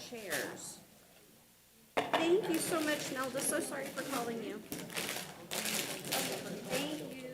chairs. Thank you so much, Nelda. So sorry for calling you. Thank you.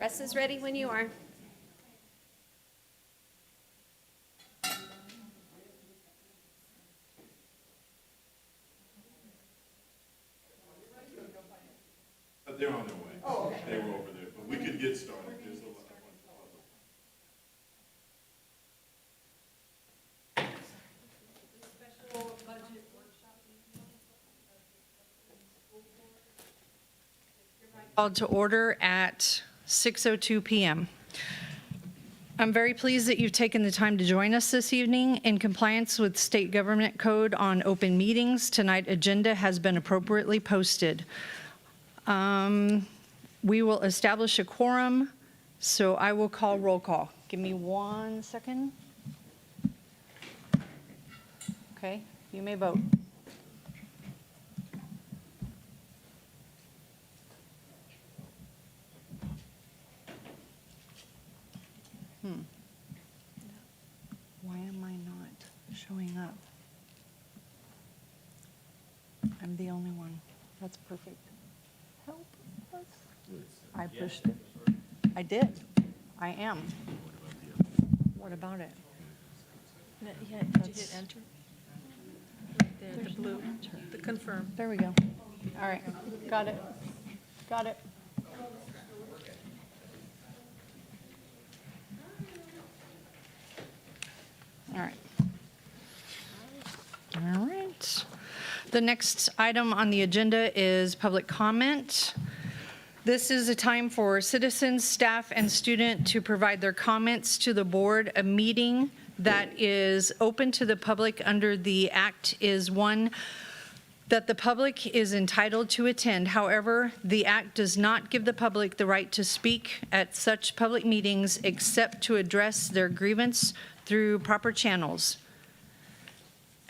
Russ is ready when you are. They're on their way. Oh, okay. They were over there, but we could get started. There's a lot. Special budget workshop called to order at 6:02 p.m. I'm very pleased that you've taken the time to join us this evening. In compliance with State Government Code on open meetings, tonight's agenda has been appropriately posted. We will establish a quorum, so I will call roll call. Give me 1 second. Okay, you may vote. Why am I not showing up? I'm the only one. That's perfect. Help us. I pushed it. I did. I am. What about it? Yeah, did you hit enter? Right there, the blue, the confirm. There we go. All right, got it. Got it. All right. All right. The next item on the agenda is public comment. This is a time for citizens, staff, and student to provide their comments to the board. A meeting that is open to the public under the act is one that the public is entitled to attend. However, the act does not give the public the right to speak at such public meetings except to address their grievance through proper channels.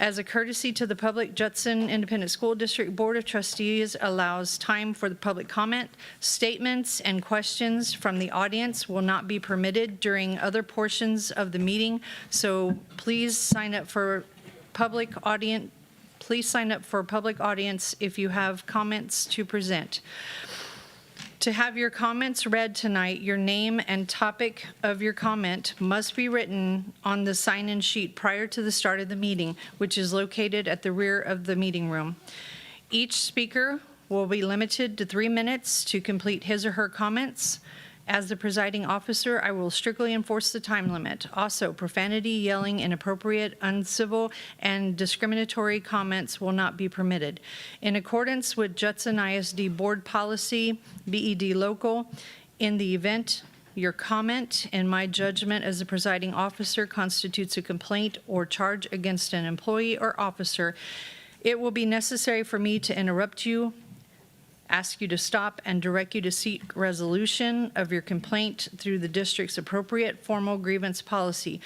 As a courtesy to the public, Judson Independent School District Board of Trustees allows time for the public comment. Statements and questions from the audience will not be permitted during other portions of the meeting, so please sign up for public audience. Please sign up for public audience if you have comments to present. To have your comments read tonight, your name and topic of your comment must be written on the sign-in sheet prior to the start of the meeting, which is located at the rear of the meeting room. Each speaker will be limited to 3 minutes to complete his or her comments. As the presiding officer, I will strictly enforce the time limit. Also, profanity, yelling, inappropriate, uncivil, and discriminatory comments will not be permitted. In accordance with Judson ISD Board Policy, BED Local, in the event your comment, in my judgment as the presiding officer, constitutes a complaint or charge against an employee or officer, it will be necessary for me to interrupt you, ask you to stop, and direct you to seek resolution of your complaint through the district's appropriate formal grievance policy.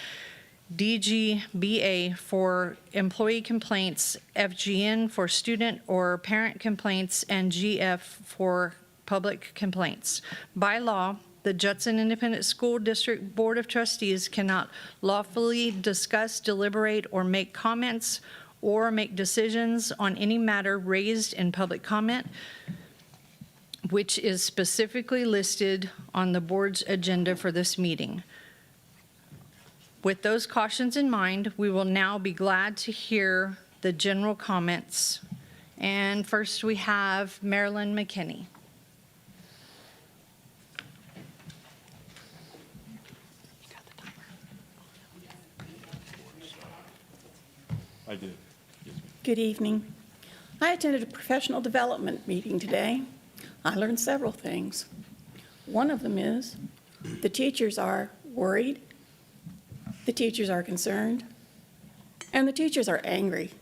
DGBA for employee complaints, FGN for student or parent complaints, and GF for public complaints. By law, the Judson Independent School District Board of Trustees cannot lawfully discuss, deliberate, or make comments or make decisions on any matter raised in public comment, which is specifically listed on the board's agenda for this meeting. With those cautions in mind, we will now be glad to hear the general comments. And first we have Marilyn McKinney. I did. Yes, ma'am. Good evening. I attended a professional development meeting today. I learned several things. One of them is the teachers are worried, the teachers are concerned, and the teachers are angry.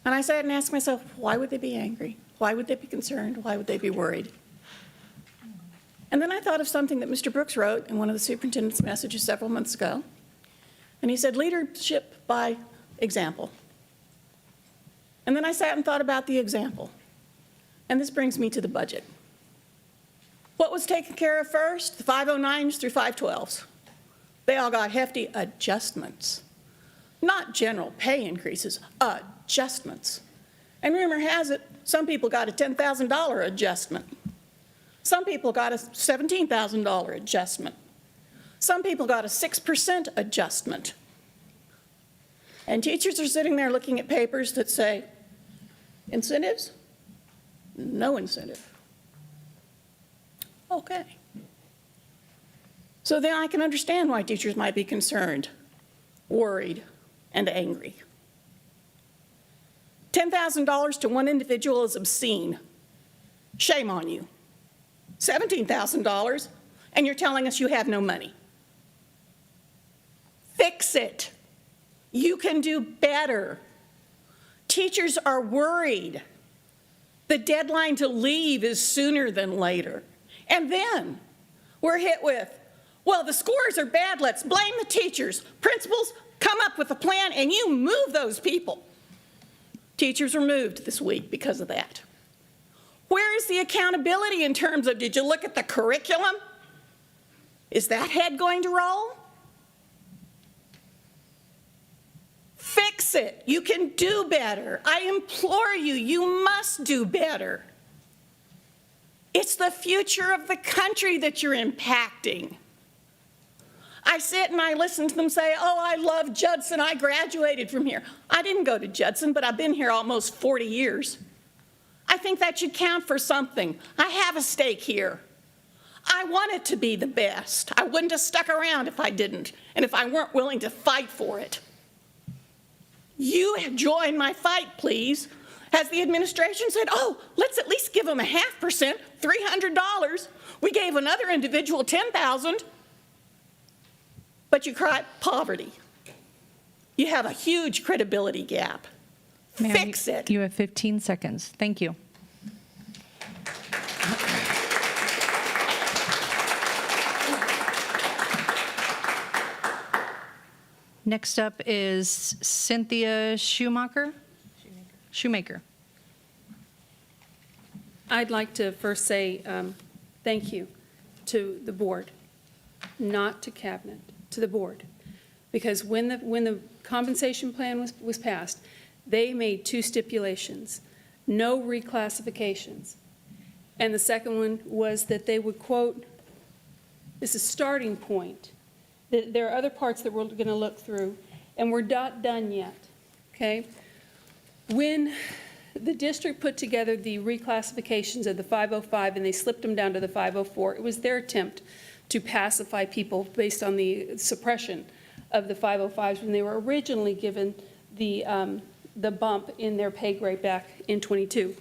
And I sat and asked myself, why would they be angry? Why would they be concerned? Why would they be worried? And then I thought of something that Mr. Brooks wrote in one of the superintendent's messages several months ago. And he said, leadership by example. And then I sat and thought about the example. And this brings me to the budget. What was taken care of first? The 509s through 512s. They all got hefty adjustments. Not general pay increases, adjustments. And rumor has it, some people got a $10,000 adjustment. Some people got a $17,000 adjustment. Some people got a 6% adjustment. And teachers are sitting there looking at papers that say, incentives? No incentive. Okay. So then I can understand why teachers might be concerned, worried, and angry. $10,000 to one individual is obscene. Shame on you. $17,000, and you're telling us you have no money. Fix it. You can do better. Teachers are worried. The deadline to leave is sooner than later. And then we're hit with, well, the scores are bad, let's blame the teachers. Principals, come up with a plan and you move those people. Teachers were moved this week because of that. Where is the accountability in terms of, did you look at the curriculum? Is that head going to roll? Fix it. You can do better. I implore you, you must do better. It's the future of the country that you're impacting. I sit and I listen to them say, oh, I love Judson, I graduated from here. I didn't go to Judson, but I've been here almost 40 years. I think that should count for something. I have a stake here. I want it to be the best. I wouldn't have stuck around if I didn't, and if I weren't willing to fight for it. You join my fight, please. Has the administration said, oh, let's at least give them 0.5%, $300. We gave another individual $10,000. But you cry poverty. You have a huge credibility gap. Ma'am, Fix it. You have 15 seconds. Thank you. Next up is Cynthia Shoemaker. I'd like to first say thank you to the board, not to cabinet, to the board. Because when the compensation plan was passed, they made two stipulations: no reclassifications. And the second one was that they would quote, this is starting point. There are other parts that we're going to look through, and we're not done yet, okay? When the district put together the reclassifications of the 505 and they slipped them down to the 504, it was their attempt to pacify people based on the suppression of the 505s when they were originally given the bump in their pay grade back in '22.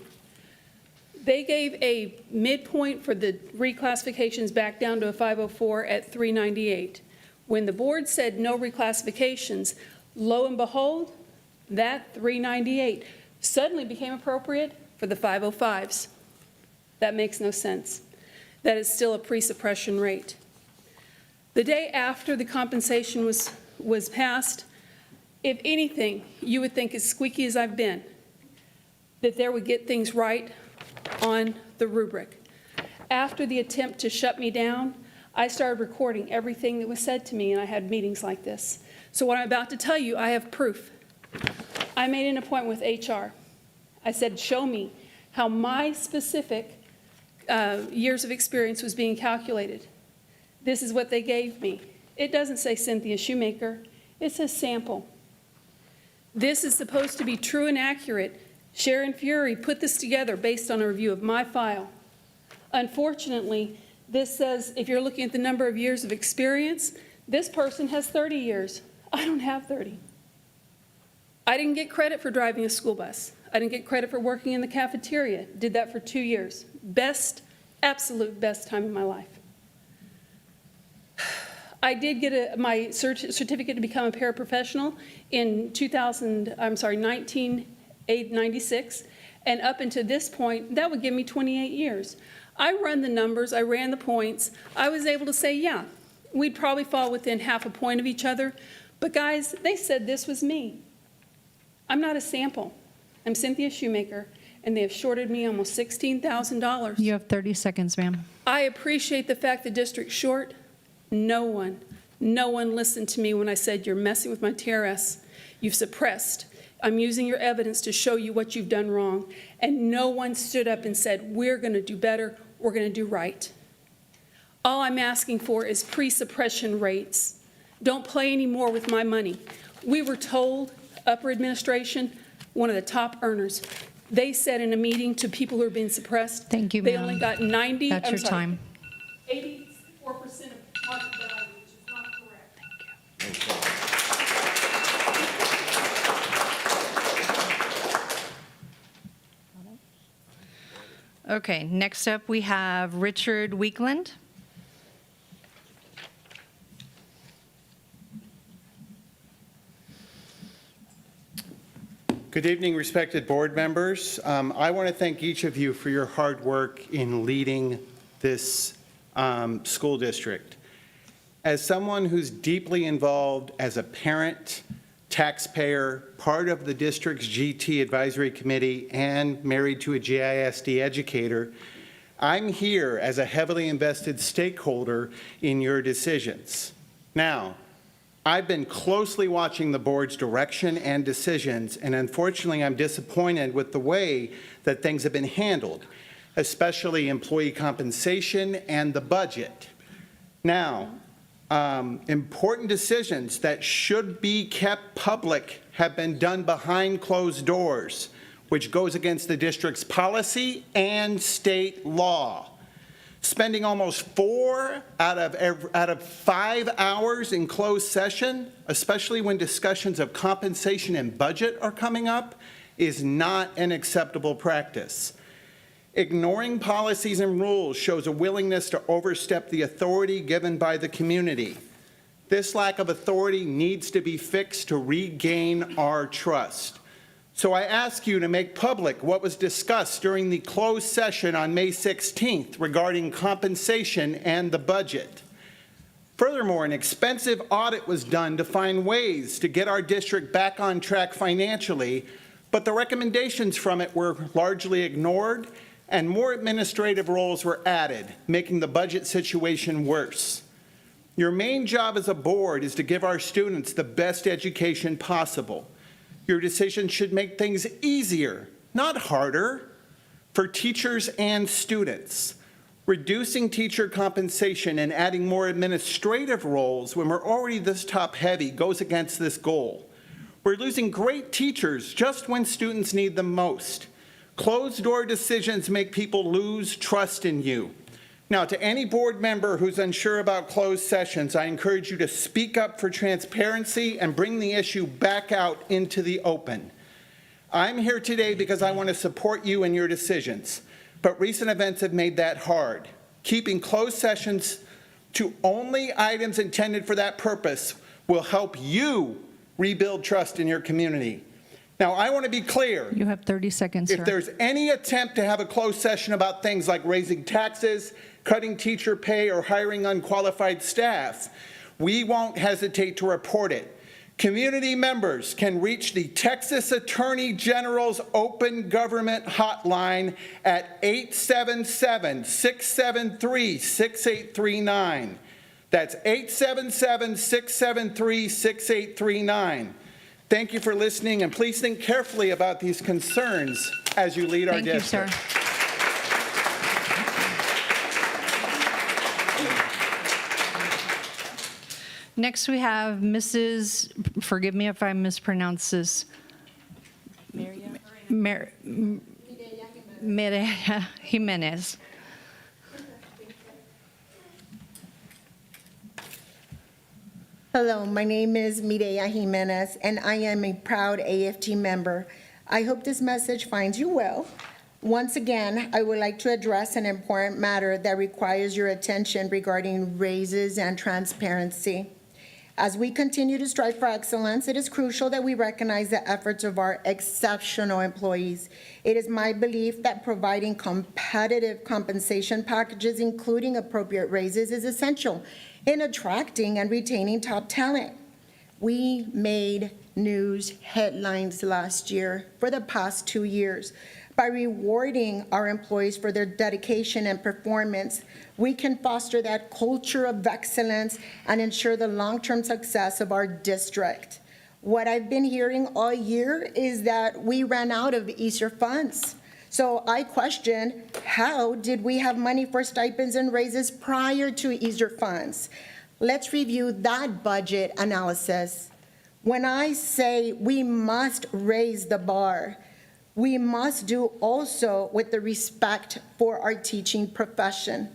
They gave a midpoint for the reclassifications back down to a 504 at 398. When the board said no reclassifications, lo and behold, that 398 suddenly became appropriate for the 505s. That makes no sense. That is still a pre-suppression rate. The day after the compensation was passed, if anything, you would think, as squeaky as I've been, that there would get things right on the rubric. After the attempt to shut me down, I started recording everything that was said to me, and I had meetings like this. So what I'm about to tell you, I have proof. I made an appointment with HR. I said, show me how my specific years of experience was being calculated. This is what they gave me. It doesn't say Cynthia Shoemaker. It says sample. This is supposed to be true and accurate. Sharon Fury put this together based on a review of my file. Unfortunately, this says if you're looking at the number of years of experience, this person has 30 years. I don't have 30. I didn't get credit for driving a school bus. I didn't get credit for working in the cafeteria. Did that for 2 years. Best, absolute best time of my life. I did get my certificate to become a paraprofessional in 1996, and up until this point, that would give me 28 years. I run the numbers, I ran the points. I was able to say, yeah, we'd probably fall within half a point of each other. But guys, they said this was me. I'm not a sample. I'm Cynthia Shoemaker, and they have shorted me almost $16,000. You have 30 seconds, ma'am. I appreciate the fact the district's short. No one listened to me when I said, you're messing with my TRS. You've suppressed. I'm using your evidence to show you what you've done wrong. And no one stood up and said, we're going to do better. We're we're going to do right. All I'm asking for is pre-suppression rates. Don't play any more with my money. We were told, upper administration, one of the top earners, they said in a meeting to people who are being suppressed. Thank you, They ma'am. only got 90. That's your time. 84% of market value, which is not correct. Okay, next up, we have Richard Weekland. Good evening, respected board members. I want to thank each of you for your hard work in leading this school district. As someone who's deeply involved as a parent, taxpayer, part of the district's GT Advisory Committee, and married to a JISD educator, I'm here as a heavily invested stakeholder in your decisions. Now, I've been closely watching the board's direction and decisions, and unfortunately, I'm disappointed with the way that things have been handled, especially employee compensation and the budget. Now, important decisions that should be kept public have been done behind closed doors, which goes against the district's policy and state law. Spending almost 4 out of 5 hours in closed session, especially when discussions of compensation and budget are coming up, is not an acceptable practice. Ignoring policies and rules shows a willingness to overstep the authority given by the community. This lack of authority needs to be fixed to regain our trust. So I ask you to make public what was discussed during the closed session on May 16th regarding compensation and the budget. Furthermore, an expensive audit was done to find ways to get our district back on track financially, but the recommendations from it were largely ignored and more administrative roles were added, making the budget situation worse. Your main job as a board is to give our students the best education possible. Your decision should make things easier, not harder, for teachers and students. Reducing teacher compensation and adding more administrative roles when we're already this top-heavy goes against this goal. We're losing great teachers just when students need them most. Closed-door decisions make people lose trust in you. Now, to any board member who's unsure about closed sessions, I encourage you to speak up for transparency and bring the issue back out into the open. I'm here today because I want to support you in your decisions, but recent events have made that hard. Keeping closed sessions to only items intended for that purpose will help you rebuild trust in your community. Now, I want to be clear. You have 30 seconds, sir. If there's any attempt to have a closed session about things like raising taxes, cutting teacher pay, or hiring unqualified staff, we won't hesitate to report it. Community members can reach the Texas Attorney General's open government hotline at 877-673-6839. That's 877-673-6839. Thank you for listening, and please think carefully about these concerns as you lead our district. Thank you, sir. Next, we have Mrs., forgive me if I mispronounce this, Mireya Jimenez. Hello, my name is Mida Jimenez, and I am a proud AFT member. I hope this message finds you well. Once again, I would like to address an important matter that requires your attention regarding raises and transparency. As we continue to strive for excellence, it is crucial that we recognize the efforts of our exceptional employees. It is my belief that providing competitive compensation packages, including appropriate raises, is essential in attracting and retaining top talent. We made news headlines last year for the past 2 years. By rewarding our employees for their dedication and performance, we can foster that culture of excellence and ensure the long-term success of our district. What I've been hearing all year is that we ran out of ESSER funds. So I question, how did we have money for stipends and raises prior to Easter funds? Let's review that budget analysis. When I say we must raise the bar, we must do also with the respect for our teaching profession.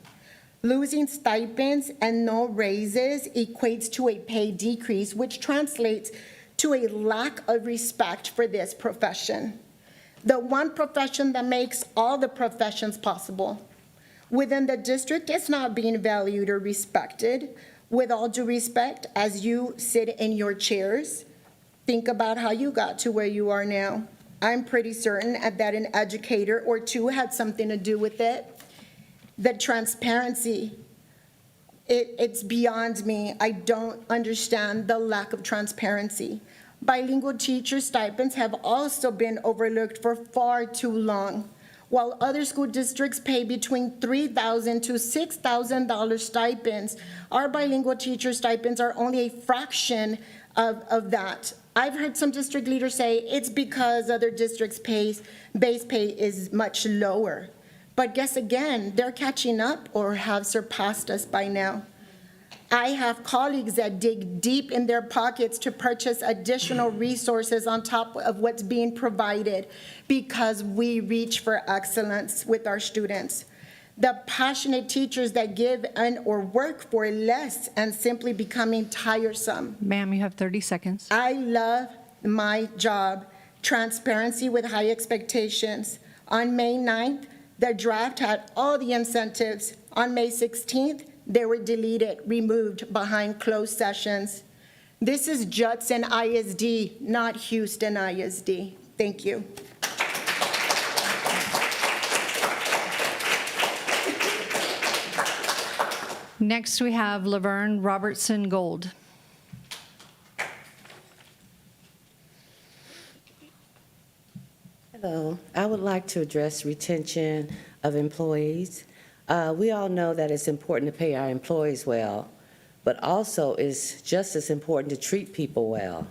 Losing stipends and no raises equates to a pay decrease, which translates to a lack of respect for this profession. The one profession that makes all the professions possible. Within the district, it's not being valued or respected. With all due respect, as you sit in your chairs, think about how you got to where you are now. I'm pretty certain that an educator or two had something to do with it. The transparency, it's beyond me. I don't understand the lack of transparency. Bilingual teacher stipends have also been overlooked for far too long. While other school districts pay between $3,000 to $6,000 stipends, our bilingual teacher stipends are only a fraction of that. I've heard some district leaders say it's because other districts' base pay is much lower. But guess again, they're catching up or have surpassed us by now. I have colleagues that dig deep in their pockets to purchase additional resources on top of what's being provided because we reach for excellence with our students. The passionate teachers that give and or work for less and simply becoming tiresome. Ma'am, you have 30 seconds. I love my job. Transparency with high expectations. On May 9th, the draft had all the incentives. On May 16th, they were deleted, removed behind closed sessions. This is Judson ISD, not Houston ISD. Thank you. Next, we have Laverne Robertson Gold. Hello. I would like to address retention of employees. We all know that it's important to pay our employees well, but also it's just as important to treat people well.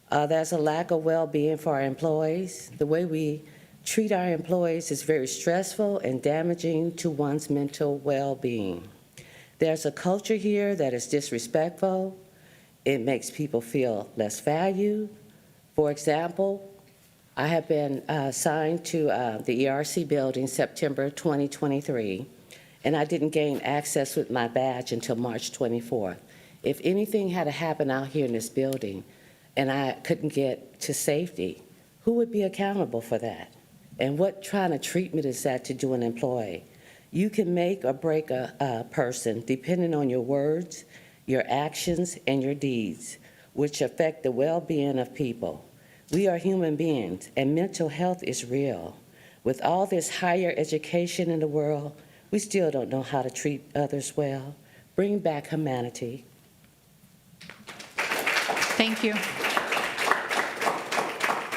There's a lack of well-being for our employees. The way we treat our employees is very stressful and damaging to one's mental well-being. There's a culture here that is disrespectful. It makes people feel less valued. For example, I have been assigned to the ERC building September 2023, and I didn't gain access with my badge until March 24th. If anything had to happen out here in this building and I couldn't get to safety, who would be accountable for that? And what kind of treatment is that to do an employee? You can make or break a person depending on your words, your actions, and your deeds, which affect the well-being of people. We are human beings, and mental health is real. With all this higher education in the world, we still don't know how to treat others well. Bring back humanity. Thank you.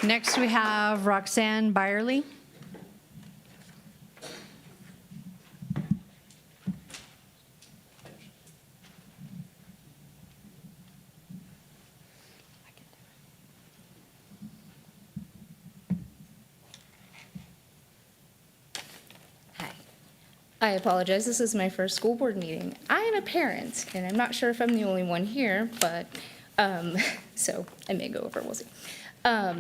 Next, we have Roxanne Byerly. I apologize, this is my first school board meeting. I am a parent, and I'm not sure if I'm the only one here, but, so I may go over, we'll see.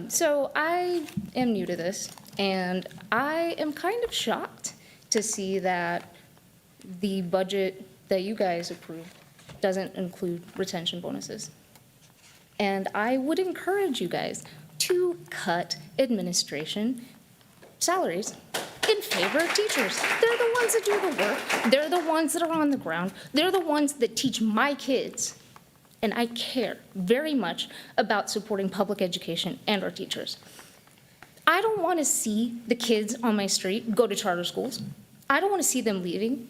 So I am new to this, and I am kind of shocked to see that the budget that you guys approved doesn't include retention bonuses. And I would encourage you guys to cut administration salaries in favor of teachers. They're the ones that do the work. They're the ones that are on the ground. They're the ones that teach my kids. And I care very much about supporting public education and our teachers. I don't want to see the kids on my street go to charter schools. I don't want to see them leaving.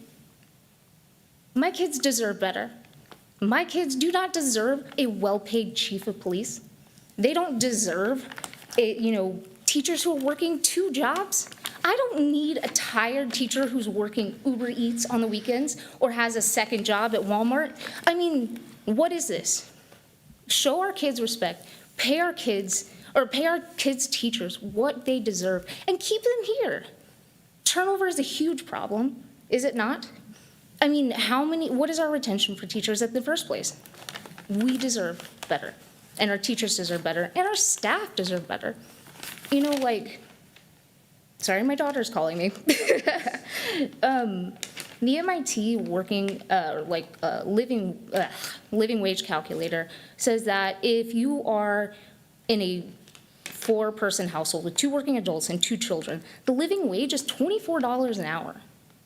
My kids deserve better. My kids do not deserve a well-paid chief of police. They don't deserve, teachers who are working 2 jobs. I don't need a tired teacher who's working Uber Eats on the weekends or has a second job at Walmart. I mean, what is this? Show our kids respect, pay our kids or pay our kids' teachers what they deserve and keep them here. Turnover is a huge problem, is it not? I mean, what is our retention for teachers in the first place? We deserve better, and our teachers deserve better, and our staff deserve better. You know, like, sorry, my daughter's calling me. The MIT working, living wage calculator says that if you are in a 4-person household with 2 working adults and 2 children, the living wage is $24 an hour.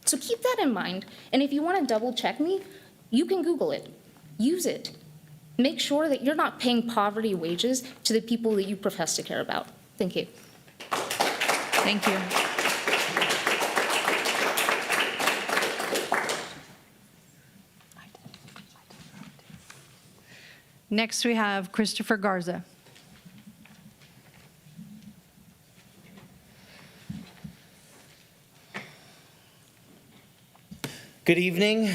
So keep that in mind. And if you want to double check me, you can Google it. Use it. Make sure that you're not paying poverty wages to the people that you profess to care about. Thank you. Thank you. Next, we have Christopher Garza. Good evening.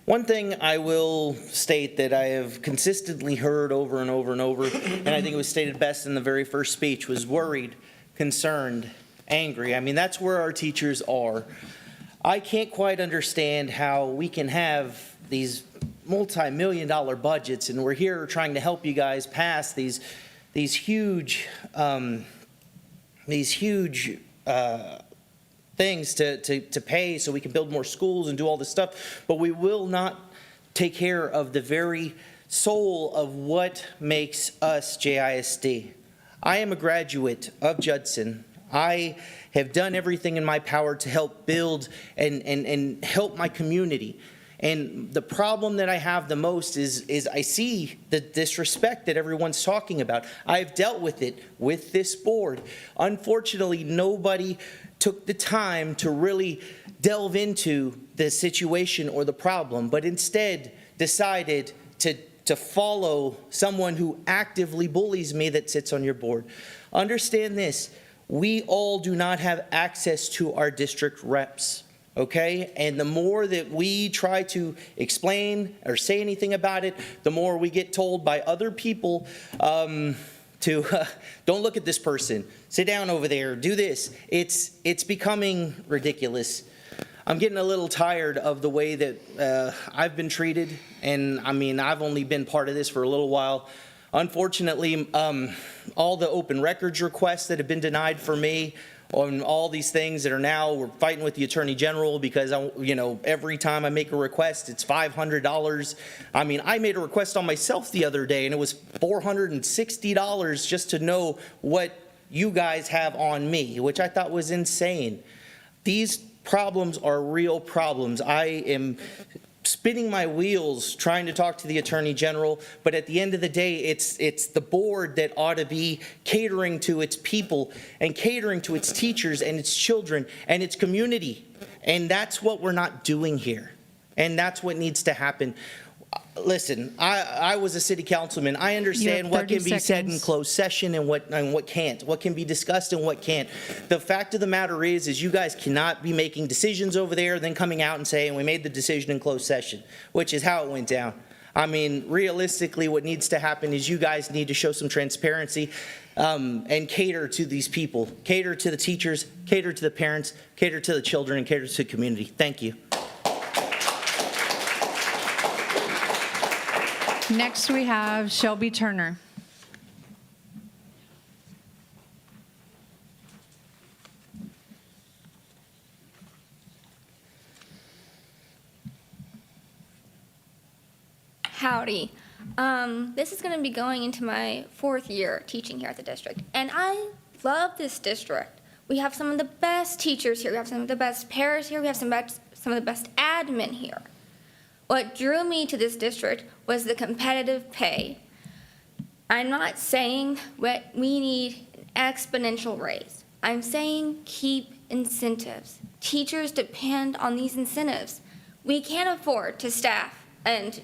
One thing I will state that I have consistently heard over and over and over, and I think it was stated best in the very first speech, was worried, concerned, angry. I mean, that's where our teachers are. I can't quite understand how we can have these multi-million-dollar budgets, and we're here trying to help you guys pass these huge things to pay so we can build more schools and do all this stuff, but we will not take care of the very soul of what makes us JISD. I am a graduate of Judson. I have done everything in my power to help build and help my community. And the problem that I have the most is I see the disrespect that everyone's talking about. I've dealt with it with this board. Unfortunately, nobody took the time to really delve into the situation or the problem, but instead decided to follow someone who actively bullies me that sits on your board. Understand this, we all do not have access to our district reps. Okay, and the more that we try to explain or say anything about it, the more we get told by other people to don't look at this person, sit down over there, do this. It's becoming ridiculous. I'm getting a little tired of the way that I've been treated, and I mean, I've only been part of this for a little while. Unfortunately, all the open records requests that have been denied for me, on all these things that are now, we're fighting with the Attorney General because, every time I make a request, it's $500. I mean, I made a request on myself the other day, and it was $460 just to know what you guys have on me, which I thought was insane. These problems are real problems. I am spinning my wheels trying to talk to the Attorney General, but at the end of the day, it's the board that ought to be catering to its people and catering to its teachers and its children and its community. And that's what we're not doing here. And that's what needs to happen. Listen, I was a city councilman. I understand what can be said in closed session and what can't, what can be discussed and what can't. The fact of the matter is you guys cannot be making decisions over there, then coming out and saying we made the decision in closed session, which is how it went down. I mean, realistically, what needs to happen is you guys need to show some transparency and cater to these people, cater to the teachers, cater to the parents, cater to the children, and cater to the community. Thank you. Next, we have Shelby Turner. Howdy. This is going to be going into my 4th year teaching here at the district, and I love this district. We have some of the best teachers here. We have some of the best paras here. We have some of the best admin here. What drew me to this district was the competitive pay. I'm not saying what we need an exponential raise. I'm saying keep incentives. Teachers depend on these incentives. We can't afford to staff and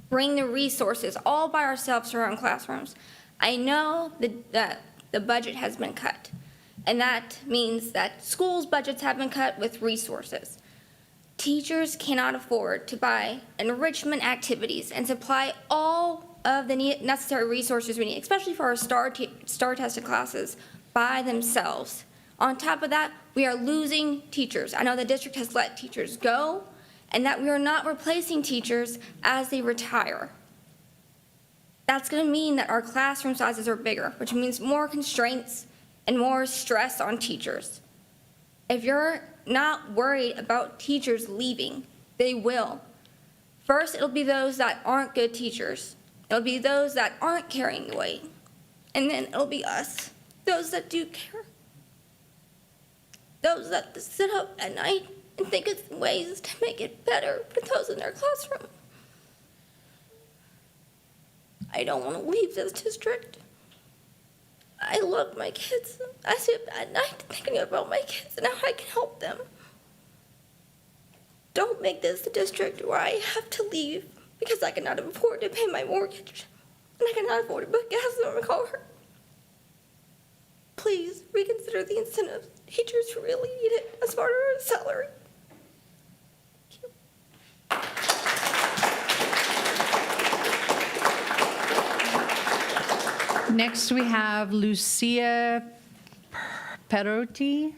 bring the resources all by ourselves to our own classrooms. I know that the budget has been cut, and that means that schools' budgets have been cut with resources. Teachers cannot afford to buy enrichment activities and supply all of the necessary resources we need, especially for our STAR tested classes, by themselves. On top of that, we are losing teachers. I know the district has let teachers go, and that we are not replacing teachers as they retire. That's going to mean that our classroom sizes are bigger, which means more constraints and more stress on teachers. If you're not worried about teachers leaving, they will. First, it'll be those that aren't good teachers. It'll be those that aren't carrying the weight. And then it'll be us, those that do care. Those that sit up at night and think of ways to make it better for those in their classroom. I don't want to leave this district. I love my kids. I sit up at night thinking about my kids and how I can help them. Don't make this the district where I have to leave because I cannot afford to pay my mortgage and I cannot afford to put gas in my car. Please reconsider the incentives. Teachers who really need it as part of our salary. Next, we have Lucia Perotti.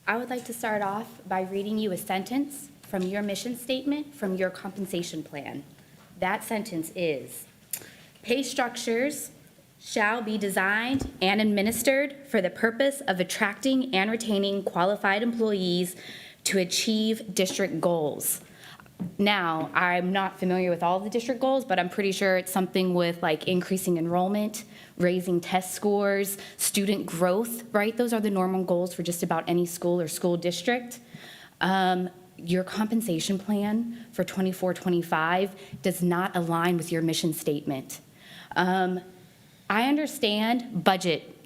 I would like to start off by reading you a sentence from your mission statement from your compensation plan. That sentence is, pay structures shall be designed and administered for the purpose of attracting and retaining qualified employees to achieve district goals. Now, I'm not familiar with all the district goals, but I'm pretty sure it's something with like increasing enrollment, raising test scores, student growth, right? Those are the normal goals for just about any school or school district. Your compensation plan for 24-25 does not align with your mission statement. I understand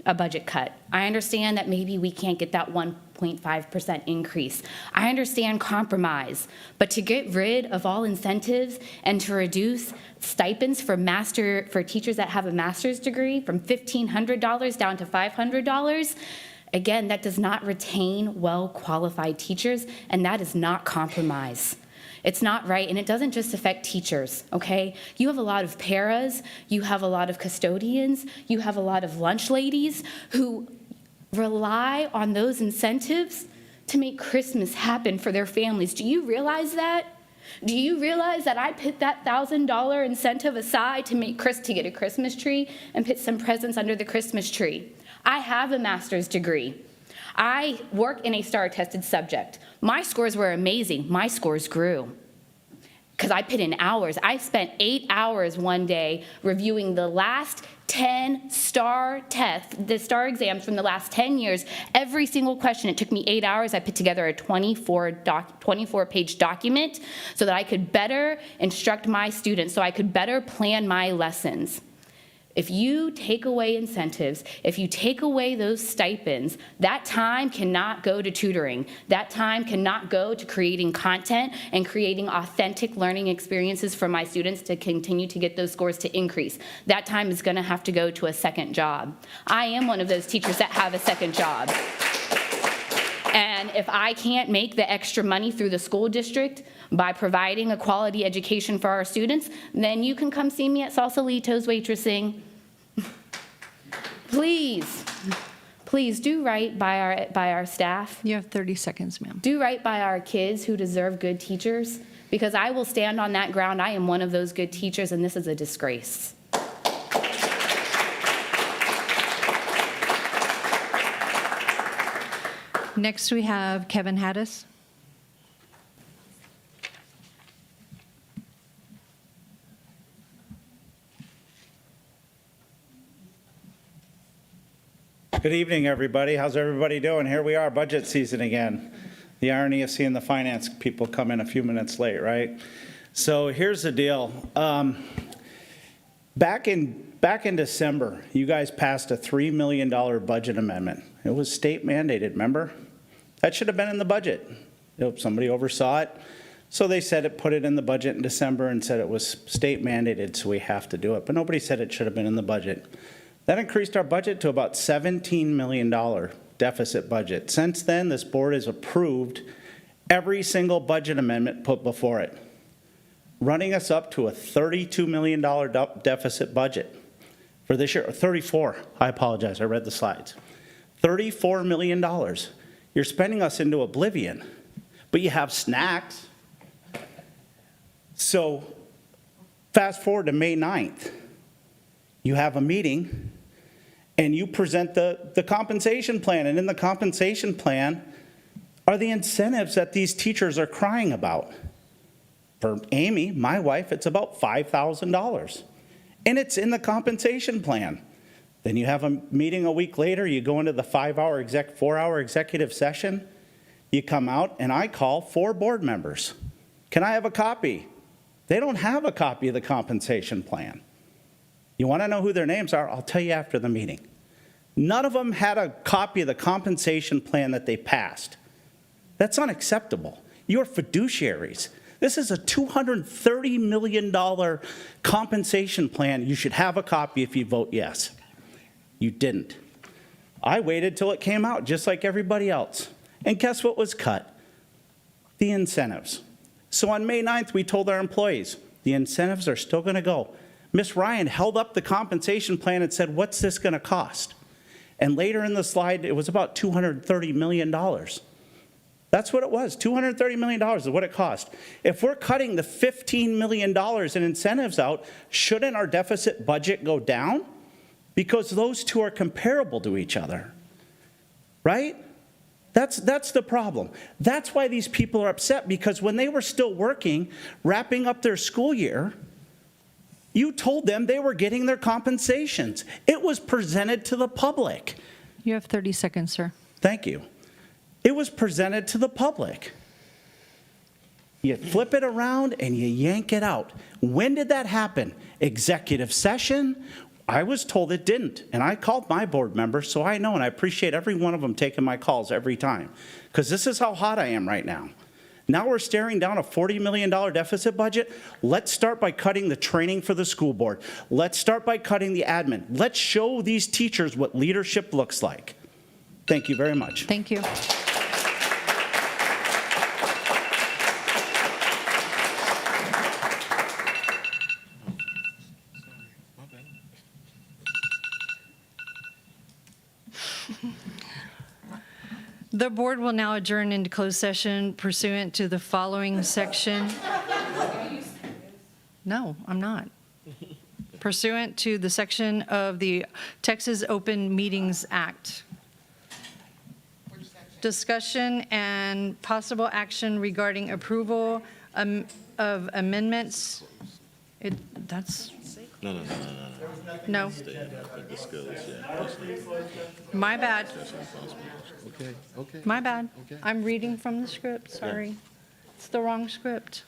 a budget cut. I understand that maybe we can't get that 1.5% increase. I understand compromise, but to get rid of all incentives and to reduce stipends for teachers that have a master's degree from $1,500 down to $500, again, that does not retain well-qualified teachers, and that is not compromise. It's not right, and it doesn't just affect teachers, okay? You have a lot of paras, you have a lot of custodians, you have a lot of lunch ladies who rely on those incentives to make Christmas happen for their families. Do you realize that? Do you realize that I put that $1,000 incentive aside to get a Christmas tree and put some presents under the Christmas tree? I have a master's degree. I work in a STAR-tested subject. My scores were amazing. My scores grew because I put in hours. I spent 8 hours one day reviewing the last 10 STAR tests, the STAR exams from the last 10 years. Every single question, it took me 8 hours. I put together a 24-page document so that I could better instruct my students, so I could better plan my lessons. If you take away incentives, if you take away those stipends, that time cannot go to tutoring. That time cannot go to creating content and creating authentic learning experiences for my students to continue to get those scores to increase. That time is going to have to go to a second job. I am one of those teachers that have a second job. And if I can't make the extra money through the school district by providing a quality education for our students, then you can come see me at Sausalitos waitressing. Please do right by our staff. You have 30 seconds, ma'am. Do right by our kids who deserve good teachers, because I will stand on that ground. I am one of those good teachers, and this is a disgrace. Next, we have Kevin Haddis. Good evening, everybody. How's everybody doing? Here we are, budget season again. The irony of seeing the finance people come in a few minutes late, right? So here's the deal. Back in December, you guys passed a $3 million budget amendment. It was state mandated, remember? That should have been in the budget. Somebody oversaw it. So they put it in the budget in December and said it was state mandated, so we have to do it. But nobody said it should have been in the budget. That increased our budget to about $17 million deficit budget. Since then, this board has approved every single budget amendment put before it, running us up to a $32 million deficit budget for this year, or 34, I apologize, I read the slides. $34 million. You're spending us into oblivion, but you have snacks. So fast forward to May 9th. You have a meeting and you present the compensation plan, and in the compensation plan are the incentives that these teachers are crying about. For Amy, my wife, it's about $5,000, and it's in the compensation plan. Then you have a meeting a week later, you go into the 4-hour executive session, you come out, and I call 4 board members. Can I have a copy? They don't have a copy of the compensation plan. You want to know who their names are? I'll tell you after the meeting. None of them had a copy of the compensation plan that they passed. That's unacceptable. You're fiduciaries. This is a $230 million compensation plan. You should have a copy if you vote yes. You didn't. I waited till it came out, just like everybody else. And guess what was cut? The incentives. So on May 9th, we told our employees, the incentives are still going to go. Ms. Ryan held up the compensation plan and said, what's this going to cost? And later in the slide, it was about $230 million. That's what it was. $230 million is what it cost. If we're cutting the $15 million in incentives out, shouldn't our deficit budget go down? Because those two are comparable to each other, right? That's the problem. That's why these people are upset, because when they were still working, wrapping up their school year, you told them they were getting their compensations. It was presented to the public. You have 30 seconds, sir. Thank you. It was presented to the public. You flip it around and you yank it out. When did that happen? Executive session? I was told it didn't, and I called my board members, so I know, and I appreciate every one of them taking my calls every time, because this is how hot I am right now. Now we're staring down a $40 million deficit budget. Let's start by cutting the training for the school board. Let's start by cutting the admin. Let's show these teachers what leadership looks like. Thank you very much. Thank you. The board will now adjourn into closed session pursuant to the following section. No, I'm not. Pursuant to the section of the Texas Open Meetings Act. Discussion and possible action regarding approval of amendments. That's. No. My bad. Okay. My bad. I'm reading from the script, sorry. It's the wrong script.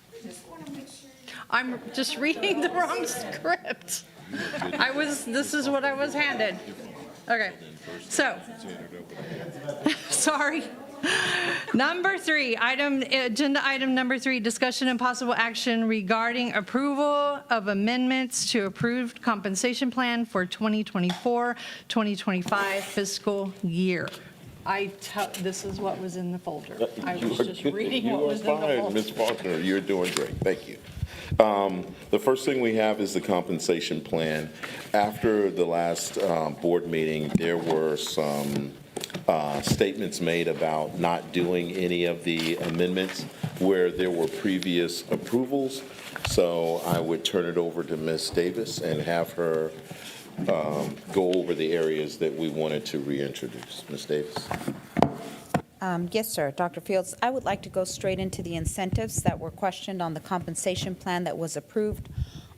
I'm just reading the wrong script. This is what I was handed. Okay, so, sorry. Number 3, agenda item number 3, discussion and possible action regarding approval of amendments to approved compensation plan for 2024-2025 fiscal year. This is what was in the folder. I was just reading what was in the folder. You are fine, Ms. Faulkner. You're doing great. Thank you. The first thing we have is the compensation plan. After the last board meeting, there were some statements made about not doing any of the amendments where there were previous approvals. So I would turn it over to Ms. Davis and have her go over the areas that we wanted to reintroduce. Ms. Davis. Yes, sir. Dr. Fields, I would like to go straight into the incentives that were questioned on the compensation plan that was approved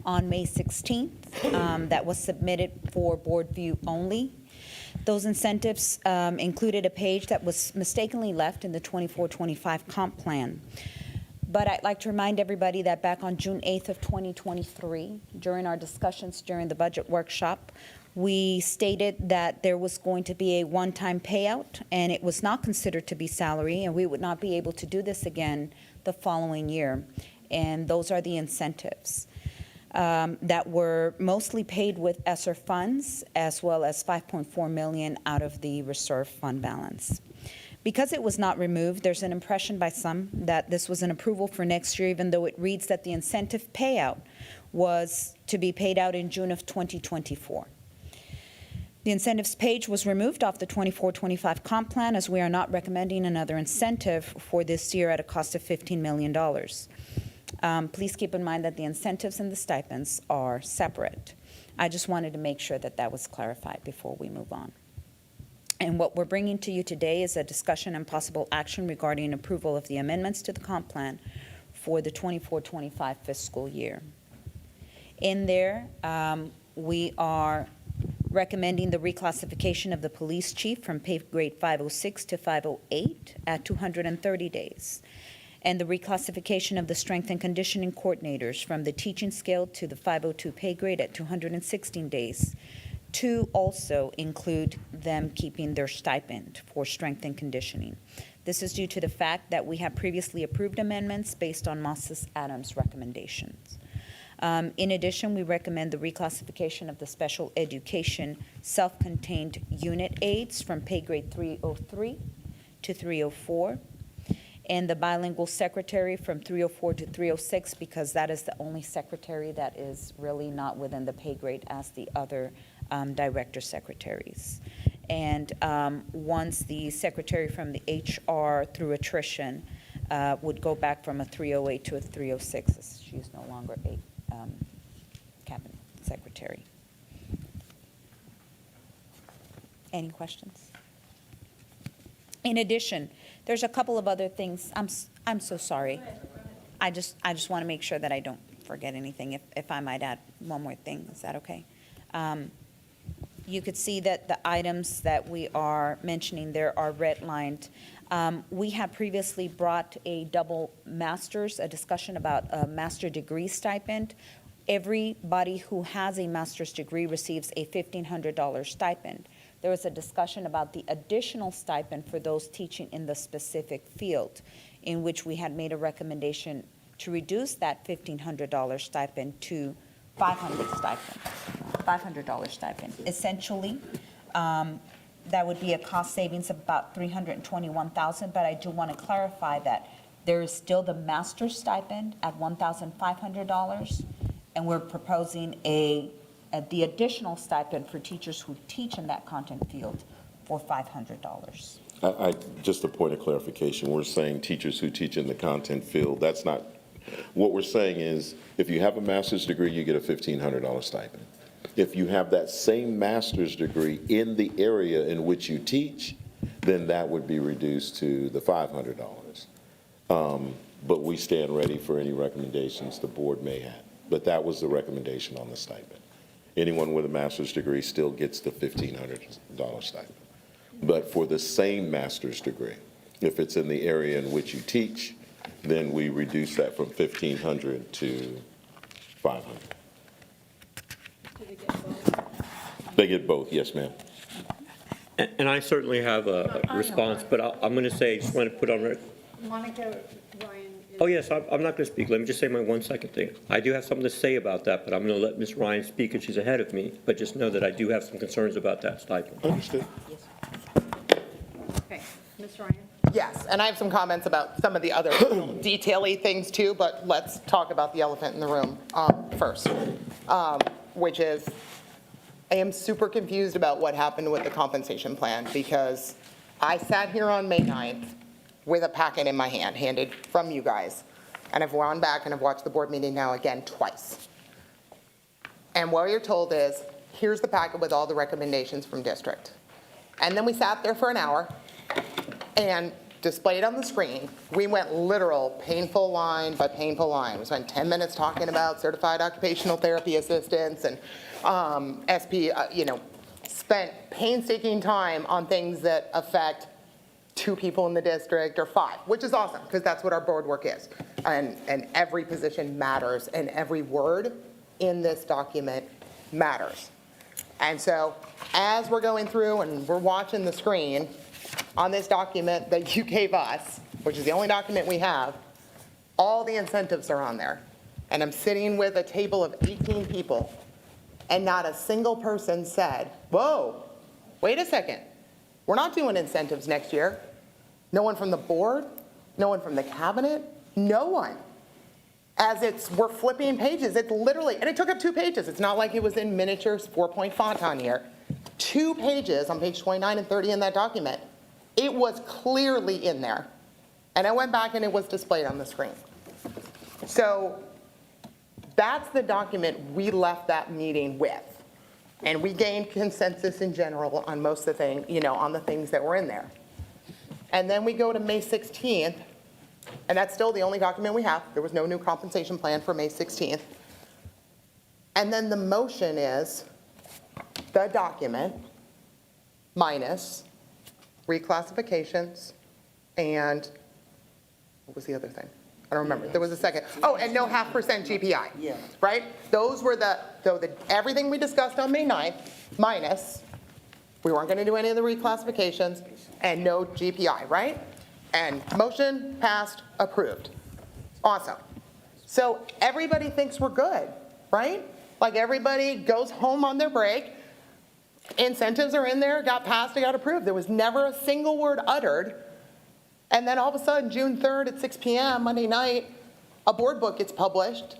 on May 16th, that was submitted for board view only. Those incentives included a page that was mistakenly left in the 24-25 comp plan. But I'd like to remind everybody that back on June 8th of 2023, during our discussions during the budget workshop, we stated that there was going to be a one-time payout, and it was not considered to be salary, and we would not be able to do this again the following year. And those are the incentives. that were mostly paid with ESSER funds, as well as $5.4 million out of the reserve fund balance. Because it was not removed, there's an impression by some that this was an approval for next year, even though it reads that the incentive payout was to be paid out in June of 2024. The incentives page was removed off the 24-25 comp plan, as we are not recommending another incentive for this year at a cost of $15 million. Please keep in mind that the incentives and the stipends are separate. I just wanted to make sure that that was clarified before we move on. And what we're bringing to you today is a discussion and possible action regarding approval of the amendments to the comp plan for the 24-25 fiscal year. In there, we are recommending the reclassification of the police chief from pay grade 506 to 508 at 230 days, and the reclassification of the strength and conditioning coordinators from the teaching scale to the 502 pay grade at 216 days, to also include them keeping their stipend for strength and conditioning. This is due to the fact that we have previously approved amendments based on Moses Adams' recommendations. In addition, we recommend the reclassification of the special education self-contained unit aides from pay grade 303 to 304, and the bilingual secretary from 304 to 306, because that is the only secretary that is really not within the pay grade as the other director secretaries. And once the secretary from the HR through attrition would go back from a 308 to a 306, as she is no longer a cabinet secretary. Any questions? In addition, there's a couple of other things. I'm so sorry. I just want to make sure that I don't forget anything. If I might add one more thing, is that okay? You could see that the items that we are mentioning there are redlined. We have previously brought a double master's, a discussion about a master degree stipend. Everybody who has a master's degree receives a $1,500 stipend. There was a discussion about the additional stipend for those teaching in the specific field, in which we had made a recommendation to reduce that $1,500 stipend to $500 stipend. Essentially, that would be a cost savings of about $321,000, but I do want to clarify that there is still the master's stipend at $1,500, and we're proposing the additional stipend for teachers who teach in that content field for $500. Just a point of clarification, we're saying teachers who teach in the content field, that's not, what we're saying is, if you have a master's degree, you get a $1,500 stipend. If you have that same master's degree in the area in which you teach, then that would be reduced to the $500. But we stand ready for any recommendations the board may have. But that was the recommendation on the stipend. Anyone with a master's degree still gets the $1,500 stipend. But for the same master's degree, if it's in the area in which you teach, then we reduce that from $1,500 to $500. They get both, yes, ma'am. And I certainly have a response, but I'm going to say, just want to put on record. Monica, Ryan. Oh, yes, I'm not going to speak. Let me just say my 1 second thing. I do have something to say about that, but I'm going to let Ms. Ryan speak, and she's ahead of me. But just know that I do have some concerns about that stipend. Understood. Okay, Ms. Ryan. Yes, and I have some comments about some of the other detail-y things too, but let's talk about the elephant in the room first, which is, I am super confused about what happened with the compensation plan, because I sat here on May 9th with a packet in my hand, handed from you guys, and I've gone back and I've watched the board meeting now again twice. And what you're told is, here's the packet with all the recommendations from district. And then we sat there for an hour and displayed on the screen, we went literal painful line by painful line. We spent 10 minutes talking about certified occupational therapy assistants and SP, spent painstaking time on things that affect 2 people in the district or 5, which is awesome, because that's what our board work is. And every position matters, and every word in this document matters. And so as we're going through and we're watching the screen on this document that you gave us, which is the only document we have, all the incentives are on there. and I'm sitting with a table of 18 people, and not a single person said, whoa, wait a second, we're not doing incentives next year. No one from the board, no one from the cabinet, no one. We're flipping pages, it's literally, and it took up 2 pages. It's not like it was in miniatures, 4-point font on here. 2 pages on page 29 and 30 in that document. It was clearly in there. And I went back and it was displayed on the screen. So that's the document we left that meeting with. And we gained consensus in general on most of the things, on the things that were in there. And then we go to May 16th, and that's still the only document we have. There was no new compensation plan for May 16th. And then the motion is the document minus reclassifications and what was the other thing? I don't remember. There was a second. Oh, and no 0.5% GPI. Yeah. Right? Those were everything we discussed on May 9th minus, we weren't going to do any of the reclassifications, and no GPI, right? And motion passed, approved. Awesome. So everybody thinks we're good, right? Like everybody goes home on their break, incentives are in there, got passed, it got approved. There was never a single word uttered. And then all of a sudden, June 3rd at 6 p.m., Monday night, a board book gets published.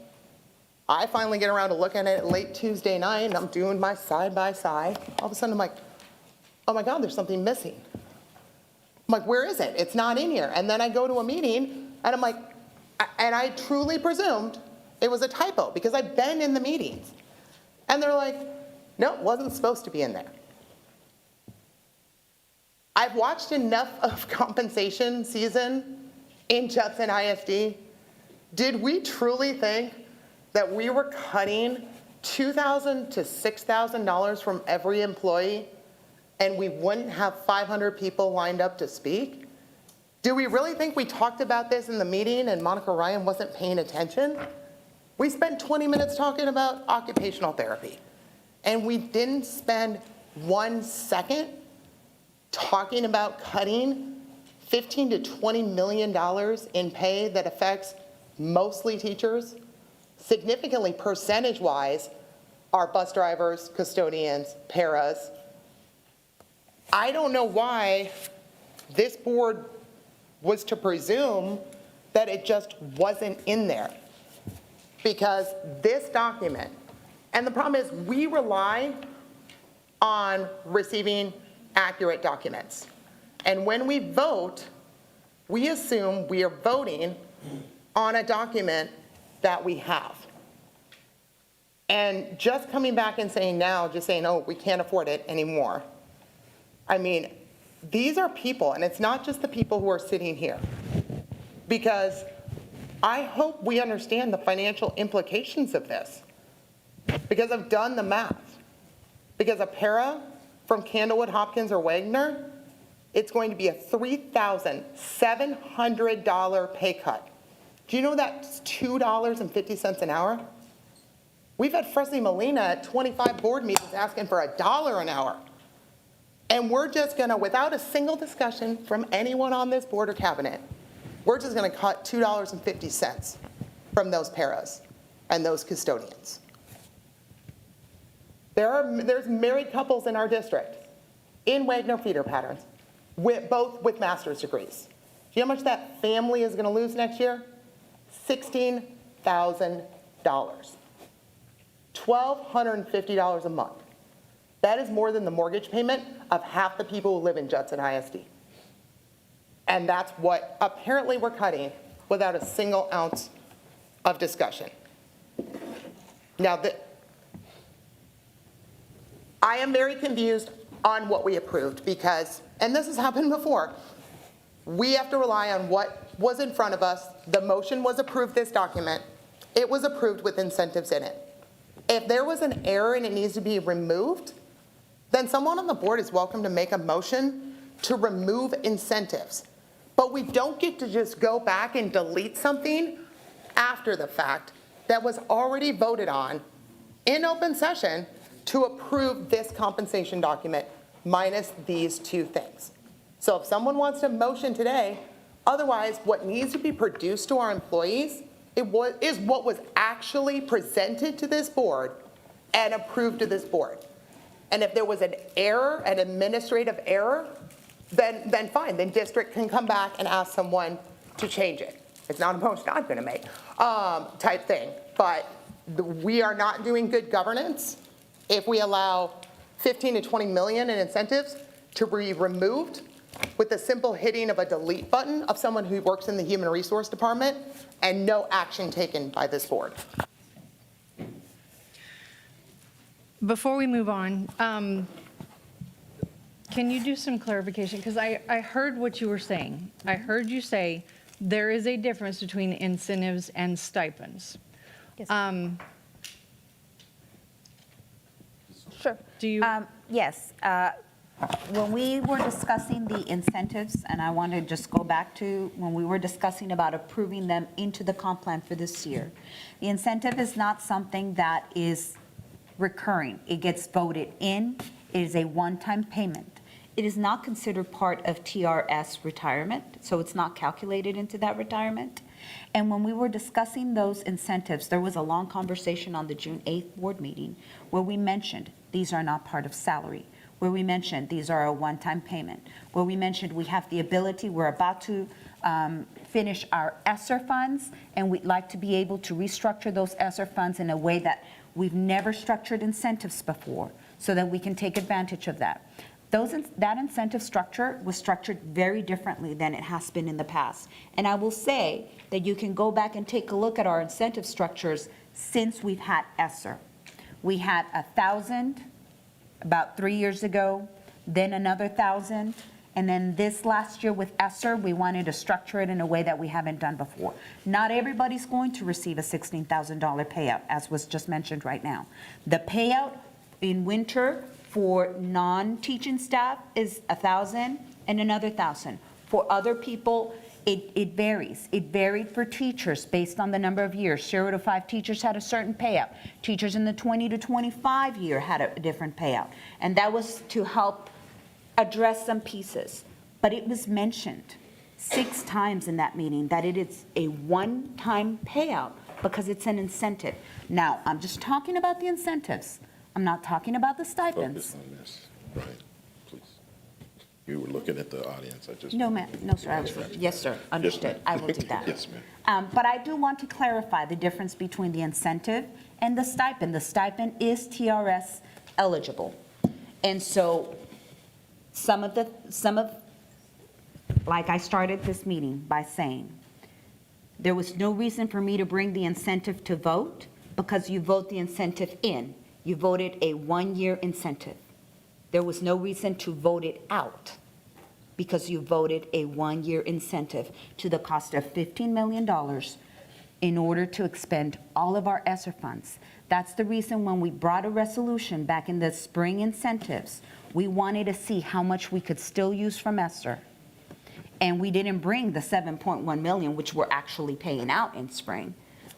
I finally get around to looking at it late Tuesday night, and I'm doing my side-by-side. All of a sudden, I'm like, oh my God, there's something missing. I'm like, where is it? It's not in here. And then I go to a meeting, and I'm like, and I truly presumed it was a typo, because I've been in the meetings. And they're like, no, it wasn't supposed to be in there. I've watched enough of compensation season in Judson ISD. Did we truly think that we were cutting $2,000 to $6,000 from every employee and we wouldn't have 500 people lined up to speak? Do we really think we talked about this in the meeting and Monica Ryan wasn't paying attention? We spent 20 minutes talking about occupational therapy, and we didn't spend 1 second talking about cutting $15 to $20 million in pay that affects mostly teachers, significantly percentage-wise, our bus drivers, custodians, paras. I don't know why this board was to presume that it just wasn't in there. Because this document, and the problem is we rely on receiving accurate documents. And when we vote, we assume we are voting on a document that we have. And just coming back and saying now, just saying, oh, we can't afford it anymore. I mean, these are people, and it's not just the people who are sitting here. Because I hope we understand the financial implications of this. Because I've done the math. Because a para from Candlewood, Hopkins, or Wagner, it's going to be a $3,700 pay cut. Do you know that's $2.50 an hour? We've had Fresley Molina at 25 board meetings asking for $1 an hour. And we're just gonna, without a single discussion from anyone on this board or cabinet, we're just gonna cut $2.50 from those paras and those custodians. There's married couples in our district in Wagner feeder patterns, both with master's degrees. Do you know how much that family is gonna lose next year? $16,000. $1,250 a month. That is more than the mortgage payment of half the people who live in Judson ISD. And that's what apparently we're cutting without a single ounce of discussion. Now, I am very confused on what we approved because, and this has happened before, we have to rely on what was in front of us. The motion was approved this document. It was approved with incentives in it. If there was an error and it needs to be removed, then someone on the board is welcome to make a motion to remove incentives. But we don't get to just go back and delete something after the fact that was already voted on in open session to approve this compensation document minus these two things. So if someone wants to motion today, otherwise what needs to be produced to our employees is what was actually presented to this board and approved to this board. And if there was an error, an administrative error, then fine, then district can come back and ask someone to change it. It's not a motion I'm going to make, type thing. But we are not doing good governance if we allow 15 to 20 million in incentives to be removed with the simple hitting of a delete button of someone who works in the human resource department and no action taken by this board. Before we move on, can you do some clarification? Because I heard what you were saying. I heard you say there is a difference between incentives and stipends. Yes. Sure. Do you? Yes. When we were discussing the incentives, and I want to just go back to when we were discussing about approving them into the comp plan for this year, the incentive is not something that is recurring. It gets voted in. It is a one-time payment. It is not considered part of TRS retirement, so it's not calculated into that retirement. And when we were discussing those incentives, there was a long conversation on the June 8th board meeting where we mentioned these are not part of salary, where we mentioned these are a one-time payment, where we mentioned we have the ability, we're about to finish our ESSER funds, and we'd like to be able to restructure those ESSER funds in a way that we've never structured incentives before, so that we can take advantage of that. That incentive structure was structured very differently than it has been in the past. And I will say that you can go back and take a look at our incentive structures since we've had ESSER. We had 1,000 about 3 years ago, then another 1,000, and then this last year with ESSER, we wanted to structure it in a way that we haven't done before. Not everybody's going to receive a $16,000 payout, as was just mentioned right now. The payout in winter for non-teaching staff is 1,000 and another 1,000. For other people, it varies. It varied for teachers based on the number of years. 0 to 5 teachers had a certain payout. Teachers in the 20 to 25 year had a different payout. And that was to help address some pieces. But it was mentioned 6 times in that meeting that it is a one-time payout because it's an incentive. Now, I'm just talking about the incentives. I'm not talking about the stipends. Focus on this, Brian, please. You were looking at the audience, I just. No, ma'am, no, sir, yes, sir, understood, ma'am. I will do that. Yes, ma'am. But I do want to clarify the difference between the incentive and the stipend. The stipend is TRS eligible. And so like I started this meeting by saying, there was no reason for me to bring the incentive to vote because you vote the incentive in. You voted a one-year incentive. There was no reason to vote it out because you voted a one-year incentive to the cost of $15 million in order to expend all of our ESSER funds. That's the reason when we brought a resolution back in the spring incentives, we wanted to see how much we could still use from ESSER. And we didn't bring the 7.1 million, which we're actually paying out in spring.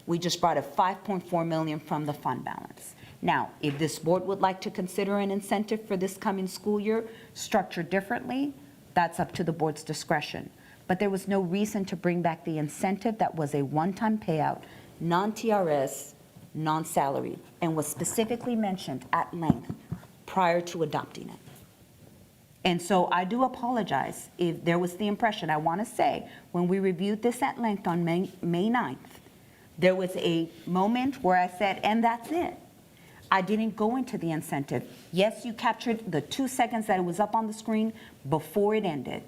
We just brought a 5.4 million from the fund balance. Now, if this board would like to consider an incentive for this coming school year structured differently, that's up to the board's discretion. But there was no reason to bring back the incentive that was a one-time payout, non-TRS, non-salary, and was specifically mentioned at length prior to adopting it. And so I do apologize if there was the impression, I want to say, when we reviewed this at length on May 9th, there was a moment where I said, and that's it. I didn't go into the incentive. Yes, you captured the 2 seconds that it was up on the screen before it ended,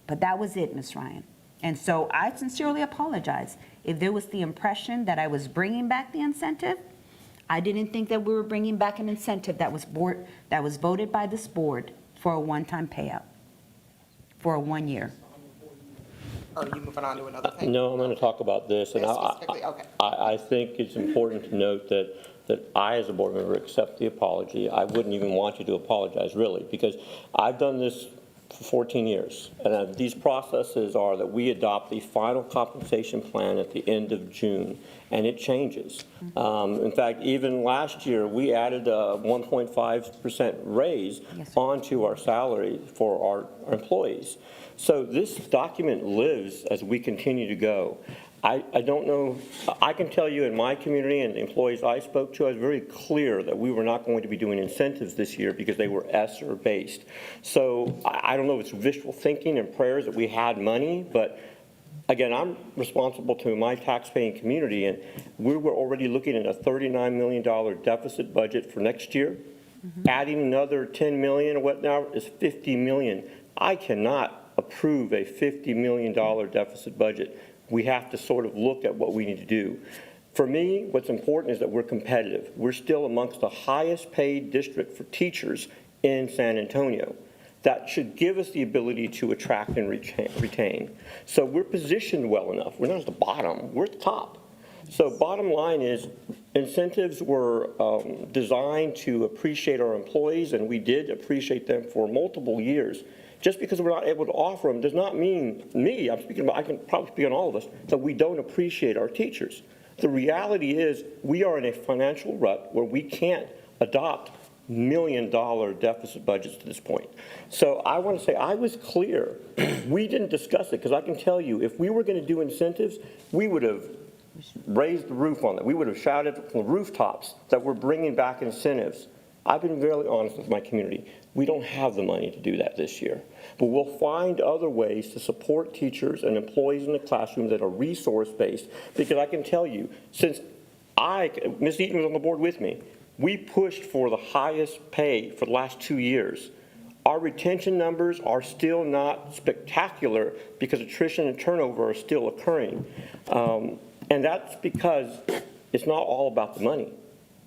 but that was it, Ms. Ryan. And so I sincerely apologize if there was the impression that I was bringing back the incentive. I didn't think that we were bringing back an incentive that was voted by this board for a one-time payout for a 1 year. Are you moving on to another thing? No, I'm going to talk about this. And Specifically, okay. I think it's important to note that I, as a board member, accept the apology. I wouldn't even want you to apologize, really, because I've done this for 14 years. And these processes are that we adopt the final compensation plan at the end of June, and it changes. In fact, even last year, we added a 1.5% raise onto our salary for our employees. So this document lives as we continue to go. I don't know, I can tell you in my community and the employees I spoke to, I was very clear that we were not going to be doing incentives this year because they were ESSER based. So I don't know if it's wishful thinking and prayers that we had money, but again, I'm responsible to my taxpaying community, and we were already looking at a $39 million deficit budget for next year. Adding another 10 million, or what now is 50 million. I cannot approve a $50 million deficit budget. We have to sort of look at what we need to do. For me, what's important is that we're competitive. We're still amongst the highest paid district for teachers in San Antonio. That should give us the ability to attract and retain. So we're positioned well enough. We're not at the bottom, we're at the top. So bottom line is incentives were designed to appreciate our employees, and we did appreciate them for multiple years. Just because we're not able to offer them does not mean me, I'm speaking about, I can probably speak on all of us, that we don't appreciate our teachers. The reality is we are in a financial rut where we can't adopt $1 million deficit budgets to this point. So I want to say I was clear. We didn't discuss it because I can tell you if we were going to do incentives, we would have raised the roof on it. We would have shouted from the rooftops that we're bringing back incentives. I've been very honest with my community. We don't have the money to do that this year. But we'll find other ways to support teachers and employees in the classroom that are resource-based. Because I can tell you, since Ms. Eaton was on the board with me, we pushed for the highest pay for the last 2 years. Our retention numbers are still not spectacular because attrition and turnover are still occurring. And that's because it's not all about the money.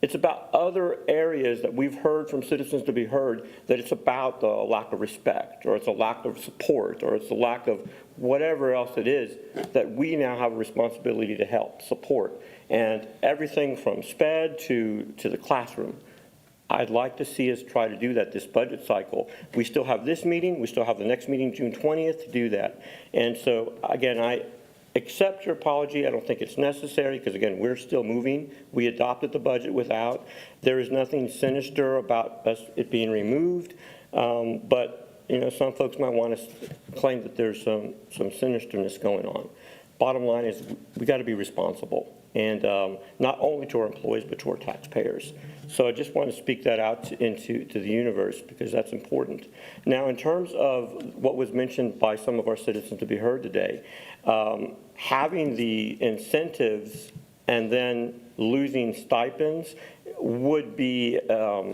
It's about other areas that we've heard from citizens to be heard, that it's about the lack of respect, or it's a lack of support, or it's a lack of whatever else it is, that we now have a responsibility to help support. And everything from SPED to the classroom. I'd like to see us try to do that this budget cycle. We still have this meeting, we still have the next meeting June 20th to do that. And so again, I accept your apology. I don't think it's necessary because, again, we're still moving. We adopted the budget without. There is nothing sinister about us it being removed, but you know, some folks might want to claim that there's some sinisterness going on. Bottom line is we got to be responsible, and not only to our employees but to our taxpayers. So I just want to speak that out into the universe because that's important. Now, in terms of what was mentioned by some of our citizens to be heard today, having the incentives and then losing stipends would be very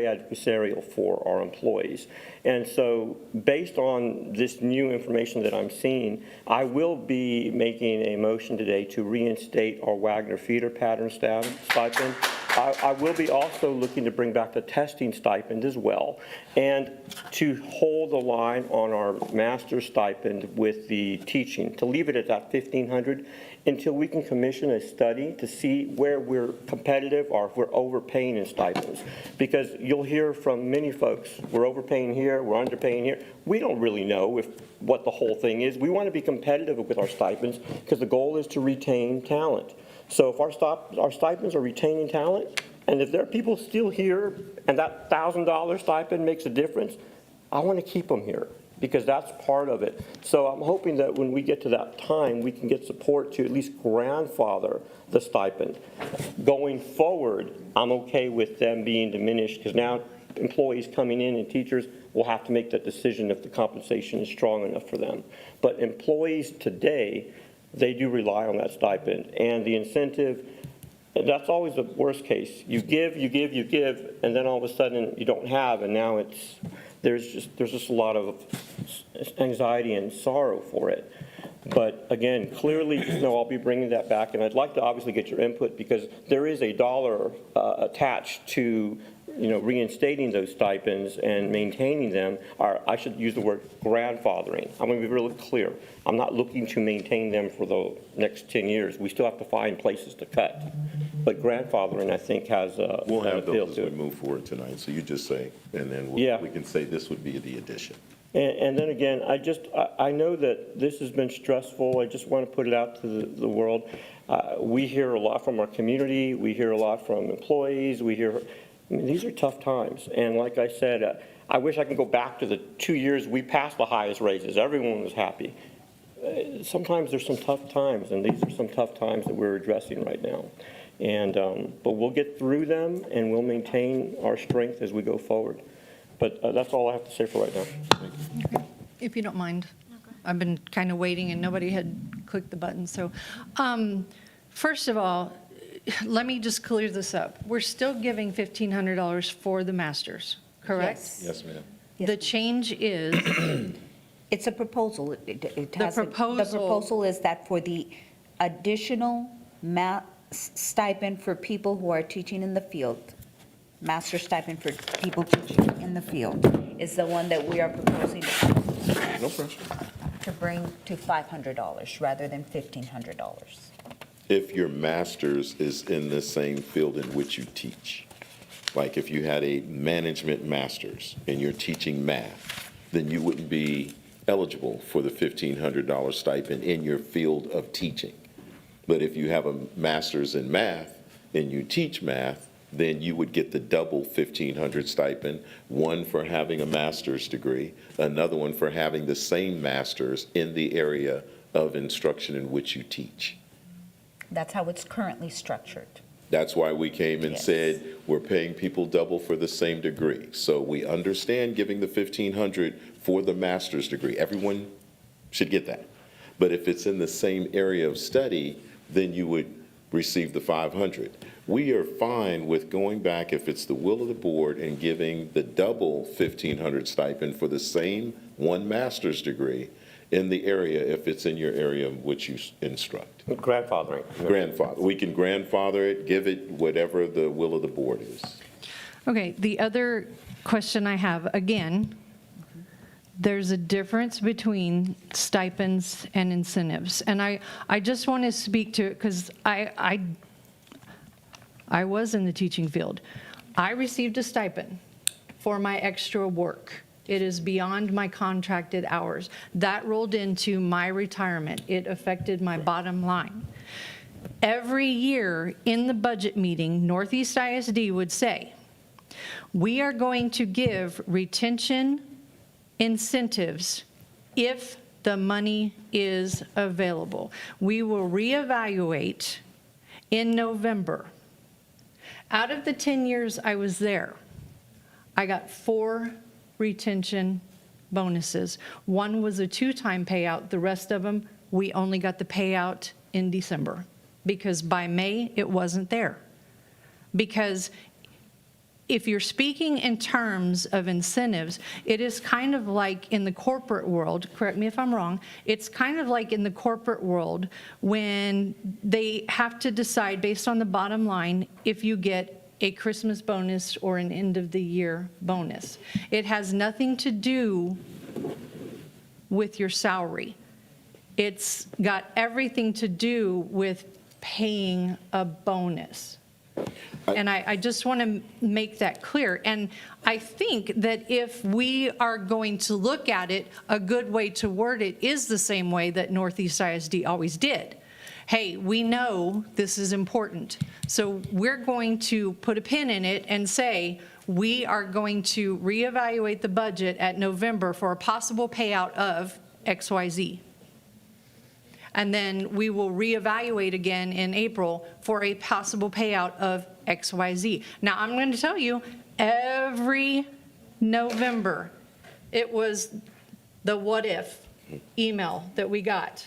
adversarial for our employees. And so based on this new information that I'm seeing, I will be making a motion today to reinstate our Wagner feeder pattern stipend. I will be also looking to bring back the testing stipend as well, and to hold the line on our master's stipend with the teaching, to leave it at that $1,500 until we can commission a study to see where we're competitive or if we're overpaying in stipends. Because you'll hear from many folks, we're overpaying here, we're underpaying here. We don't really know what the whole thing is. We want to be competitive with our stipends because the goal is to retain talent. So if our stipends are retaining talent, and if there are people still here and that $1,000 stipend makes a difference, I want to keep them here because that's part of it. So I'm hoping that when we get to that time, we can get support to at least grandfather the stipend. Going forward, I'm okay with them being diminished because now employees coming in and teachers will have to make that decision if the compensation is strong enough for them. But employees today, they do rely on that stipend. And the incentive, that's always the worst case. You give, and then all of a sudden you don't have, and now there's just a lot of anxiety and sorrow for it. But again, clearly, I'll be bringing that back, and I'd like to obviously get your input because there is a dollar attached to reinstating those stipends and maintaining them. I should use the word grandfathering. I'm going to be really clear. I'm not looking to maintain them for the next 10 years. We still have to find places to cut. But grandfathering, I think, has we'll have appeal those to as we move forward tonight. So you just say, and then we can say this would be the addition. And then again, I know that this has been stressful. I just want to put it out to the world. We hear a lot from our community. We hear a lot from employees. These are tough times. And like I said, I wish I could go back to the 2 years we passed the highest raises. Everyone was happy. sometimes there's some tough times, and these are some tough times that we're addressing right now. And, but we'll get through them, and we'll maintain our strength as we go forward. But that's all I have to say for right now. If you don't mind. I've been kind of waiting, and nobody had clicked the button. So first of all, let me just clear this up. We're still giving $1,500 for the masters, correct? Yes, ma'am. The change is, It's a proposal. The proposal- proposal is that for the additional stipend for people who are teaching in the field, master stipend for people teaching in the field, is the one that we are proposing No pressure. to bring to $500 rather than $1,500. If your master's is in the same field in which you teach, like if you had a management master's and you're teaching math, then you wouldn't be eligible for the $1,500 stipend in your field of teaching. But if you have a master's in math and you teach math, then you would get the double $1,500 stipend, one for having a master's degree, another one for having the same master's in the area of instruction in which you teach. That's how it's currently structured. That's why we came and Yes. said, we're paying people double for the same degree. So we understand giving the $1,500 for the master's degree. Everyone should get that. But if it's in the same area of study, then you would receive the $500. We are fine with going back, if it's the will of the board, and giving the double $1,500 stipend for the same one master's degree in the area, if it's in your area in which you instruct. Grandfathering. Grandfather. We can grandfather it, give it whatever the will of the board is. okay, the other question I have, again, there's a difference between stipends and incentives. And I just want to speak to it because I was in the teaching field. I received a stipend for my extra work. It is beyond my contracted hours. That rolled into my retirement. It affected my bottom line. Every year in the budget meeting, Northeast ISD would say, we are going to give retention incentives if the money is available. We will reevaluate in November. Out of the 10 years I was there, I got 4 retention bonuses. One was a 2-time payout. The rest of them, we only got the payout in December because by May, it wasn't there. Because if you're speaking in terms of incentives, it is kind of like in the corporate world, correct me if I'm wrong, it's kind of like in the corporate world when they have to decide based on the bottom line if you get a Christmas bonus or an end of the year bonus. It has nothing to do with your salary. It's got everything to do with paying a bonus. And I just want to make that clear. And I think that if we are going to look at it, a good way to word it is the same way that Northeast ISD always did. Hey, we know this is important, so we're going to put a pin in it and say, we are going to reevaluate the budget at November for a possible payout of XYZ. And then we will reevaluate again in April for a possible payout of XYZ. Now, I'm going to tell you, every November, it was the what if email that we got.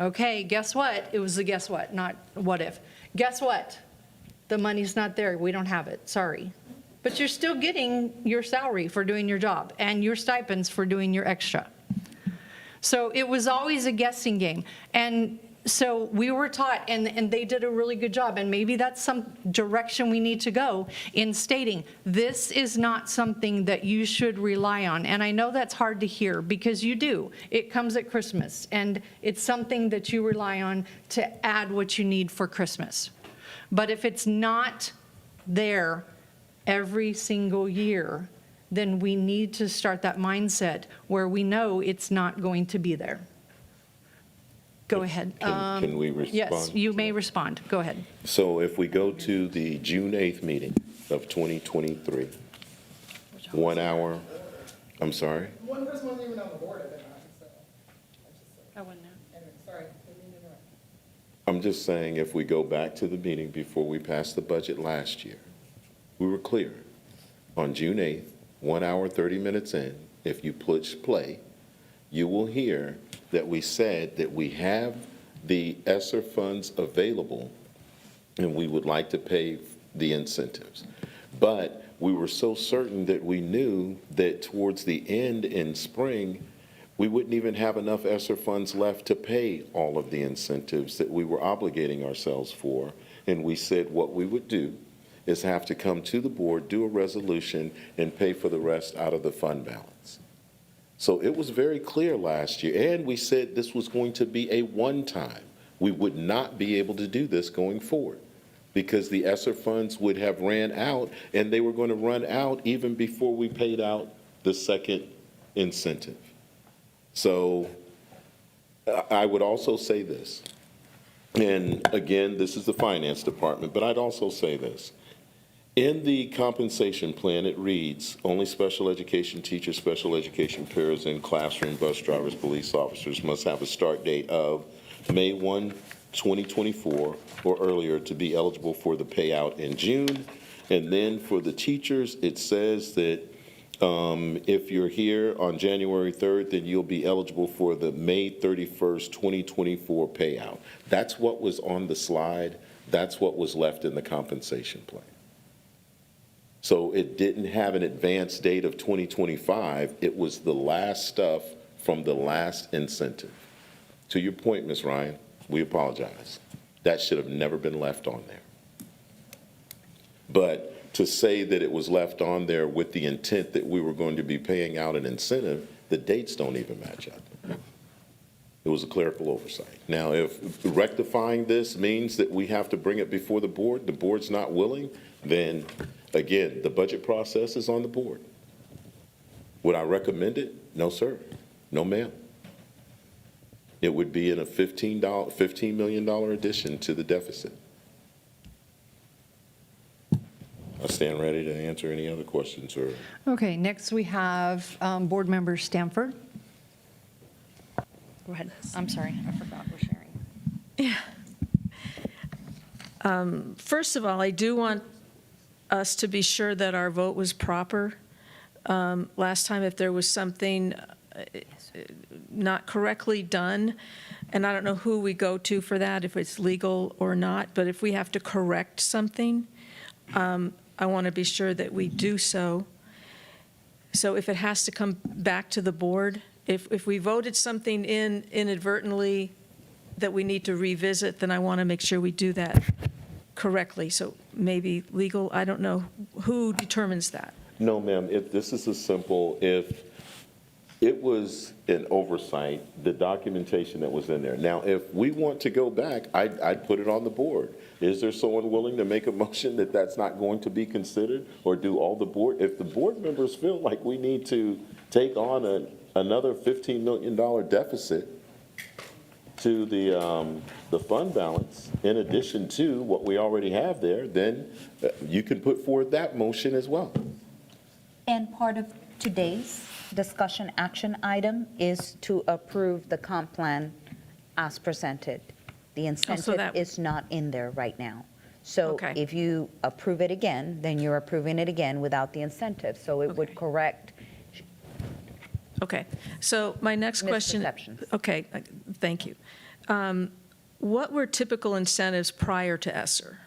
Okay, guess what? It was the guess what, not what if. Guess what? The money's not there. We don't have it. Sorry. But you're still getting your salary for doing your job and your stipends for doing your extra. So it was always a guessing game. And so we were taught, and they did a really good job, and maybe that's some direction we need to go in stating, this is not something that you should rely on. And I know that's hard to hear, because you do. It comes at Christmas, and it's something that you rely on to add what you need for Christmas. But if it's not there every single year, then we need to start that mindset where we know it's not going to be there. Go ahead. Can we respond? Yes, you may respond. Go ahead. So if we go to the June 8th meeting of 2023, 1 hour, I'm sorry? One person wasn't even on the board at that time, so. I wouldn't know. I'm just saying, if we go back to the meeting before we passed the budget last year, we were clear. On June 8th, 1 hour, 30 minutes in, if you push play, you will hear that we said that we have the ESSER funds available and we would like to pay the incentives. But we were so certain that we knew that towards the end in spring, we wouldn't even have enough ESSER funds left to pay all of the incentives that we were obligating ourselves for. And we said what we would do is have to come to the board, do a resolution, and pay for the rest out of the fund balance. So it was very clear last year, and we said this was going to be a one-time. We would not be able to do this going forward because the ESSER funds would have ran out, and they were going to run out even before we paid out the second incentive. So I would also say this, and again, this is the finance department, but I'd also say this. In the compensation plan, it reads, only special education teachers, special education pairs, and classroom bus drivers, police officers must have a start date of May 1, 2024 or earlier to be eligible for the payout in June. And then for the teachers, it says that if you're here on January 3rd, then you'll be eligible for the May 31st, 2024 payout. That's what was on the slide. That's what was left in the compensation plan. So it didn't have an advance date of 2025. It was the last stuff from the last incentive. To your point, Ms. Ryan, we apologize. That should have never been left on there. But to say that it was left on there with the intent that we were going to be paying out an incentive, the dates don't even match up. It was a clerical oversight. Now, if rectifying this means that we have to bring it before the board's not willing, then again, the budget process is on the board. Would I recommend it? No, sir. No, ma'am. It would be in a $15 million addition to the deficit. I stand ready to answer any other questions or. Okay, next we have Board Member Stanford. Go ahead. I'm sorry, I forgot we're sharing. Yeah. First of all, I do want us to be sure that our vote was proper. Last time, if there was something not correctly done, and I don't know who we go to for that, if it's legal or not, but if we have to correct something, I want to be sure that we do so. So if it has to come back to the board, if we voted something in inadvertently that we need to revisit, then I want to make sure we do that correctly. So maybe legal, I don't know. Who determines that? No, ma'am. This is a simple, if it was an oversight, the documentation that was in there. Now, if we want to go back, I'd put it on the board. Is there someone willing to make a motion that that's not going to be considered, or do all the board? If the board members feel like we need to take on another $15 million deficit to the fund balance, in addition to what we already have there, then you can put forward that motion as well. And part of today's discussion action item is to approve the comp plan as presented. The incentive is not in there right now. So if you approve it again, then you're approving it again without the incentive. So it would correct. Okay, so my next question. Okay, thank you. What were typical incentives prior to ESSER?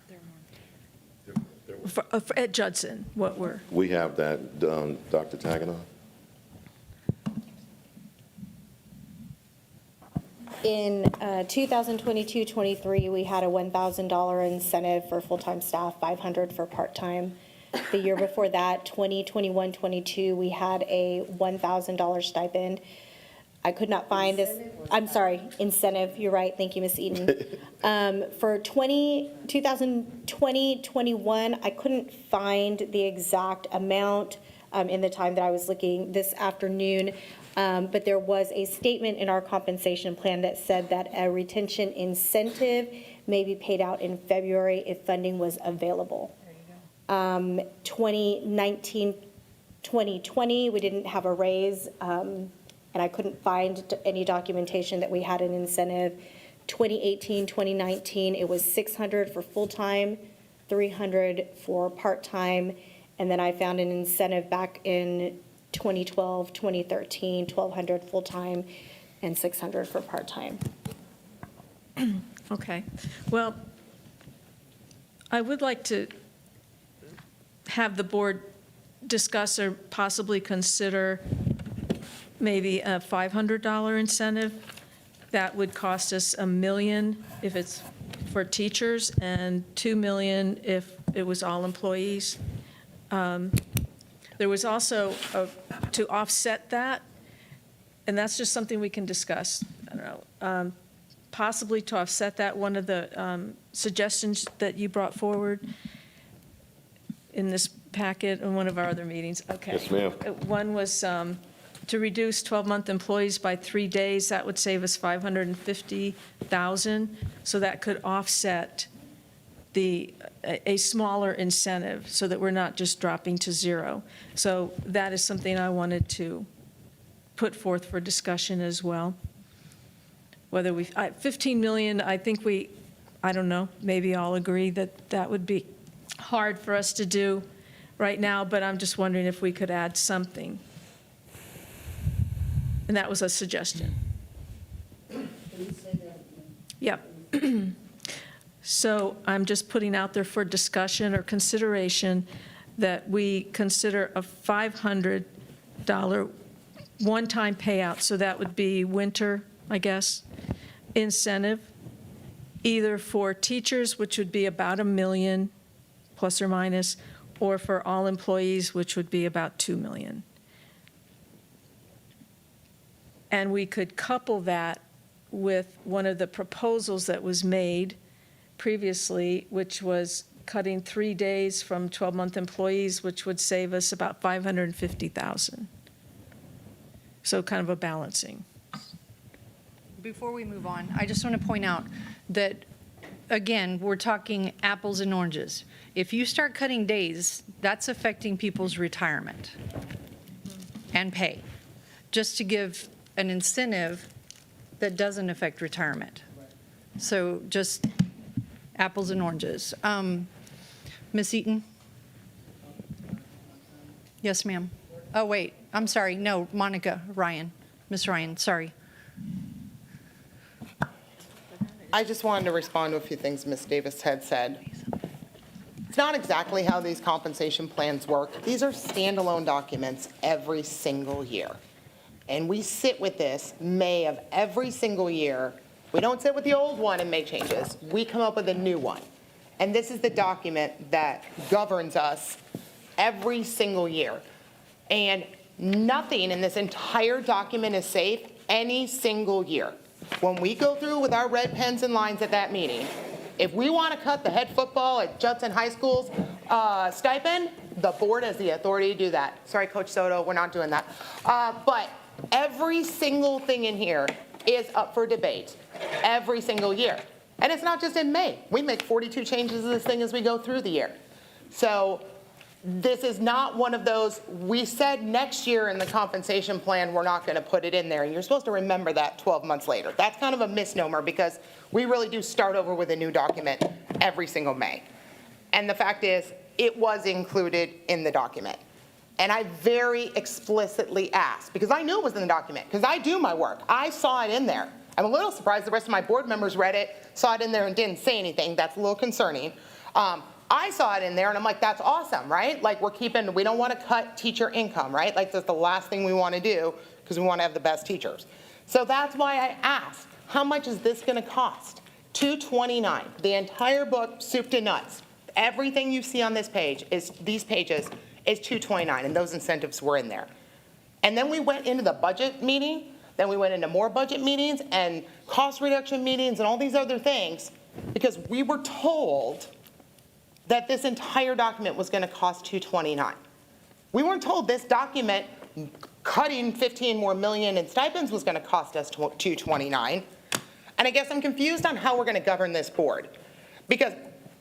At Judson, what were? We have that, Dr. Taganoff. In 2022-23, we had a $1,000 incentive for full-time staff, $500 for part-time. The year before that, 2021-22, we had a $1,000 stipend. I could not find this. I'm sorry, incentive. You're right. Thank you, Ms. Eaton. For 2020-21, I couldn't find the exact amount in the time that I was looking this afternoon. But there was a statement in our compensation plan that said that a retention incentive may be paid out in February if funding was available. 2019, 2020, we didn't have a raise, and I couldn't find any documentation that we had an incentive. 2018, 2019, it was 600 for full-time, 300 for part-time, and then I found an incentive back in 2012, 2013, 1,200 full-time and 600 for part-time. Okay. Well, I would like to have the board discuss or possibly consider maybe a $500 incentive. That would cost us $1 million if it's for teachers and $2 million if it was all employees. There was also, to offset that, and that's just something we can discuss, I don't know, possibly to offset that, one of the suggestions that you brought forward in this packet in one of our other meetings. Okay. Yes, ma'am. One was to reduce 12-month employees by 3 days. That would save us $550,000. So that could offset a smaller incentive so that we're not just dropping to zero. So that is something I wanted to put forth for discussion as well. Whether 15 million, I think I don't know, maybe all agree that that would be hard for us to do right now, but I'm just wondering if we could add something. And that was a suggestion. Yep. So I'm just putting out there for discussion or consideration that we consider a $500 one-time payout. So that would be winter, I guess, incentive, either for teachers, which would be about $1 million, plus or minus, or for all employees, which would be about $2 million. And we could couple that with one of the proposals that was made previously, which was cutting 3 days from 12-month employees, which would save us about $550,000. So kind of a balancing. Before we move on, I just want to point out that, again, we're talking apples and oranges. If you start cutting days, that's affecting people's retirement and pay, just to give an incentive that doesn't affect retirement. So just apples and oranges. Ms. Eaton? Yes, ma'am. Oh, wait, I'm sorry. No, Monica, Ryan. Ms. Ryan, sorry. I just wanted to respond to a few things Ms. Davis had said. It's not exactly how these compensation plans work. These are standalone documents every single year. And we sit with this May of every single year. We don't sit with the old one and make changes. We come up with a new one. And this is the document that governs us every single year. And nothing in this entire document is safe any single year. When we go through with our red pens and lines at that meeting, if we want to cut the head football at Judson High School's stipend, the board has the authority to do that. Sorry, Coach Soto, we're not doing that. But every single thing in here is up for debate every single year. And it's not just in May. We make 42 changes to this thing as we go through the year. So this is not one of those, we said next year in the compensation plan, we're not going to put it in there. And you're supposed to remember that 12 months later. That's kind of a misnomer because we really do start over with a new document every single May. And the fact is, it was included in the document. And I very explicitly asked, because I knew it was in the document, because I do my work. I saw it in there. I'm a little surprised the rest of my board members read it, saw it in there and didn't say anything. That's a little concerning. I saw it in there and I'm like, that's awesome, right? Like we don't want to cut teacher income, right? Like that's the last thing we want to do because we want to have the best teachers. So that's why I asked, how much is this going to cost? $229, the entire book, soup to nuts. Everything you see on this page these pages is $229 and those incentives were in there. And then we went into the budget meeting, then we went into more budget meetings and cost reduction meetings and all these other things because we were told that this entire document was going to cost $229. We weren't told this document cutting 15 more million in stipends was going to cost us $229. And I guess I'm confused on how we're going to govern this board because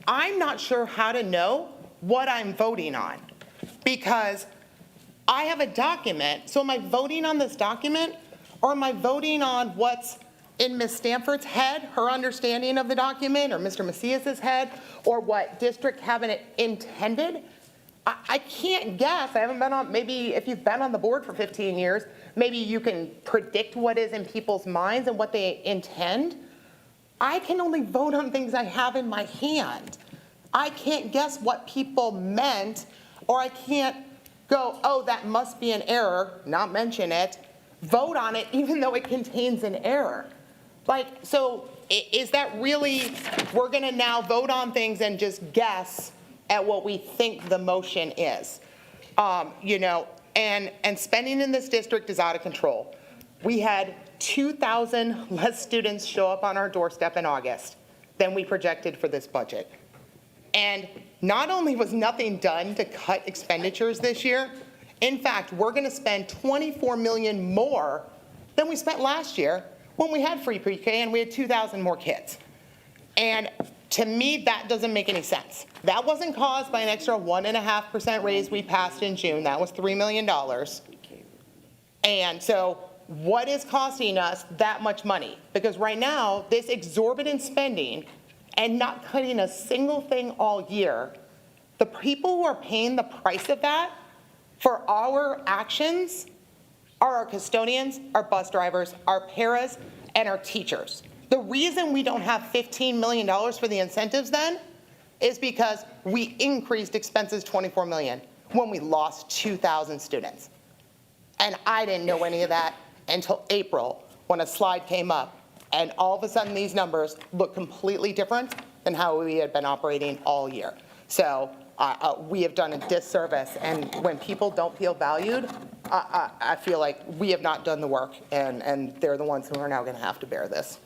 I'm not sure how to know what I'm voting on because I have a document. So am I voting on this document or am I voting on what's in Ms. Stanford's head, her understanding of the document, or Mr. Macias's head, or what district cabinet intended. I can't guess. I haven't been on, maybe if you've been on the board for 15 years, maybe you can predict what is in people's minds and what they intend. I can only vote on things I have in my hand. I can't guess what people meant, or I can't go, oh, that must be an error, not mention it, vote on it even though it contains an error. Like, so is that really, we're gonna now vote on things and just guess at what we think the motion is? You know, and spending in this district is out of control. We had 2,000 less students show up on our doorstep in August than we projected for this budget. And not only was nothing done to cut expenditures this year, in fact, we're going to spend $24 million more than we spent last year when we had free pre-K and we had 2,000 more kids. And to me, that doesn't make any sense. That wasn't caused by an extra 1.5% raise we passed in June. That was $3 million. And so what is costing us that much money? Because right now, this exorbitant spending and not cutting a single thing all year, the people who are paying the price of that for our actions are our custodians, our bus drivers, our paras, and our teachers. The reason we don't have $15 million for the incentives then is because we increased expenses $24 million when we lost 2,000 students. And I didn't know any of that until April when a slide came up, and all of a sudden these numbers look completely different than how we had been operating all year. So we have done a disservice, and when people don't feel valued, I feel like we have not done the work, and they're the ones who are now going to have to bear this.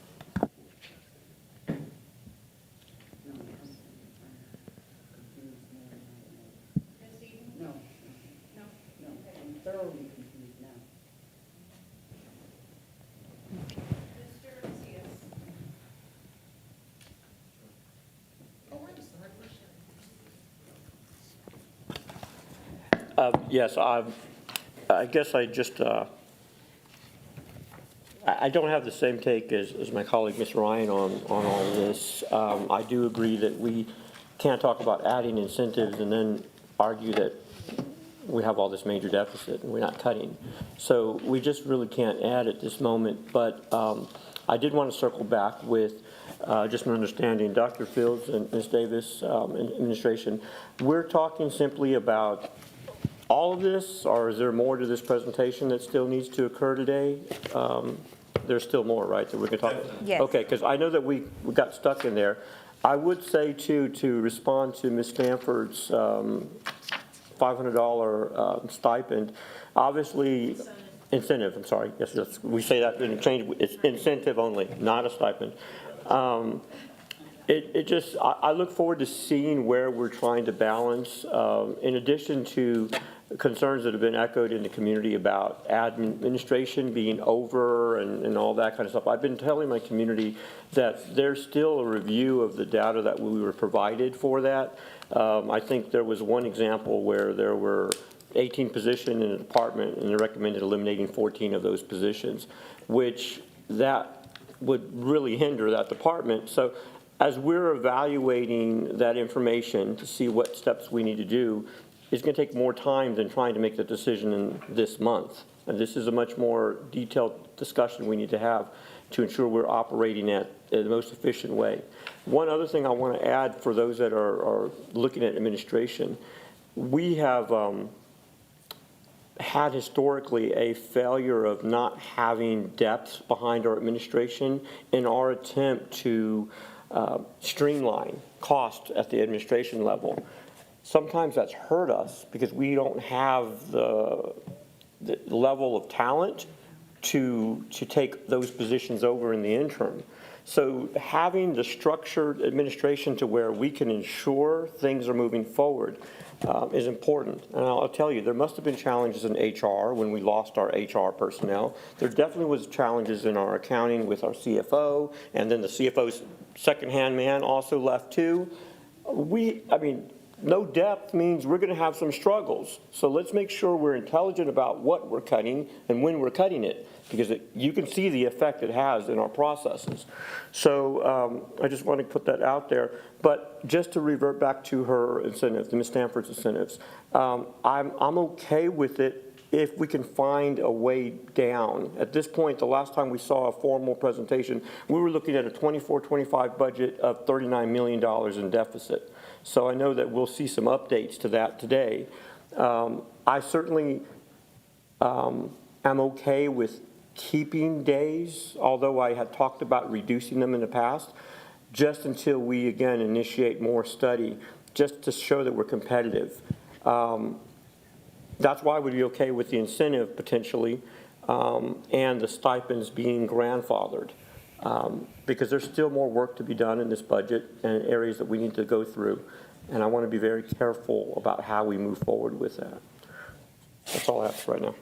Yes, I guess I just, I don't have the same take as my colleague, Ms. Ryan, on all of this. I do agree that we can't talk about adding incentives and then argue that we have all this major deficit and we're not cutting. So we just really can't add at this moment. But I did want to circle back with just an understanding. Dr. Fields and Ms. Davis, administration, we're talking simply about all of this, or is there more to this presentation that still needs to occur today? There's still more, right, that we can talk about? Yes. Okay, because I know that we got stuck in there. I would say, too, to respond to Ms. Stanford's $500 stipend, obviously, incentive, I'm sorry, yes, we say that in exchange, it's incentive only, not a stipend. I look forward to seeing where we're trying to balance, in addition to concerns that have been echoed in the community about administration being over and all that kind of stuff. I've been telling my community that there's still a review of the data that we were provided for that. I think there was one example where there were 18 positions in a department and they recommended eliminating 14 of those positions, which that would really hinder that department. So as we're evaluating that information to see what steps we need to do, it's going to take more time than trying to make the decision in this month. And this is a much more detailed discussion we need to have to ensure we're operating at the most efficient way. One other thing I want to add for those that are looking at administration, we have had historically a failure of not having depth behind our administration in our attempt to streamline cost at the administration level. Sometimes that's hurt us because we don't have the level of talent to take those positions over in the interim. So having the structured administration to where we can ensure things are moving forward is important. And I'll tell you, there must have been challenges in HR when we lost our HR personnel. There definitely was challenges in our accounting with our CFO, and then the CFO's second-hand man also left too. no depth means we're going to have some struggles. So let's make sure we're intelligent about what we're cutting and when we're cutting it, because you can see the effect it has in our processes. So I just want to put that out there. But just to revert back to her incentives, Ms. Stanford's incentives, I'm okay with it if we can find a way down. At this point, the last time we saw a formal presentation, we were looking at a 24-25 budget of $39 million in deficit. So I know that we'll see some updates to that today. I certainly am okay with keeping days, although I had talked about reducing them in the past, just until we, again, initiate more study, just to show that we're competitive. That's why we'd be okay with the incentive potentially, and the stipends being grandfathered, because there's still more work to be done in this budget and areas that we need to go through, and I want to be very careful about how we move forward with that. That's all I have for right now.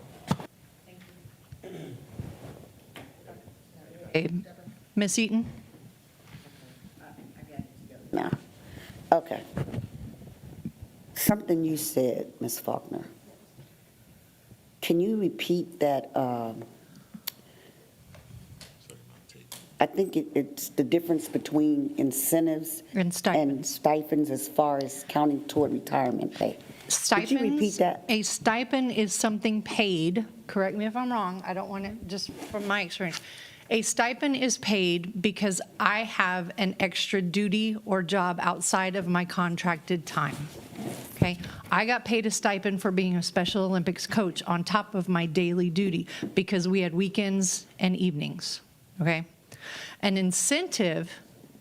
Okay. Ms. Eaton? Now, okay. Something you said, Ms. Faulkner. Can you repeat that? I think it's the difference between incentives and stipends as far as counting toward retirement pay. Stipends, Could you repeat that? A stipend is something paid, correct me if I'm wrong, I don't want to, just from my experience. A stipend is paid because I have an extra duty or job outside of my contracted time. Okay, I got paid a stipend for being a Special Olympics coach on top of my daily duty because we had weekends and evenings, okay? An incentive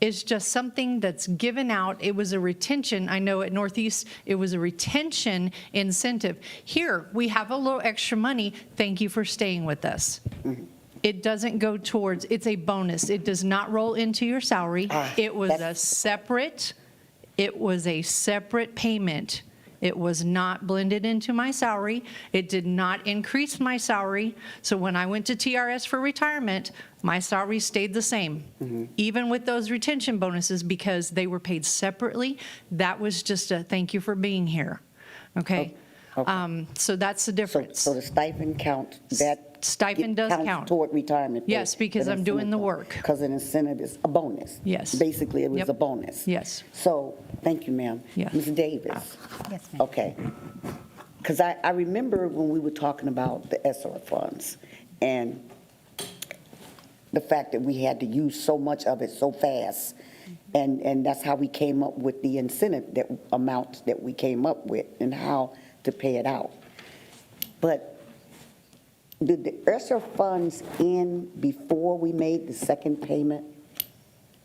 is just something that's given out. It was a retention. I know at Northeast, it was a retention incentive. Here, we have a little extra money. Thank you for staying with us. It doesn't go towards, it's a bonus. It does not roll into your salary. It was a separate payment. It was not blended into my salary. It did not increase my salary. So when I went to TRS for retirement, my salary stayed the same, even with those retention bonuses, because they were paid separately. That was just a thank you for being here, okay? So that's the difference. So the stipend count, that stipend does count counts toward retirement pay. Yes, because I'm doing the work. Because an incentive is a bonus. Yes. Basically, it was a bonus. Yes. So, thank you, ma'am. Yes. Ms. Davis. Yes, ma'am. Okay. Because I remember when we were talking about the ESSER funds and the fact that we had to use so much of it so fast. And that's how we came up with the incentive amount that we came up with and how to pay it out. But did the ESSER funds end before we made the second payment?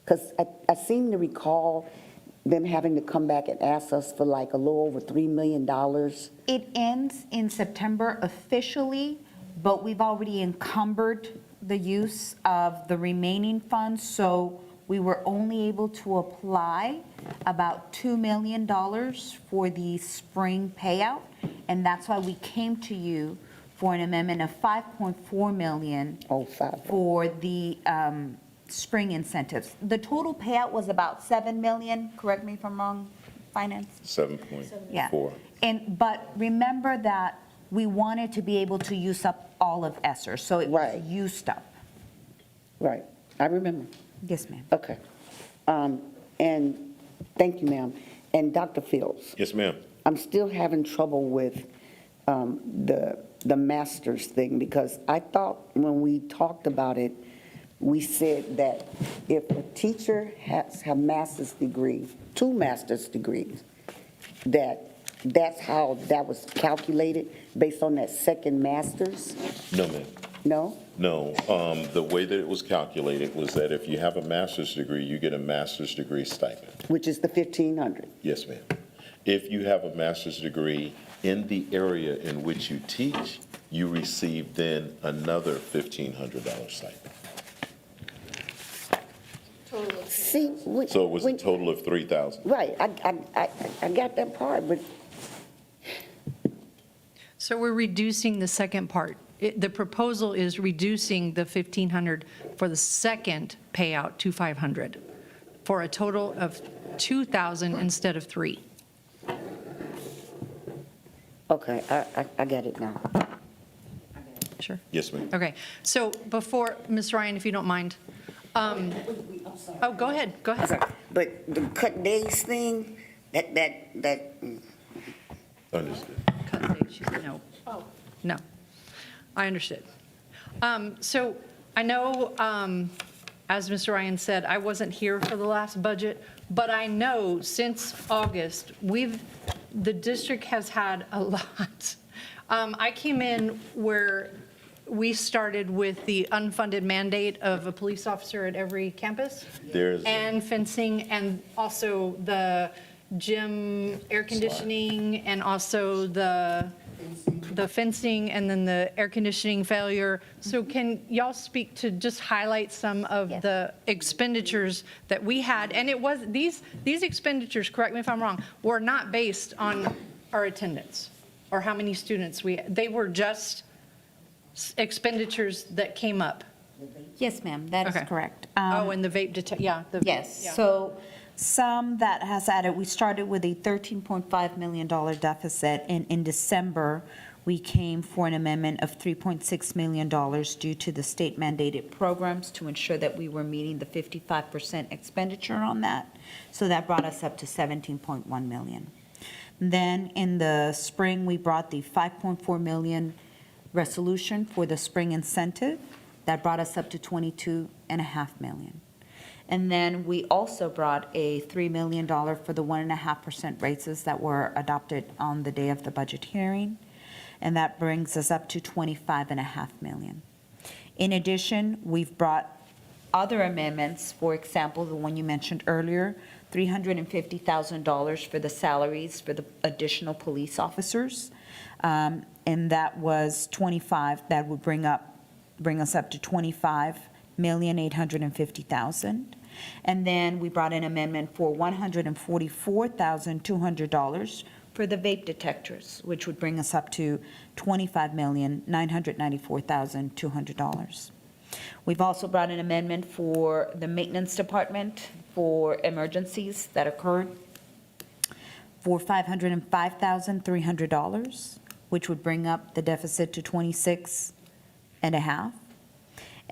Because I seem to recall them having to come back and ask us for like a little over $3 million. It ends in September officially, but we've already encumbered the use of the remaining funds, so we were only able to apply about $2 million for the spring payout, and that's why we came to you for an amendment of $5.4 million for the spring incentives. The total payout was about $7 million, correct me if I'm wrong, Finance? 7.4. Yeah. But remember that we wanted to be able to use up all of ESSER, so it was used up. Right, I remember. Yes, ma'am. Okay. And thank you, ma'am. And Dr. Fields. Yes, ma'am. I'm still having trouble with the master's thing, because I thought when we talked about it, we said that if a teacher has a master's degree, 2 master's degrees, that's how that was calculated, based on that second master's? No, ma'am. No? No. The way that it was calculated was that if you have a master's degree, you get a master's degree stipend. Which is the $1,500? Yes, ma'am. If you have a master's degree in the area in which you teach, you receive then another $1,500 stipend. See, So it was a total of $3,000. Right, I got that part, but So we're reducing the second part. The proposal is reducing the $1,500 for the second payout to $500 for a total of $2,000 instead of $3,000. Okay, I get it now. Sure. Yes, ma'am. Okay, so before, Ms. Ryan, if you don't mind. Oh, go ahead, go ahead. But the cut days thing, that. Understood. Cut date, she said no. Oh. No, I understood. So I know, as Mr. Ryan said, I wasn't here for the last budget, but I know since August, the district has had a lot. I came in where we started with the unfunded mandate of a police officer at every campus. And fencing, and also the gym air conditioning, and also the fencing, and then the air conditioning failure. So can y'all speak to just highlight some of the expenditures that we had? And it was, these expenditures, correct me if I'm wrong, were not based on our attendance or how many students they were just expenditures that came up. Yes, ma'am, that is Okay. correct. And the vape detect, yeah. Yes, so some that has added, we started with a $13.5 million deficit, and in December, we came for an amendment of $3.6 million due to the state mandated programs to ensure that we were meeting the 55% expenditure on that. So that brought us up to $17.1 million. Then in the spring, we brought the $5.4 million resolution for the spring incentive. That brought us up to $22.5 million. And then we also brought a $3 million for the 1.5% raises that were adopted on the day of the budget hearing. And that brings us up to $25.5 million. In addition, we've brought other amendments, for example, the one you mentioned earlier, $350,000 for the salaries for the additional police officers. And that was 25, that would bring us up to $25,850,000. And then we brought an amendment for $144,200 for the vape detectors, which would bring us up to $25,994,200. We've also brought an amendment for the maintenance department for emergencies that occurred for $505,300, which would bring up the deficit to 26.5.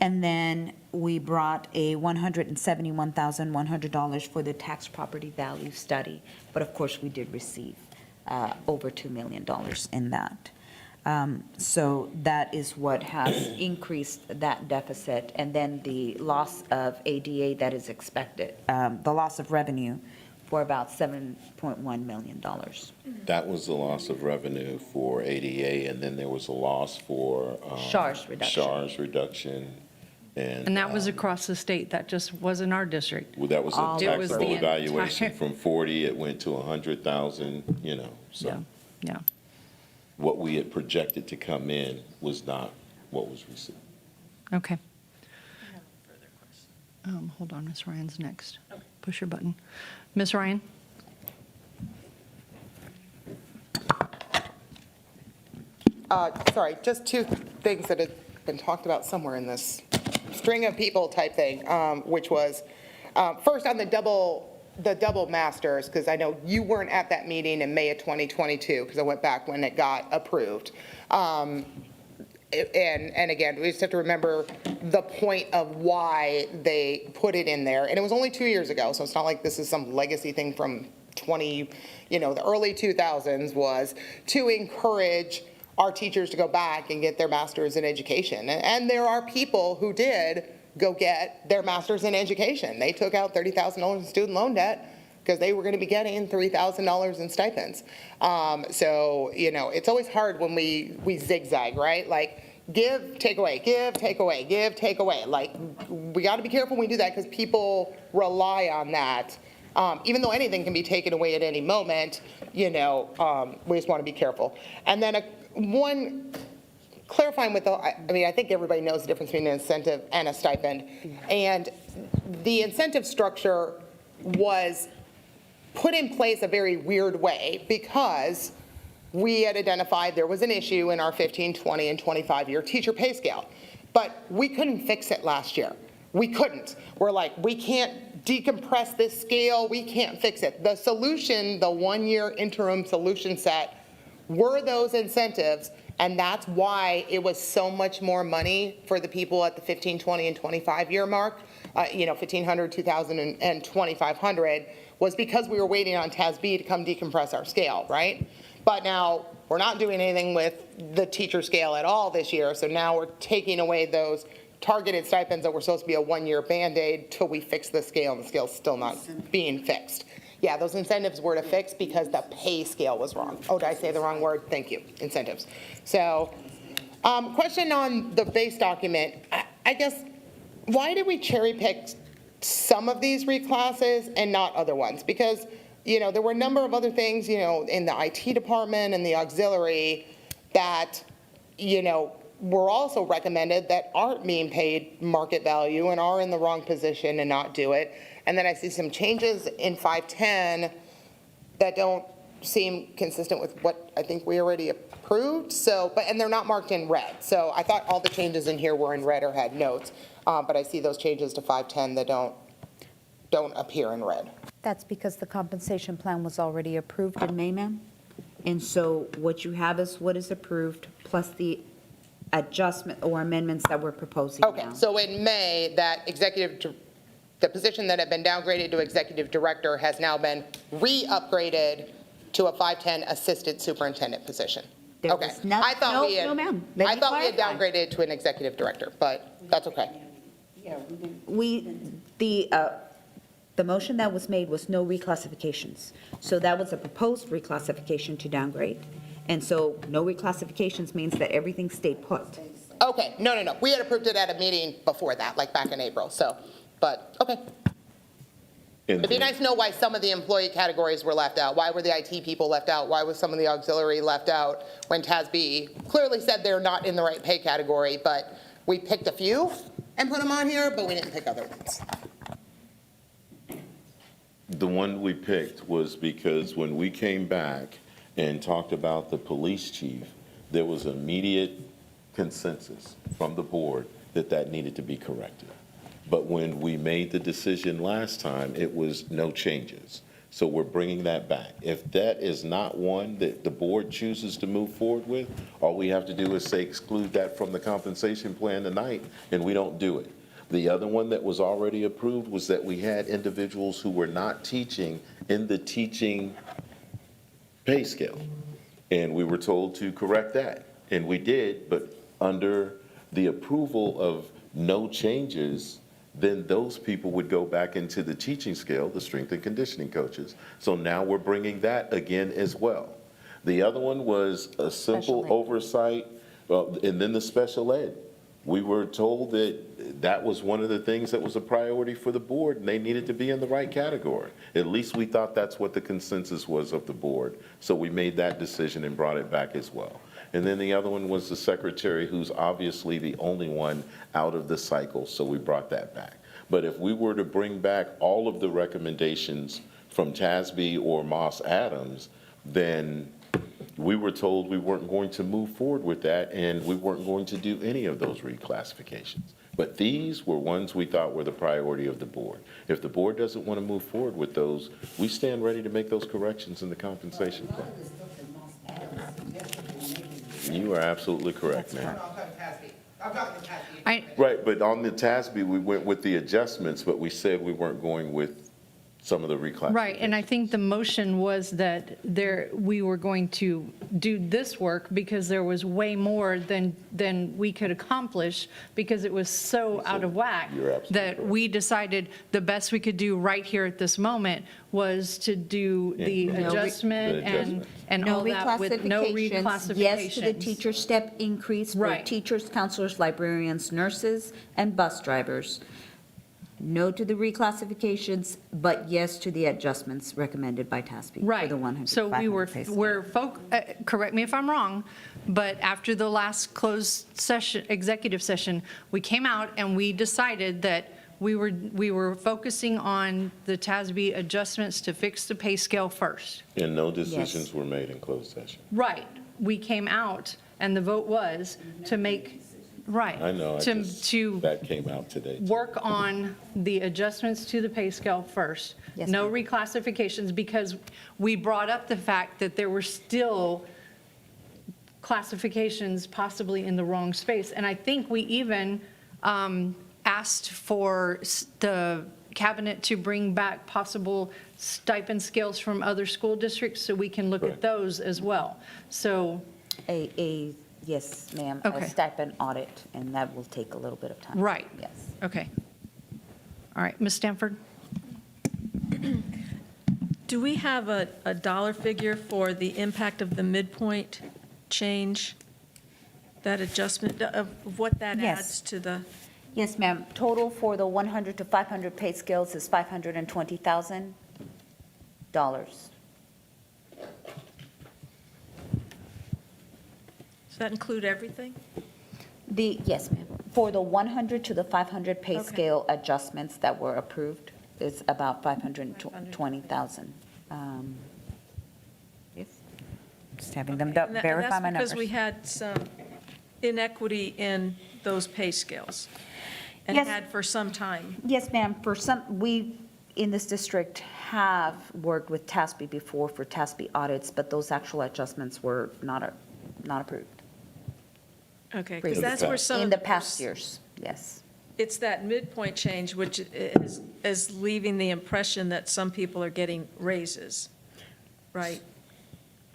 And then we brought a $171,100 for the tax property value study. But of course, we did receive over $2 million in that. So that is what has increased that deficit. And then the loss of ADA that is expected, the loss of revenue for about $7.1 million. That was the loss of revenue for ADA, and then there was a loss for SHARS reduction. SHARS reduction. And that was across the state, that just wasn't our district. Well, that was a It was taxable the evaluation. entire- From 40, it went to 100,000, so. Yeah. What we had projected to come in was not what was received. Okay. Hold on, Ms. Ryan's next. Push your button. Ms. Ryan? Sorry, just two things that had been talked about somewhere in this string of people type thing, which was, first on the double masters, because I know you weren't at that meeting in May of 2022, because I went back when it got approved. And again, we just have to remember the point of why they put it in there. And it was only 2 years ago, so it's not like this is some legacy thing from the early 2000s, was to encourage our teachers to go back and get their master's in education. And there are people who did go get their master's in education. They took out $30,000 in student loan debt because they were going to be getting $3,000 in stipends. So, it's always hard when we zigzag, right? Like, give, take away, give, take away, give, take away. Like, we got to be careful when we do that because people rely on that. Even though anything can be taken away at any moment, we just want to be careful. And then one clarifying with I think everybody knows the difference between an incentive and a stipend. And the incentive structure was put in place a very weird way because we had identified there was an issue in our 15, 20, and 25-year teacher pay scale. But we couldn't fix it last year. We couldn't. We're like, we can't decompress this scale. We can't fix it. The solution, the one-year interim solution set, were those incentives, and that's why it was so much more money for the people at the 15, 20, and 25-year mark, $1,500, $2,000, and $2,500, was because we were waiting on TASB to come decompress our scale, right? But now, we're not doing anything with the teacher scale at all this year, so now we're taking away those targeted stipends that were supposed to be a one-year Band-Aid till we fix the scale, and the scale's still not being fixed. Yeah, those incentives were to fix because the pay scale was wrong. Oh, did I say the wrong word? Thank you, incentives. So, question on the base document. I guess, why did we cherry pick some of these reclasses and not other ones? Because, there were a number of other things, in the IT department and the auxiliary that, were also recommended that aren't being paid market value and are in the wrong position and not do it. And then I see some changes in 510 that don't seem consistent with what I think we already approved. So, and they're not marked in red. So I thought all the changes in here were in red or had notes. But I see those changes to 510 that don't appear in red. That's because the compensation plan was already approved in May, ma'am. And so what you have is what is approved plus the adjustment or amendments that we're proposing now. Okay, so in May, the position that had been downgraded to executive director has now been re-upgraded to a 510 assistant superintendent position. There Okay, was no- I thought we had, no, ma'am. Let I me thought we had clarify. downgraded to an executive director, but that's okay. The motion that was made was no reclassifications. So that was a proposed reclassification to downgrade. And so no reclassifications means that everything stayed put. Okay, no. We had approved it at a meeting before that, like back in April, so, but, okay. It'd be nice to know why some of the employee categories were left out. Why were the IT people left out? Why was some of the auxiliary left out when TASB clearly said they're not in the right pay category, but we picked a few and put them on here, but we didn't pick other ones. The one we picked was because when we came back and talked about the police chief, there was immediate consensus from the board that that needed to be corrected. But when we made the decision last time, it was no changes. So we're bringing that back. If that is not one that the board chooses to move forward with, all we have to do is say exclude that from the compensation plan tonight, and we don't do it. The other one that was already approved was that we had individuals who were not teaching in the teaching pay scale. And we were told to correct that, and we did, but under the approval of no changes, then those people would go back into the teaching scale, the strength and conditioning coaches. So now we're bringing that again as well. The other one was a simple oversight, and then the special ed. We were told that that was one of the things that was a priority for the board, and they needed to be in the right category. At least we thought that's what the consensus was of the board. So we made that decision and brought it back as well. And then the other one was the secretary, who's obviously the only one out of the cycle, so we brought that back. But if we were to bring back all of the recommendations from TASB or Moss Adams, then we were told we weren't going to move forward with that, and we weren't going to do any of those reclassifications. But these were ones we thought were the priority of the board. If the board doesn't want to move forward with those, we stand ready to make those corrections in the compensation plan. You are absolutely correct, ma'am. Right, but on the TASB, we went with the adjustments, but we said we weren't going with some of the reclassifications. Right, and I think the motion was that we were going to do this work because there was way more than we could accomplish because it was so out of whack that we decided the best we could do right here at this moment was to do the adjustment and all that with no reclassifications. Yes to the teacher step increase for teachers, counselors, librarians, nurses, and bus drivers. No to the reclassifications, but yes to the adjustments recommended by TASB. Right. For the 100. So correct me if I'm wrong, but after the last closed session, executive session, we came out and we decided that we were focusing on the TASB adjustments to fix the pay scale first. And no decisions were made in closed session. Right. We came out and the vote was to make, I know, to that came out today. work on the adjustments to the pay scale first. No reclassifications, because we brought up the fact that there were still classifications possibly in the wrong space. And I think we even asked for the cabinet to bring back possible stipend scales from other school districts so we can look at those as well. So, Yes, ma'am, Okay. a stipend audit, and that will take a little bit of time. right, Yes. okay. All right, Ms. Stanford? Do we have a dollar figure for the impact of the midpoint change? That adjustment, of what that Yes. adds to the, Yes, ma'am. Total for the 100 to 500 pay scales is $520,000. does that include everything? Yes, ma'am. For the 100 to the 500 pay Okay. scale adjustments that were approved is about $520,000. Yes. Just having them And that- verify my And that's numbers. because we had some inequity in those pay scales, and Yes. had for some time. Yes, ma'am. We, in this district, have worked with TASB before for TASB audits, but those actual adjustments were not approved. Okay, because that's where some. In the past years, yes. It's that midpoint change which is leaving the impression that some people are getting raises, right?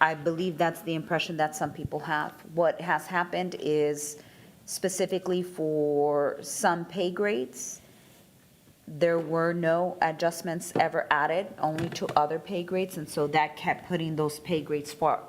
I believe that's the impression that some people have. What has happened is specifically for some pay grades, there were no adjustments ever added, only to other pay grades, and so that kept putting those pay grades far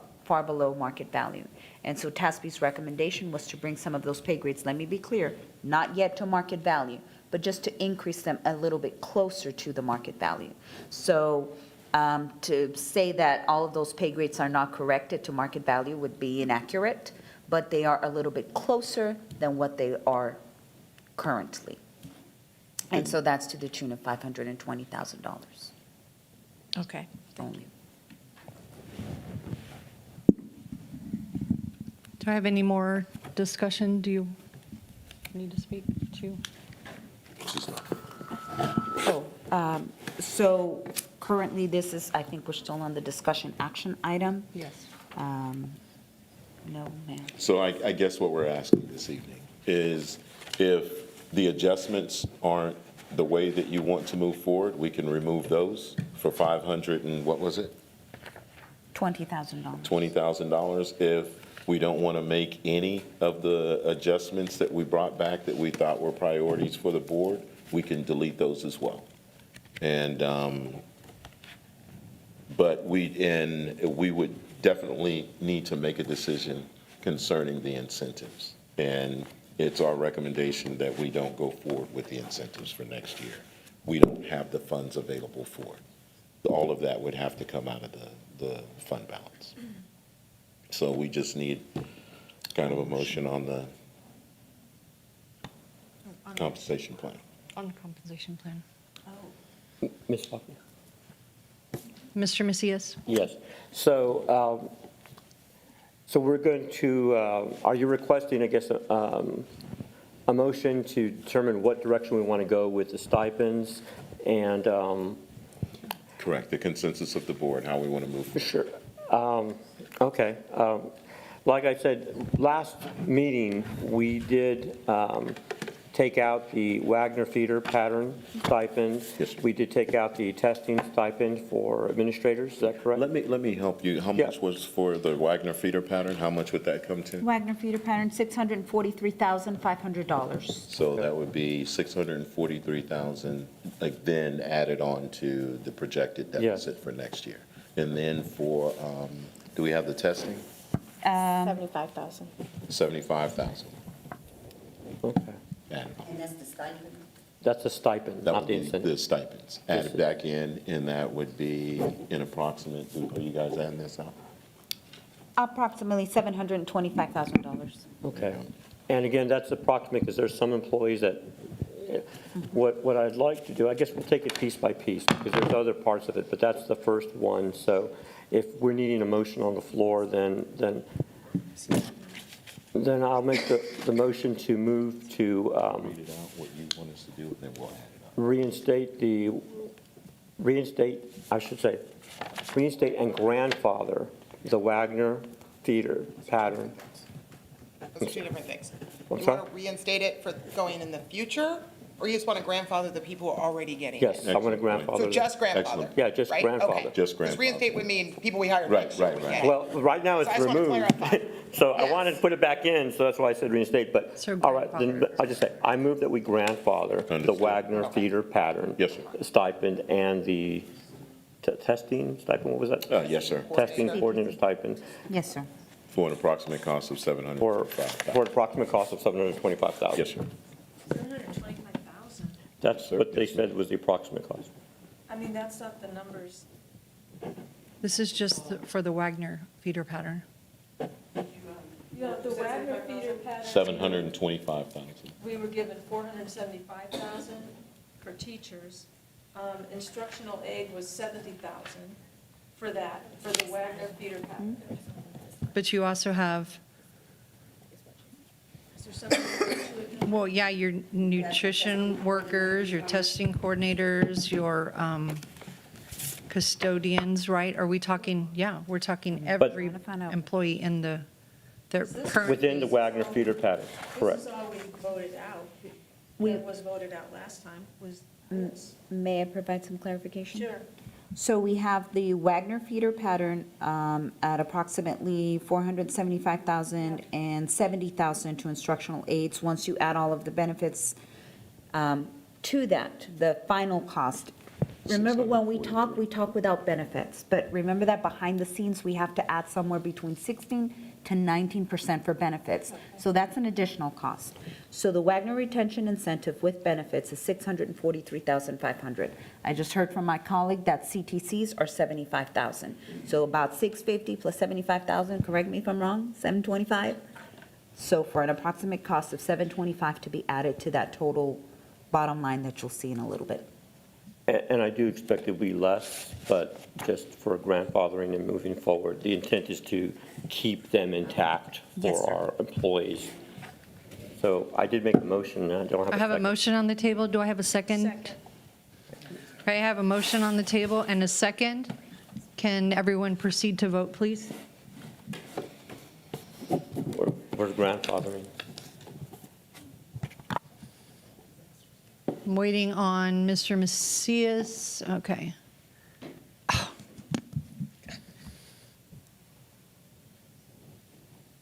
below market value. And so TASB's recommendation was to bring some of those pay grades, let me be clear, not yet to market value, but just to increase them a little bit closer to the market value. So to say that all of those pay grades are not corrected to market value would be inaccurate, but they are a little bit closer than what they are currently. And so that's to the tune of $520,000 Okay. only. Do I have any more discussion? Do you need to speak to? So currently, this is, I think we're still on the discussion action item. Yes. No, ma'am. So I guess what we're asking this evening is if the adjustments aren't the way that you want to move forward, we can remove those for 500 and what was it? $20,000. $20,000. If we don't want to make any of the adjustments that we brought back that we thought were priorities for the board, we can delete those as well. And, but we would definitely need to make a decision concerning the incentives. And it's our recommendation that we don't go forward with the incentives for next year. We don't have the funds available for it. All of that would have to come out of the fund balance. So we just need kind of a motion on the compensation plan. On the compensation plan. Ms. Faulkner? Mr. Macias? Yes. So, so we're going to, are you requesting, I guess, a motion to determine what direction we want to go with the stipends and? Correct, the consensus of the board, how we want to move forward. Sure. Okay. Like I said, last meeting, we did take out the Wagner feeder pattern stipend. Yes. We did take out the testing stipend for administrators, is that correct? Let me help you. How much was for the Wagner feeder pattern? How much would that come to? Wagner feeder pattern, $643,500. So that would be $643,000, like, then added on to the projected deficit for next year. And then for, do we have the testing? 75,000. 75,000. Okay. And that's the stipend? That's a stipend, that not would the be incentive. the stipends. Added back in, and that would be an approximate, are you guys adding this up? Approximately $725,000. Okay. And again, that's approximate because there's some employees that, what I'd like to do, I guess we'll take it piece by piece because there's other parts of it, but that's the first one. So if we're needing a motion on the floor, then I'll make the motion to move to Read it out, what you want us to do, and then we'll add it up. reinstate and grandfather the Wagner feeder pattern. Those are two different things. I'm You sorry? want to reinstate it for going in the future, or you just want to grandfather the people who are already getting it? Yes, I want to grandfather. So just grandfather? Excellent. Yeah, just right? grandfather. Okay. Just Because grandfather. reinstate would mean people we hired Right, next year right, would right. get it. Well, right now it's So I just wanna removed. clarify. So I Yes. wanted to put it back in, so that's why I said reinstate, but, So all right, then grandfather. I just say, I move that we grandfather the Understood. Wagner feeder pattern. Yes, sir. Stipend and the testing stipend, what was that? Yes, sir. Testing coordinator stipend Yes, sir. For an approximate cost of for $725,000. an approximate cost of $725,000. Yes, sir. 725,000. That's what they said was the approximate cost. I mean, that's not the numbers. This is just for the Wagner feeder pattern. The Wagner feeder pattern. $725,000. We were given 475,000 for teachers. Instructional aid was 70,000 for that, for the Wagner feeder pattern. But you also have, Is there something? well, yeah, your nutrition workers, your testing coordinators, your custodians, right? Are we talking, yeah, we're talking But- every employee in the current. Within the Wagner feeder pattern, correct. This is all we voted out. That was voted out last time, was this. May I provide some clarification? Sure. So we have the Wagner feeder pattern at approximately 475,000 and 70,000 to instructional aides. Once you add all of the benefits to that, the final cost. Remember, when we talk without benefits, but remember that behind the scenes, we have to add somewhere between 16 to 19% for benefits. So that's an additional cost. So the Wagner retention incentive with benefits is $643,500. I just heard from my colleague that CTCs are $75,000. So about $650 plus $75,000, correct me if I'm wrong, $725? So for an approximate cost of $725 to be added to that total bottom line that you'll see in a little bit. And I do expect it will be less, but just for grandfathering and moving forward, the intent is to keep them intact Yes, for sir. our employees. So I did make a motion, I don't have a I have a second. motion on the table. Do I have a second? Second. Okay, I have a motion on the table and a second. Can everyone proceed to vote, please? Where's grandfathering? I'm waiting on Mr. Macias. Okay.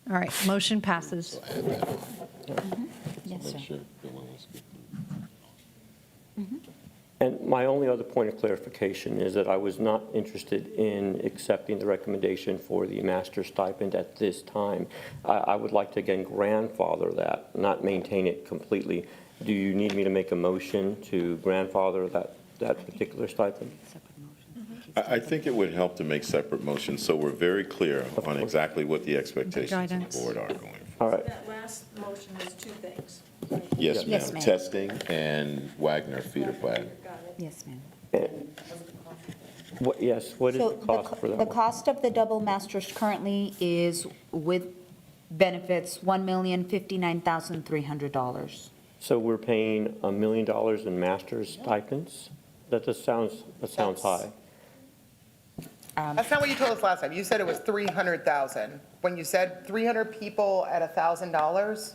All right, motion passes. Yes, sir. And my only other point of clarification is that I was not interested in accepting the recommendation for the master's stipend at this time. I would like to, again, grandfather that, not maintain it completely. Do you need me to make a motion to grandfather that particular stipend? I think it would help to make separate motions, so we're very clear on exactly what the expectations of Guidance. the board are going. All right. That last motion was two things. Yes, Yes, ma'am. ma'am. Testing and Wagner feeder pattern. Yes, ma'am. Yes, what is So the cost for that the one? cost of the double masters currently is with benefits, $1,059,300. So we're paying $1 million in master's stipends? That sounds high. That's not what you told us last time. You said it was 300,000. When you said 300 people at $1,000,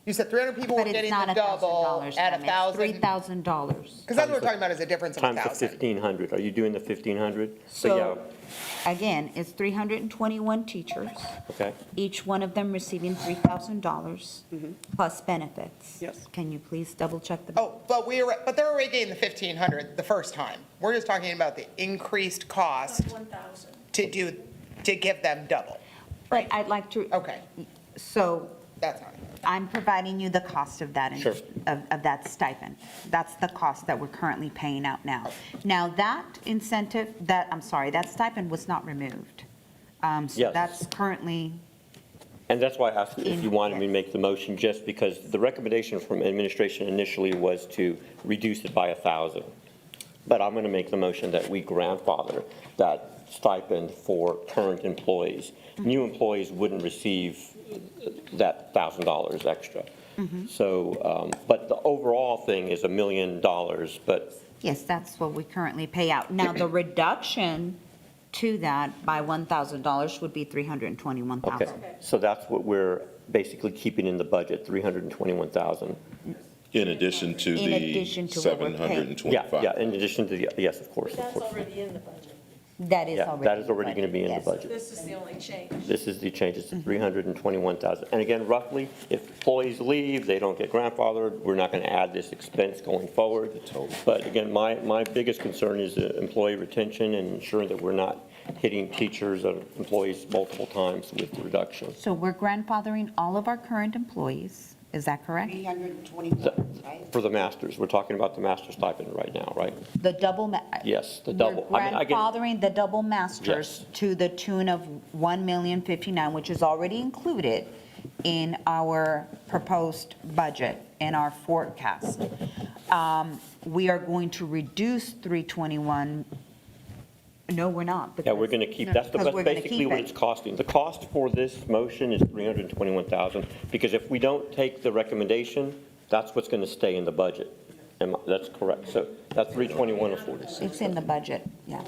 you said 300 people were But it's getting not the double $1,000, at ma'am. It's $1,000. $3,000. Because that's what we're talking about, is a difference of Times the 1,000. 1,500. Are you doing the 1,500? So, again, it's 321 teachers, Okay. each one of them receiving $3,000 plus benefits. Yes. Can you please double check the? Oh, but they're already getting the 1,500 the first time. We're just talking about the increased cost 1,000. to give them double. But I'd like to. Okay. So That's not. I'm providing you the cost of that, Sure. of that stipend. That's the cost that we're currently paying out now. Now, that incentive, that stipend was not removed. So Yes. that's currently, And that's why I asked if you wanted me to make the motion, just because the recommendation from administration initially was to reduce it by 1,000. But I'm going to make the motion that we grandfather that stipend for current employees. New employees wouldn't receive that $1,000 extra. So, but the overall thing is $1 million, but yes, that's what we currently pay out. Now, the reduction to that by $1,000 would be $321,000. Okay, so that's what we're basically keeping in the budget, 321,000. In addition to In the addition to what we're paying. 725. Yeah, in addition to the, yes, of course, of That's course. already in the budget. That is Yeah, already. that is already going to be in the yes. budget. This is the only change. This is the changes to 321,000. And again, roughly, if employees leave, they don't get grandfathered, we're not going to add this expense going forward. But again, my biggest concern is the employee retention and ensuring that we're not hitting teachers and employees multiple times with the reduction. So we're grandfathering all of our current employees, is that correct? 321, right? For the masters, we're talking about the master stipend right now, right? The double, Yes, the double. we're I mean, I get- grandfathering the double masters Yes. to the tune of $1,059,000, which is already included in our proposed budget and our forecast. We are going to reduce 321. No, we're not. Yeah, we're going to keep, that's Because we're gonna basically keep what it. it's costing. The cost for this motion is 321,000, because if we don't take the recommendation, that's what's going to stay in the budget. That's correct. So that 321 is 46. It's in the budget, yeah.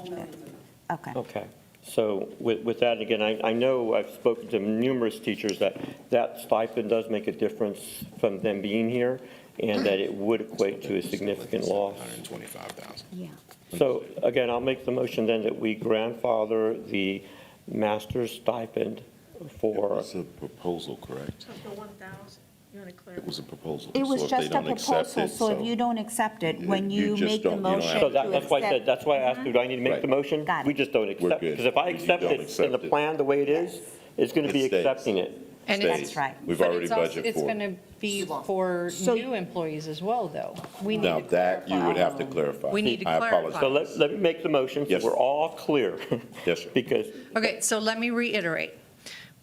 Okay. Okay. So with that, again, I know I've spoken to numerous teachers that stipend does make a difference from them being here, and that it would equate to a significant loss. 125,000. Yeah. So again, I'll make the motion then that we grandfather the master's stipend It for, was a proposal, correct? So for 1,000, you want to clarify? It was a proposal. It was So if they just a don't accept proposal, it, so if you don't accept it, when you you just make the don't- you don't motion have to so that's why I said, accept. that's why I asked you, do I need to make the motion? Got it. We just don't accept it. good. Because if I You accept don't it in the accept it. plan the way it is, it's going to be It stays. accepting it. And Stays. it's, That's right. We've but already it's also, budgeted it's for going it. to be for new employees as well, though. We need Now, to that you would have to clarify. clarify. We need to I clarify. apologize. So let me make the motion, so Yes. we're all clear. Yes, sir. Because Okay, so let me reiterate.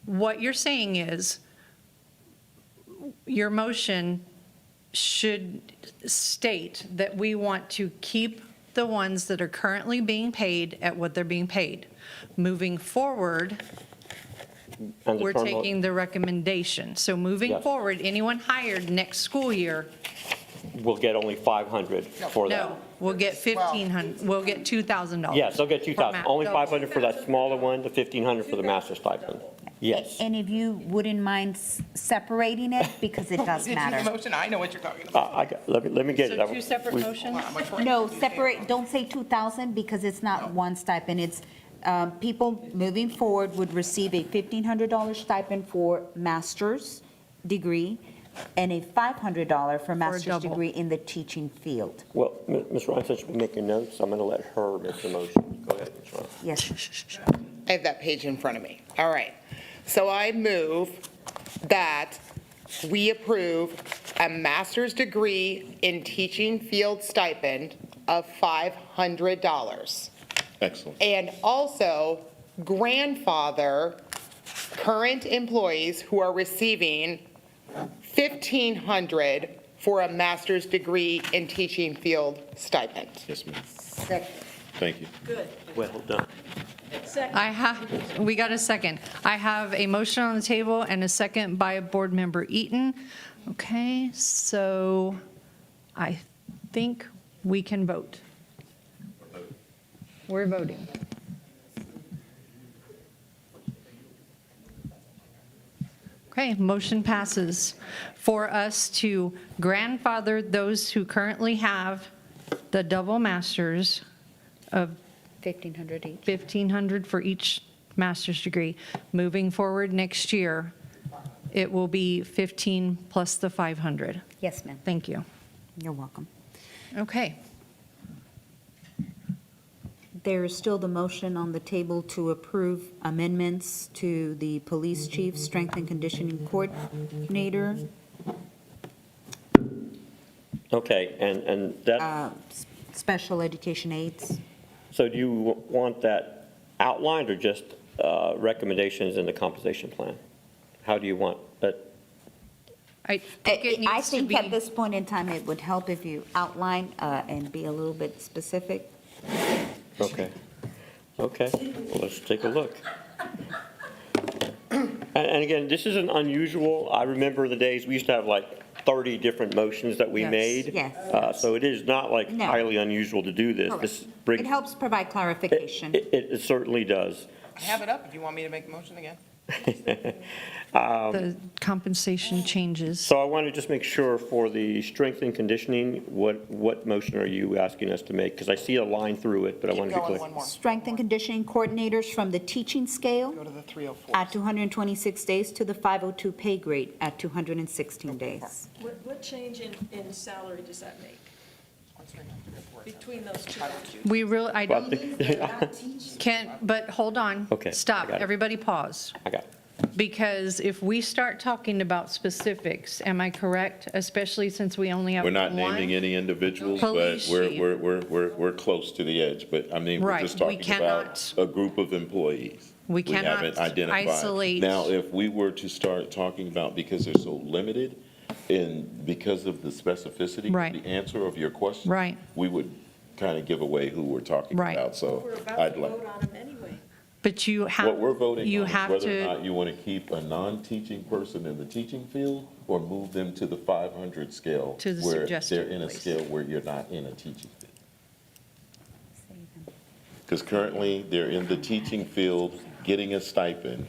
What you're saying is, your motion should state that we want to keep the ones that are currently being paid at what they're being paid. Moving forward, and the we're term- taking the recommendation. So moving Yes. forward, anyone hired next school year, we'll get only 500 for that. no, we'll get 1,500, we'll get $2,000. Yes, they'll get 2,000, only no. 500 for that smaller one, the 1,500 for the master stipend. Yes. And if you wouldn't mind separating it, because it does Did you matter. the motion? I know what you're talking about. Let me get it. So two separate motions? No, separate, don't say 2,000, because it's not one stipend. It's, people moving forward would receive a $1,500 stipend for master's degree and a $500 for master's double. degree in the teaching field. Well, Ms. Ryan, since you've been making notes, I'm going to let her make the motion. Go ahead, Ms. Ryan. Yes. I have that page in front of me. All right. So I move that we approve a master's degree in teaching field stipend of $500. Excellent. And also grandfather current employees who are receiving $1,500 for a master's degree in teaching field stipend. Yes, ma'am. Second. Thank you. Good. Well done. We got a second. I have a motion on the table and a second by Board Member Eaton. Okay, so I think we can vote. We're voting. Okay, motion passes for us to grandfather those who currently have the double masters of 1,500 each. 1,500 for each master's degree. Moving forward next year, it will be 15 plus the 500. Yes, ma'am. Thank you. You're welcome. Okay. There is still the motion on the table to approve amendments to the police chief, strength and conditioning coordinator, Okay, and that, special education aides. so do you want that outlined or just recommendations in the compensation plan? How do you want that? I think it I needs to think be, at this point in time, it would help if you outline and be a little bit specific. Okay. Okay, well, let's take a look. And again, this isn't unusual. I remember the days we used to have like 30 different motions that we Yes. made. Yes. So it is not like No. highly unusual to do this. This It brings, helps provide clarification. it certainly does. I have it up if you want me to make the motion again. The compensation changes. So I want to just make sure for the strength and conditioning, what motion are you asking us to make? Because I see a line through it, but I want to be clear. Strength and conditioning coordinators from the teaching scale Go to the 304. at 226 days to the 502 pay grade at 216 days. What change in salary does that make between those two? We really, I Well, don't, can't, but hold on. Okay, I Stop, got it. everybody pause. I got it. Because if we start talking about specifics, am I correct? Especially since we only have We're one? not naming any individuals, but Police chief. we're close to the edge. But I mean, we're Right, just we talking about cannot- a group of employees. We cannot haven't identified. isolate- Now, if we were to start talking about, because they're so limited and because of the specificity Right. of the answer of your question. Right. We would kind of give away who we're talking Right. about. So We're about I'd to like. vote on them anyway. But you have. What we're voting you on is have whether or to- not you want to keep a non-teaching person in the teaching field or move them to the 500 scale. To the where suggested they're in a place. scale where you're not in a teaching field. Because currently, they're in the teaching field, getting a stipend,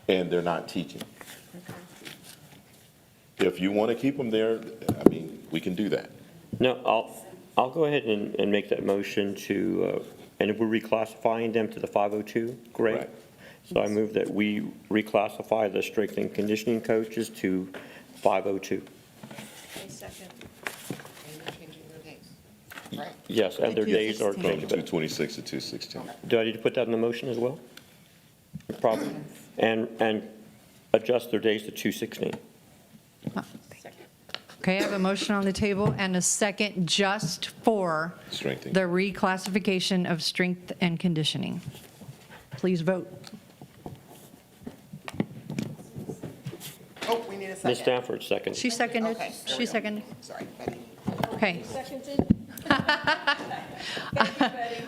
and they're not teaching. If you want to keep them there, I mean, we can do that. No, I'll go ahead and make that motion to, and if we're reclassifying them to the 502, great. Right. So I move that we reclassify the strength and conditioning coaches to 502. Second. And you're changing their days, right? Yes, and their days are From changed. 226 to 216. Do I need to put that in the motion as well? Probably. And adjust their days to 216. Okay, I have a motion on the table and a second just for Strengthening. the reclassification of strength and conditioning. Please vote. Oh, we need a second. Ms. Stanford, second. She seconded. Okay, there we She go. seconded. Sorry, Betty. Okay. Seconded?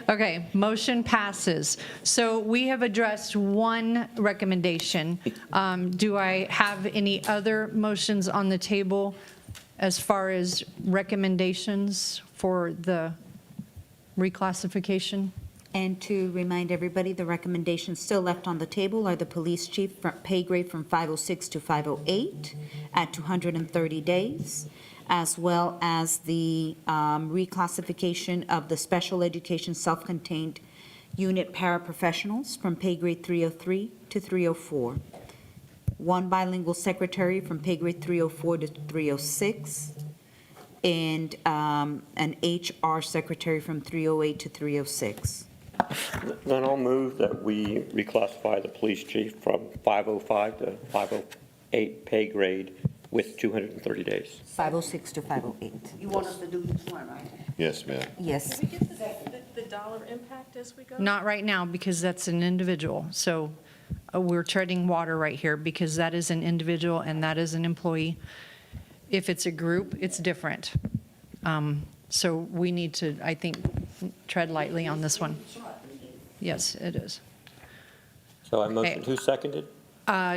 Okay, motion passes. So we have addressed one recommendation. Do I have any other motions on the table as far as recommendations for the reclassification? And to remind everybody, the recommendations still left on the table are the police chief pay grade from 506 to 508 at 230 days, as well as the reclassification of the special education self-contained unit paraprofessionals from pay grade 303 to 304. One bilingual secretary from pay grade 304 to 306, and an HR secretary from 308 to 306. Then I'll move that we reclassify the police chief from 505 to 508 pay grade with 230 days. 506 to 508. You want us to do each one, right? Yes, ma'am. Yes. Can we get the dollar impact as we go? Not right now, because that's an individual. So we're treading water right here, because that is an individual and that is an employee. If it's a group, it's different. So we need to, I think, tread lightly on this one. Yes, it is. So I motion, who seconded?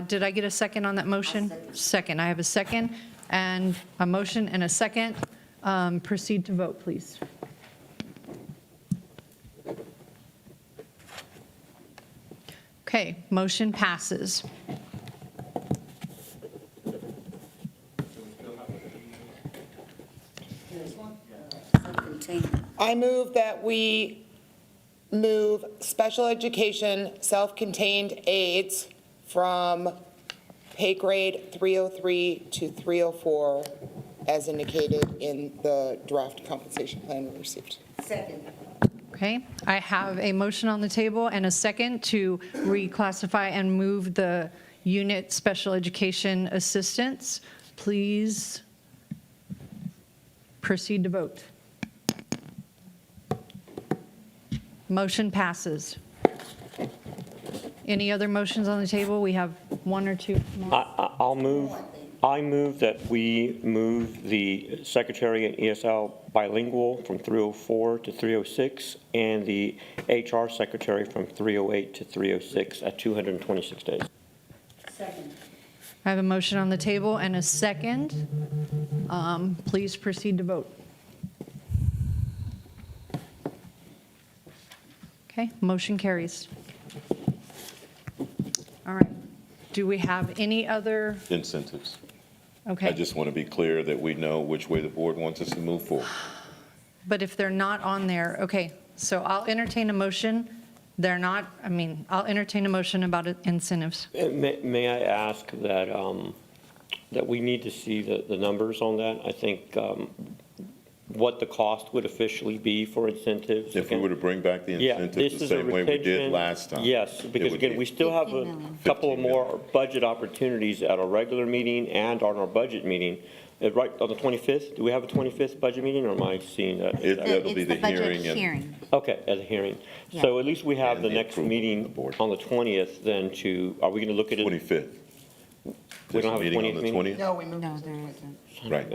Did I get a second on that motion? Second. I have a second and a motion and a second. Proceed to vote, please. Okay, motion passes. I move that we move special education self-contained aides from pay grade 303 to 304 as indicated in the draft compensation plan we received. Second. Okay, I have a motion on the table and a second to reclassify and move the unit special education assistants. Please proceed to vote. Motion passes. Any other motions on the table? We have one or two. I move that we move the secretary and ESL bilingual from 304 to 306 and the HR secretary from 308 to 306 at 226 days. Second. I have a motion on the table and a second. Please proceed to vote. Okay, motion carries. All right. Do we have any other? Incentives. Okay. I just want to be clear that we know which way the board wants us to move forward. But if they're not on there, okay, so I'll entertain a motion. They're not, I'll entertain a motion about incentives. May I ask that, that we need to see the numbers on that? I think what the cost would officially be for incentives. If we were to bring back the Yeah, incentives this the is a same way we did retention. last time. Yes, it because would again, be we still have a couple of more budget opportunities at our regular meeting and on our budget meeting. Right, on the 25th, do we have a 25th budget meeting, or am I seeing that? That'll be the hearing. Okay, at a hearing. Yeah. So at least we have And the the next approval meeting of the board. on the 20th then to, are we going to look at it? 25th. We don't have a Meeting on 20th the meeting? 20th? No, we moved. No, there isn't. Right.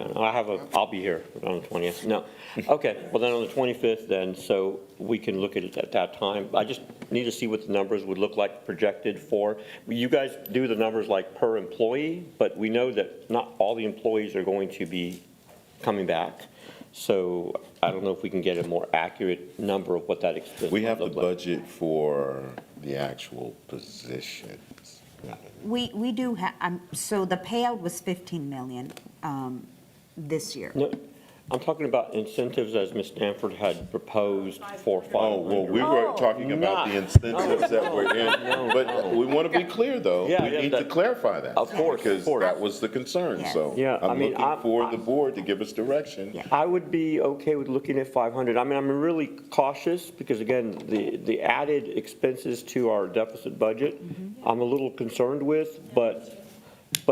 I'll be here on the 20th. No. Okay, well then on the 25th then, so we can look at it at that time. I just need to see what the numbers would look like projected for. You guys do the numbers like per employee, but we know that not all the employees are going to be coming back. So I don't know if we can get a more accurate number of what that expense We might have the look like. budget for the actual positions. We do have, so the payout was 15 million this year. No, I'm talking about incentives as Ms. Stanford had proposed for 500. Oh, well, we were talking about the incentives that were in, but we want to be clear, though. Yeah, We yeah, need to clarify that. Of course, of Because course. that was the concern, so. Yeah, I I'm mean, looking for the board to give us direction. I would be okay with looking at 500. I mean, I'm really cautious because again, the added expenses to our deficit budget, I'm a little concerned with, but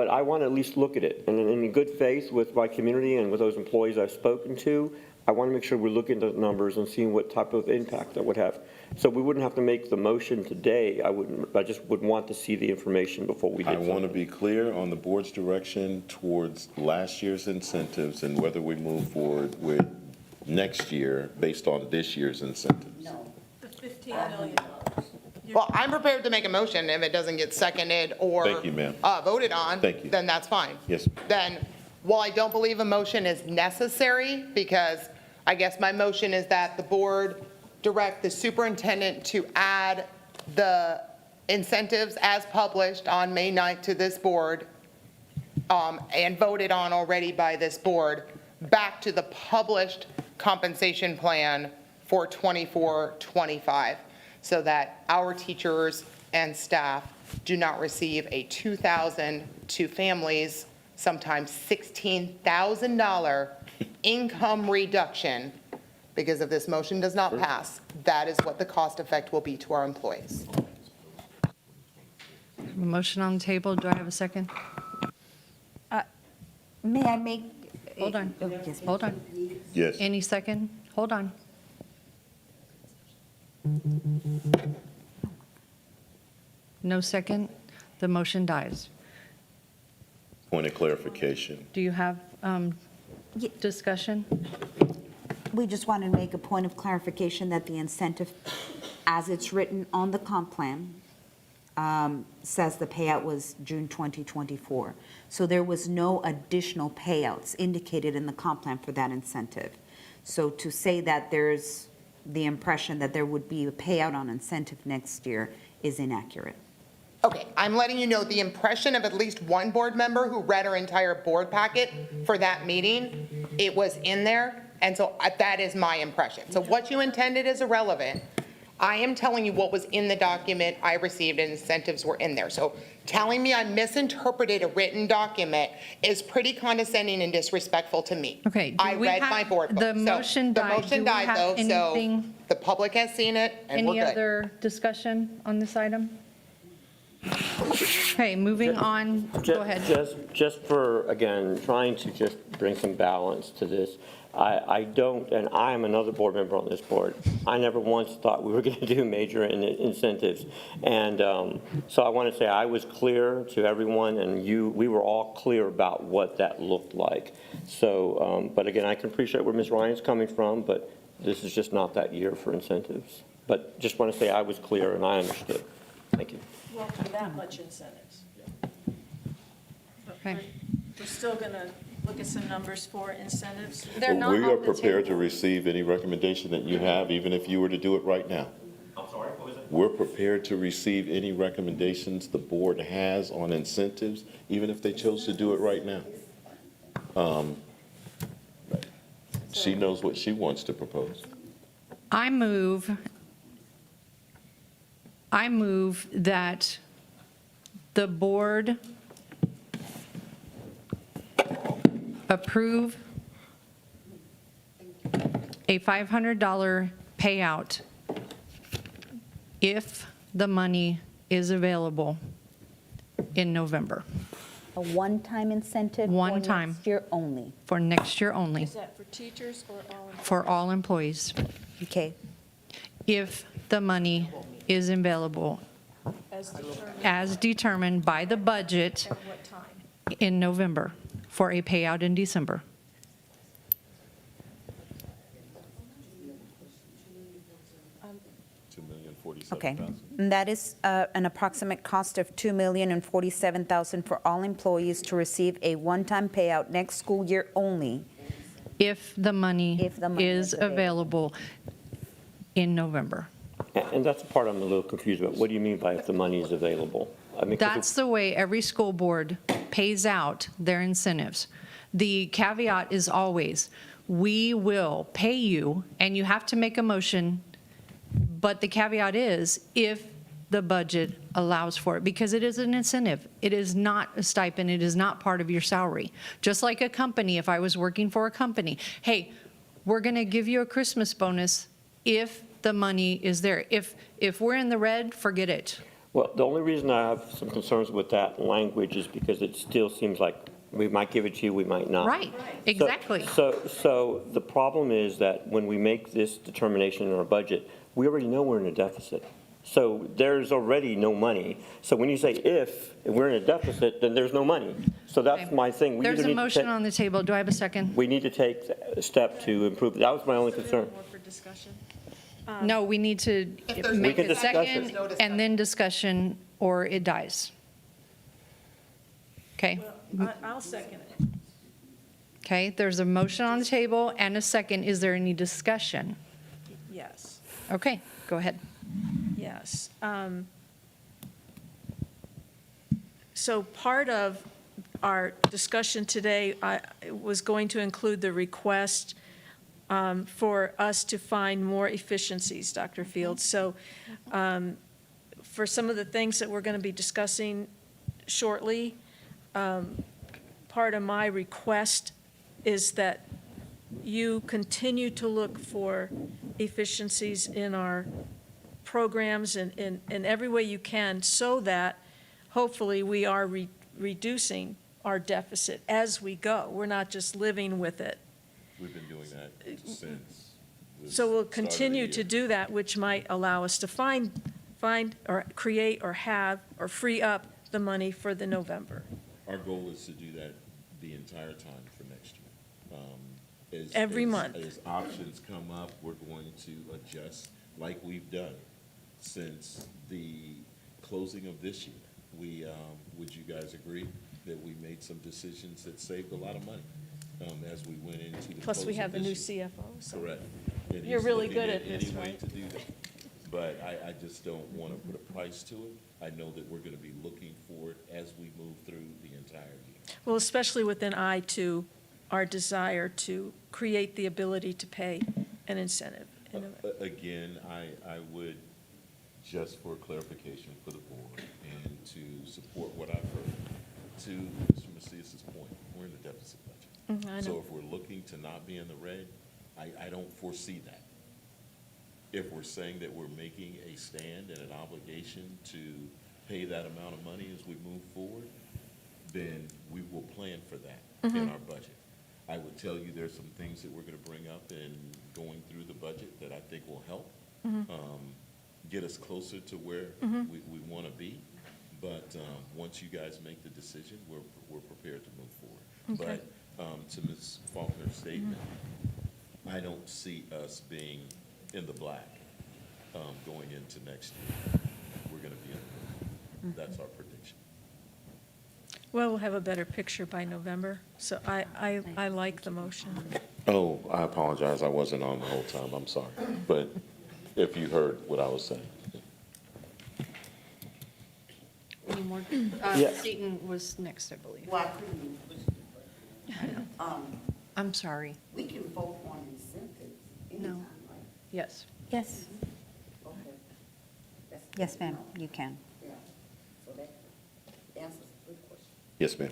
I want to at least look at it. And in good faith with my community and with those employees I've spoken to, I want to make sure we're looking at the numbers and seeing what type of impact that would have. So we wouldn't have to make the motion today. I just would want to see the information before we did I something. want to be clear on the board's direction towards last year's incentives and whether we move forward with next year based on this year's incentives. The 15 million. Well, I'm prepared to make a motion if it doesn't get seconded or Thank you, ma'am. voted on. Thank you. Then that's fine. Yes. Then, while I don't believe a motion is necessary, because I guess my motion is that the board direct the superintendent to add the incentives as published on May 9th to this board and voted on already by this board back to the published compensation plan for 24-25, so that our teachers and staff do not receive a $2,000 to families, sometimes $16,000 income reduction because if this motion does not pass. That is what the cost effect will be to our employees. A motion on the table. Do I have a second? May I make? Hold on. Hold on. Yes. Any second? Hold on. No second, the motion dies. Point of clarification. Do you have discussion? We just wanted to make a point of clarification that the incentive, as it's written on the comp plan, says the payout was June 2024. So there was no additional payouts indicated in the comp plan for that incentive. So to say that there's the impression that there would be a payout on incentive next year is inaccurate. Okay, I'm letting you know the impression of at least one board member who read our entire board packet for that meeting, it was in there, and so that is my impression. So what you intended is irrelevant. I am telling you what was in the document I received and incentives were in there. So telling me I misinterpreted a written document is pretty condescending and disrespectful to me. Okay, do I we read have- my board book. the So motion died. The Do motion we died have though, so anything- the public has seen it and we're Any good. other discussion on this item? Okay, moving on. Go ahead. Just for, again, trying to just bring some balance to this. I don't, and I am another board member on this board. I never once thought we were going to do major incentives. And so I want to say I was clear to everyone, and we were all clear about what that looked like. So, but again, I can appreciate where Ms. Ryan's coming from, but this is just not that year for incentives. But just want to say I was clear and I understood. Thank you. Well, for that much incentives. Okay. We're still going to look at some numbers for incentives. They're not We are on the prepared to table. receive any recommendation that you have, even if you were to do it right now. I'm sorry, what was it? We're prepared to receive any recommendations the board has on incentives, even if they chose to do it right now. She knows what she wants to propose. I move that the board approve a $500 payout if the money is available in November. A one-time incentive? One for time. next year only? For next year only, Is that for teachers or all? for all employees, Okay. if the money is available as determined by the budget At what time? in November for a payout in December. Okay. And that is an approximate cost of $2,047,000 for all employees to receive a one-time payout next school year only. If the money If the money is is available. available in November. And that's the part I'm a little confused about. What do you mean by if the money is available? I mean, 'cause That's the way every school board pays out their incentives. The caveat is always, we will pay you, and you have to make a motion, but the caveat is if the budget allows for it, because it is an incentive. It is not a stipend. It is not part of your salary. Just like a company, if I was working for a company, hey, we're going to give you a Christmas bonus if the money is there. If we're in the red, forget it. Well, the only reason I have some concerns with that language is because it still seems like we might give it to you, we might not. Right, exactly. So the problem is that when we make this determination in our budget, we already know we're in a deficit. So there's already no money. So when you say if we're in a deficit, then there's no money. So that's my thing. We There's either a need to motion take- on the table. Do I have a second? We need to take a step to improve. That was my only concern. More for discussion. No, we need to there's make no a discussion. second and then discussion, or it dies. Okay, I'll second it. okay, there's a motion on the table and a second. Is there any discussion? Yes, Okay, go ahead. yes. So part of our discussion today was going to include the request for us to find more efficiencies, Dr. Fields. So for some of the things that we're going to be discussing shortly, part of my request is that you continue to look for efficiencies in our programs and in every way you can, so that hopefully we are reducing our deficit as we go. We're not just living with it. We've been doing that since. the So we'll start of the continue to year. do that, which might allow us to find or create or have or free up the money for the November. Our goal is to do that the entire time for next year. Every month. As options come up, we're going to adjust like we've done since the closing of this year. Would you guys agree that we made some decisions that saved a lot of money as we went into the Plus, we close of have a this new year? CFO. So Correct. And You're he's really looking good at this, any way right? to do that. But I just don't want to put a price to it. I know that we're going to be looking for it as we move through the entire year. Well, especially with an eye to our desire to create the ability to pay an incentive. Again, I would, just for clarification for the board and to support what I've heard, to Mr. Macias's point, we're in a deficit budget. I So know. if we're looking to not be in the red, I don't foresee that. If we're saying that we're making a stand and an obligation to pay that amount of money as we move forward, then we will plan for that in our budget. I would tell you there's some things that we're going to bring up in going through the budget that I think will help get us closer to where we want to be. But once you guys make the decision, we're prepared to move forward. Okay. But to Ms. Faulkner's statement, I don't see us being in the black going into next year. We're going to be in the blue. That's our prediction. Well, we'll have a better picture by November, so I like the motion. Oh, I apologize, I wasn't on the whole time, I'm sorry. But if you heard what I was saying. Any more? Yeah. Seaton was next, I believe. Well, I couldn't I'm sorry. we can vote on incentives anytime, right? Yes. Yes. Okay. That's- Yes, ma'am, you can. Yeah. So that answers a good question. Yes, ma'am.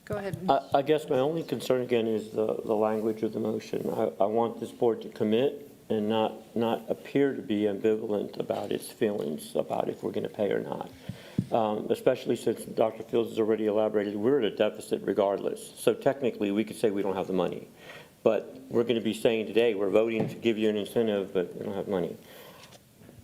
Go ahead. I guess my only concern again is the language of the motion. I want this board to commit and not appear to be ambivalent about its feelings about if we're going to pay or not. Especially since Dr. Fields has already elaborated, we're at a deficit regardless. So technically, we could say we don't have the money. But we're going to be saying today, we're voting to give you an incentive, but we don't have money.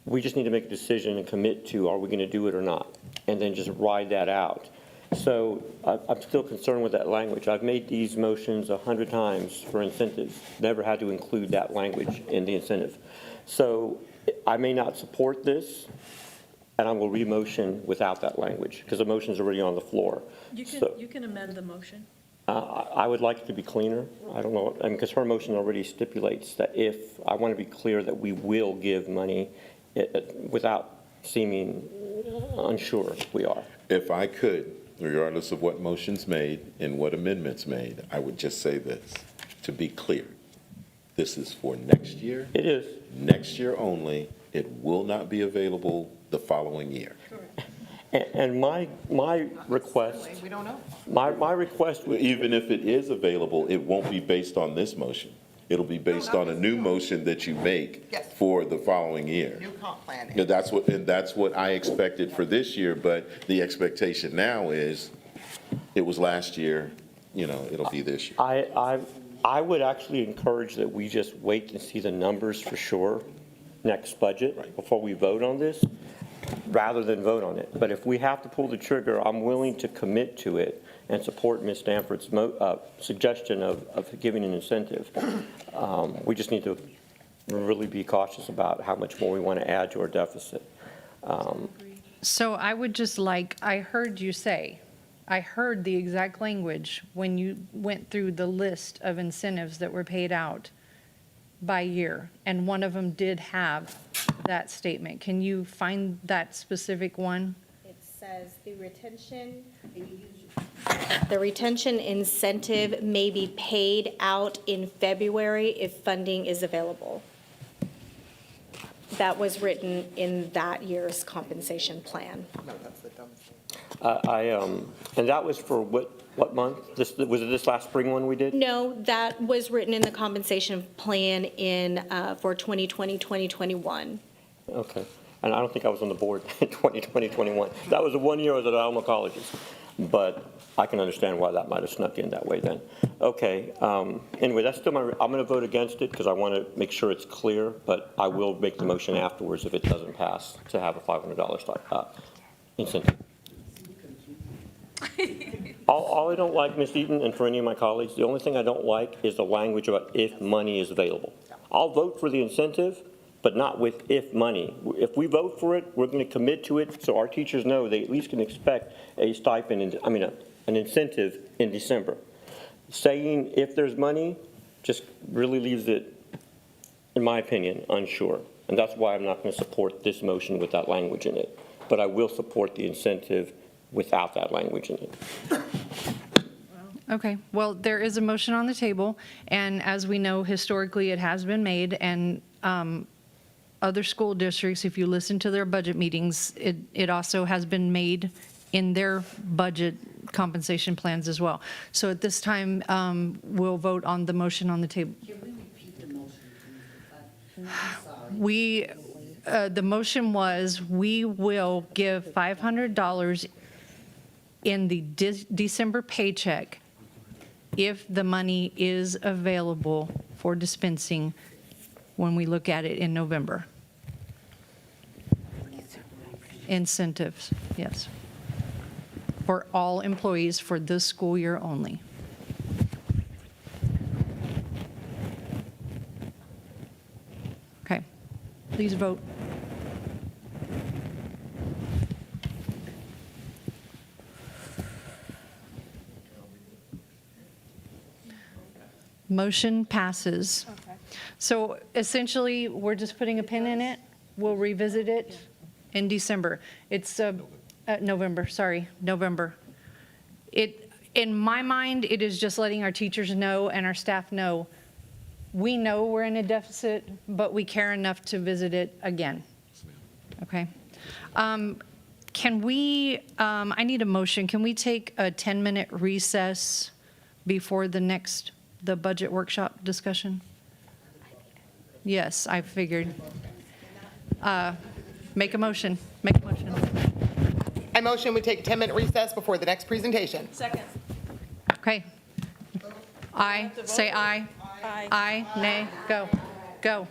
We just need to make a decision and commit to, are we going to do it or not? And then just ride that out. So I'm still concerned with that language. I've made these motions 100 times for incentives, never had to include that language in the incentive. So I may not support this, and I will re-motion without that language, because the motion's already on the floor. You can amend the motion. I would like it to be cleaner. I don't know, because her motion already stipulates that if, I want to be clear that we will give money without seeming unsure we are. If I could, regardless of what motion's made and what amendments made, I would just say this, to be clear. This is for next year. It is. Next year only. It will not be available the following year. And my request. We don't know. My request would. Even if it is available, it won't be based on this motion. It'll be based on a new motion that you make Yes. for the following year. New comp plan. Yeah, that's what I expected for this year, but the expectation now is, it was last year, it'll be this year. I would actually encourage that we just wait and see the numbers for sure next budget before we vote on this, rather than vote on it. But if we have to pull the trigger, I'm willing to commit to it and support Ms. Stanford's suggestion of giving an incentive. We just need to really be cautious about how much more we want to add to our deficit. So I would just I heard you say, I heard the exact language when you went through the list of incentives that were paid out by year, and one of them did have that statement. Can you find that specific one? It says the retention incentive may be paid out in February if funding is available. That was written in that year's compensation plan. No, that's the dumbest thing. And that was for what month? Was it this last spring one we did? No, that was written in the compensation plan for 2020, 2021. Okay. And I don't think I was on the board in 2020, 21. That was the 1 year I was at Alma Colleges. But I can understand why that might have snuck in that way then. Okay. Anyway, that's still I'm going to vote against it because I want to make sure it's clear, but I will make the motion afterwards if it doesn't pass to have a $500 incentive. All I don't like, Ms. Eaton, and for any of my colleagues, the only thing I don't like is the language about if money is available. I'll vote for the incentive, but not with if money. If we vote for it, we're going to commit to it so our teachers know they at least can expect a stipend, an incentive in December. Saying if there's money just really leaves it, in my opinion, unsure. And that's why I'm not going to support this motion with that language in it. But I will support the incentive without that language in it. Okay, well, there is a motion on the table, and as we know, historically, it has been made, and other school districts, if you listen to their budget meetings, it also has been made in their budget compensation plans as well. So at this time, we'll vote on the motion on the table. Can we repeat the motion, please? I'm sorry. The motion was, we will give $500 in the December paycheck if the money is available for dispensing when we look at it in November. Incentives, yes. For all employees for this school year only. Okay, please vote. Motion passes. Okay. So essentially, we're just putting a pin in it. We'll revisit it in December. It's November, sorry, November. In my mind, it is just letting our teachers know and our staff know, we know we're in a deficit, but we care enough to visit it again. Okay? Can we, I need a motion. Can we take a 10-minute recess before the budget workshop discussion? Yes, I figured. Make a motion. Make a motion. I motion we take a 10-minute recess before the next presentation. Second. Okay. Aye, say aye. Aye. Aye, nay, go. Go.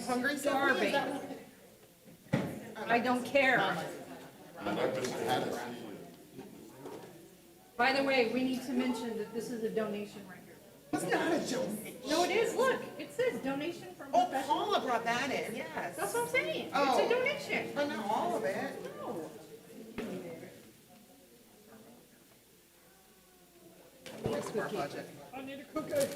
Hungry? Starving. I don't care. By the way, we need to mention that this is a donation right here. It's not a donation. No, it is. Look, it says donation from Oh, professional. Paula brought that in, yes. That's what I'm saying. Oh. It's a donation. But not all of it. No. Rest of our budget. I need a cookie.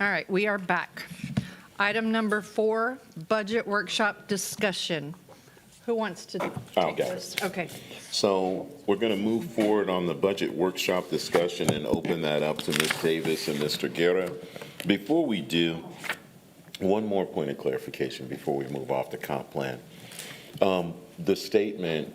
All right, we are back. Item number 4, budget workshop discussion. Who wants to take this? Okay. So we're going to move forward on the budget workshop discussion and open that up to Ms. Davis and Mr. Guerra. Before we do, one more point of clarification before we move off the comp plan. The statement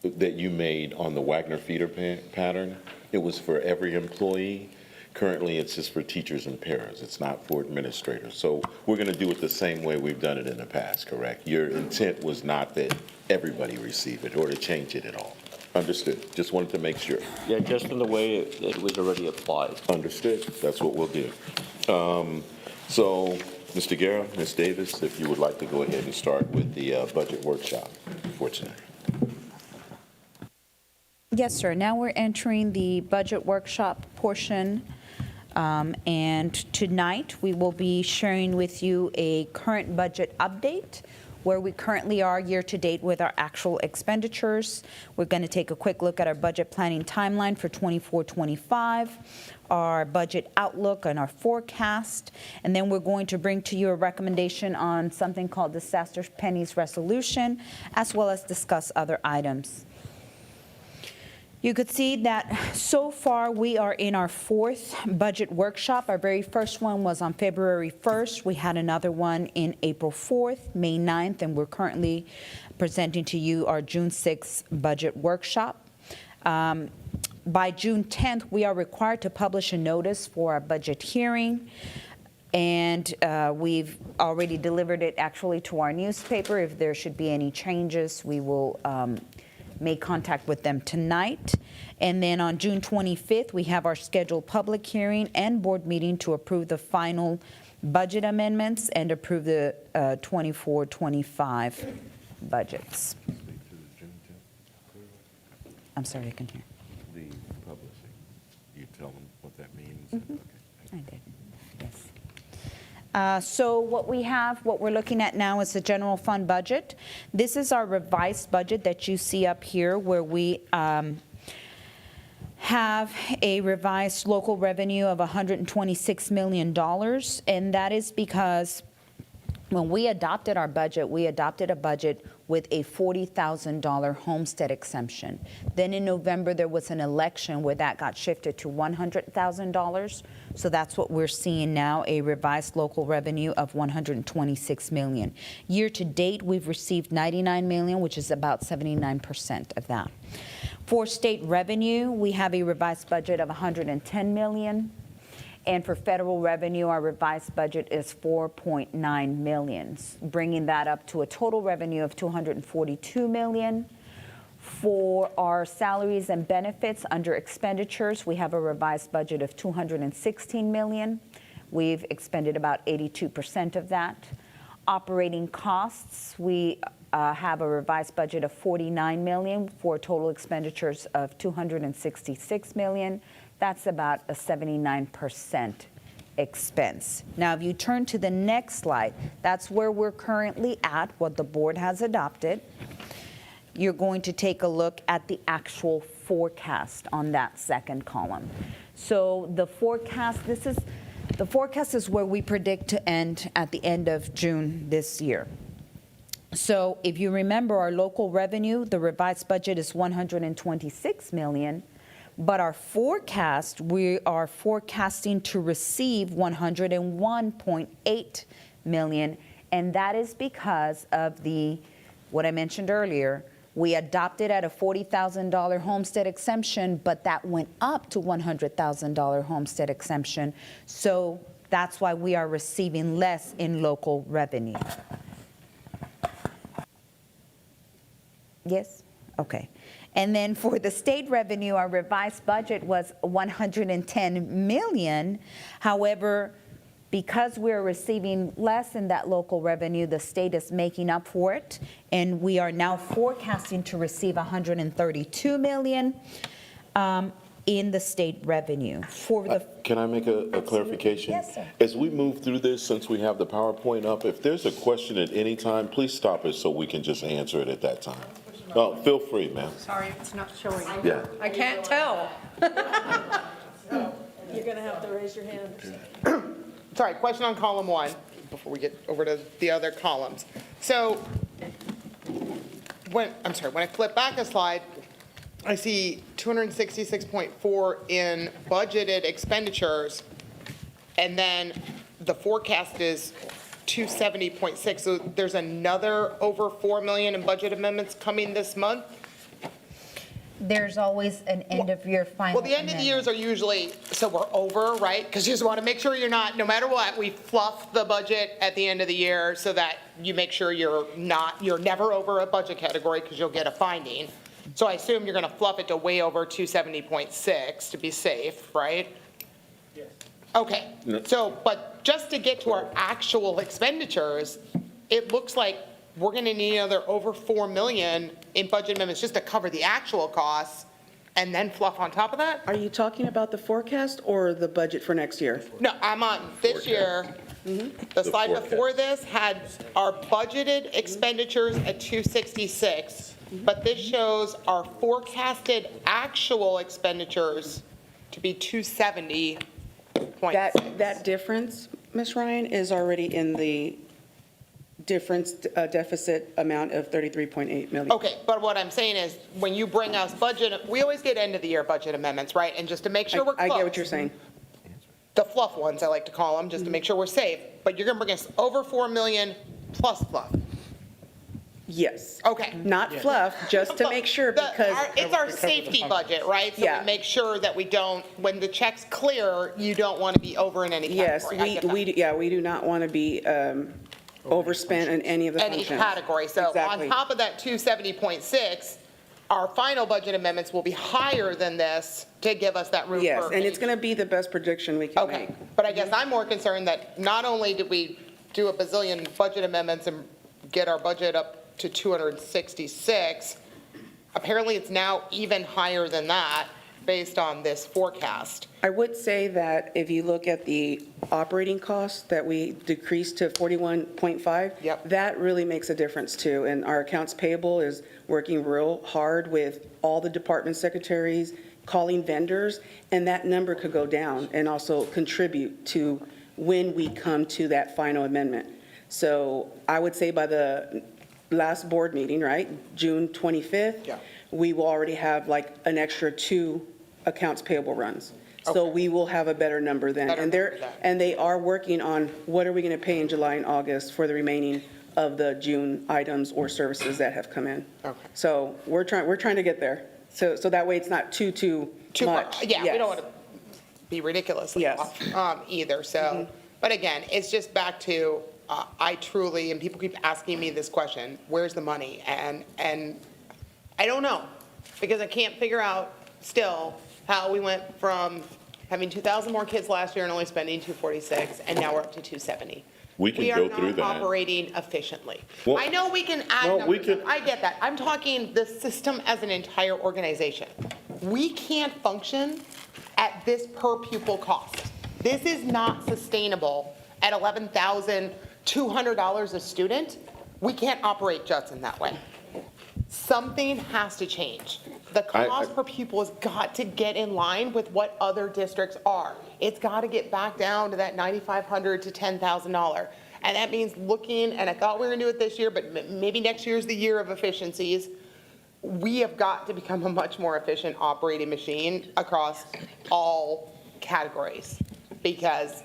that you made on the Wagner feeder pattern, it was for every employee. Currently, it's just for teachers and paras. It's not for administrators. So we're going to do it the same way we've done it in the past, correct? Your intent was not that everybody receive it or to change it at all. Understood. Just wanted to make sure. Yeah, just in the way it was already applied. Understood. That's what we'll do. So, Mr. Guerra, Ms. Davis, if you would like to go ahead and start with the budget workshop for tonight. Yes, sir. Now we're entering the budget workshop portion. And tonight, we will be sharing with you a current budget update, where we currently are year-to-date with our actual expenditures. We're going to take a quick look at our budget planning timeline for 24-25, our budget outlook and our forecast, and then we're going to bring to you a recommendation on something called disaster pennies resolution, as well as discuss other items. You could see that so far we are in our 4th budget workshop. Our very first one was on February 1st. We had another one in April 4th, May 9th, and we're currently presenting to you our June 6th budget workshop. By June 10th, we are required to publish a notice for our budget hearing. And we've already delivered it actually to our newspaper. If there should be any changes, we will make contact with them tonight. And then on June 25th, we have our scheduled public hearing and board meeting to approve the final budget amendments and approve the 24-25 budgets. I'm sorry, I can hear. The publishing, you tell them what that means? Mm-hmm. Okay. I did, yes. So what we're looking at now is the general fund budget. This is our revised budget that you see up here, where we have a revised local revenue of $126 million, and that is because when we adopted our budget, we adopted a budget with a $40,000 homestead exemption. Then in November, there was an election where that got shifted to $100,000. So that's what we're seeing now, a revised local revenue of $126 million. Year to date, we've received $99 million, which is about 79% of that. For state revenue, we have a revised budget of $110 million. And for federal revenue, our revised budget is $4.9 million, bringing that up to a total revenue of $242 million. For our salaries and benefits under expenditures, we have a revised budget of $216 million. We've expended about 82% of that. Operating costs, we have a revised budget of $49 million for total expenditures of $266 million. That's about a 79% expense. Now, if you turn to the next slide, that's where we're currently at, what the board has adopted. You're going to take a look at the actual forecast on that second column. So the forecast, the forecast is where we predict to end at the end of June this year. So if you remember our local revenue, the revised budget is $126 million. But our forecast, we are forecasting to receive $101.8 million, and that is because of what I mentioned earlier. We adopted at a $40,000 homestead exemption, but that went up to $100,000 homestead exemption. So that's why we are receiving less in local revenue. Yes? Okay. And then for the state revenue, our revised budget was $110 million. However, because we're receiving less in that local revenue, the state is making up for it, and we are now forecasting to receive $132 million in the state revenue. For the Can I make a clarification? Yes, sir. As we move through this, since we have the PowerPoint up, if there's a question at any time, please stop us so we can just answer it at that time. No, feel free, ma'am. Sorry, it's not showing. Yeah. I can't tell. You're going to have to raise your hand. sorry, question on column 1, before we get over to the other columns. So, when I flip back a slide, I see 266.4 in budgeted expenditures, and then the forecast is 270.6. So there's another over 4 million in budget amendments coming this month? There's always an end-of-year final. Well, the end of the years are usually, so we're over, right? Because you just want to make sure you're not, no matter what, we fluff the budget at the end of the year so that you make sure you're never over a budget category because you'll get a finding. So I assume you're going to fluff it to way over 270.6 to be safe, right? Yes. Okay, so, but just to get to our actual expenditures, it looks like we're going to need another over 4 million in budget amendments just to cover the actual costs and then fluff on top of that? Are you talking about the forecast or the budget for next year? No, I'm on this year. The slide before this had our budgeted expenditures at 266, but this shows our forecasted actual expenditures to be 270.6. That difference, Ms. Ryan, is already in the difference deficit amount of 33.8 million. Okay, but what I'm saying is, when you bring us budget, we always get end of the year budget amendments, right? And just to make sure we're close. I get what you're saying. The fluff ones, I like to call them, just to make sure we're safe. But you're going to bring us over 4 million plus fluff. Yes. Okay. Not fluff, just to make sure, because. It's our safety budget, right? So Yeah. we make sure that we don't, when the check's clear, you don't want to be over in any Yes, category. I get that. we do not want to be overspent in any of the Any functions. category. So on Exactly. top of that 270.6, our final budget amendments will be higher than this to give us that room for. Yes, and it's going to be the best prediction we can make. Okay, but I guess I'm more concerned that not only did we do a bazillion budget amendments and get our budget up to 266, apparently it's now even higher than that based on this forecast. I would say that if you look at the operating costs that we decreased to 41.5, that really makes a difference too. And our accounts payable is working real hard with all the department secretaries, calling vendors, and that number could go down and also contribute to when we come to that final amendment. So I would say by the last board meeting, right, June 25th, we will already have like an extra 2 accounts payable runs. So we will have a better number then. And they are working on what are we going to pay in July and August for the remaining of the June items or services that have come in. Okay. So we're trying to get there. So that way it's not too much. Yeah, we Yes. don't want to be ridiculously off either. So, but again, it's just back to, I truly, and people keep asking me this question, where's the money? And I don't know, because I can't figure out still how we went from having 2,000 more kids last year and only spending 246, and now we're up to 270. We can go through We are that. not operating efficiently. Well, I know we can add no, we numbers. could- I get that. I'm talking the system as an entire organization. We can't function at this per pupil cost. This is not sustainable at $11,200 a student. We can't operate Judson that way. Something has to change. The cost per pupil has got to get in line with what other districts are. It's got to get back down to that $9,500 to $10,000. And that means looking, and I thought we were going to do it this year, but maybe next year's the year of efficiencies. We have got to become a much more efficient operating machine across all categories, because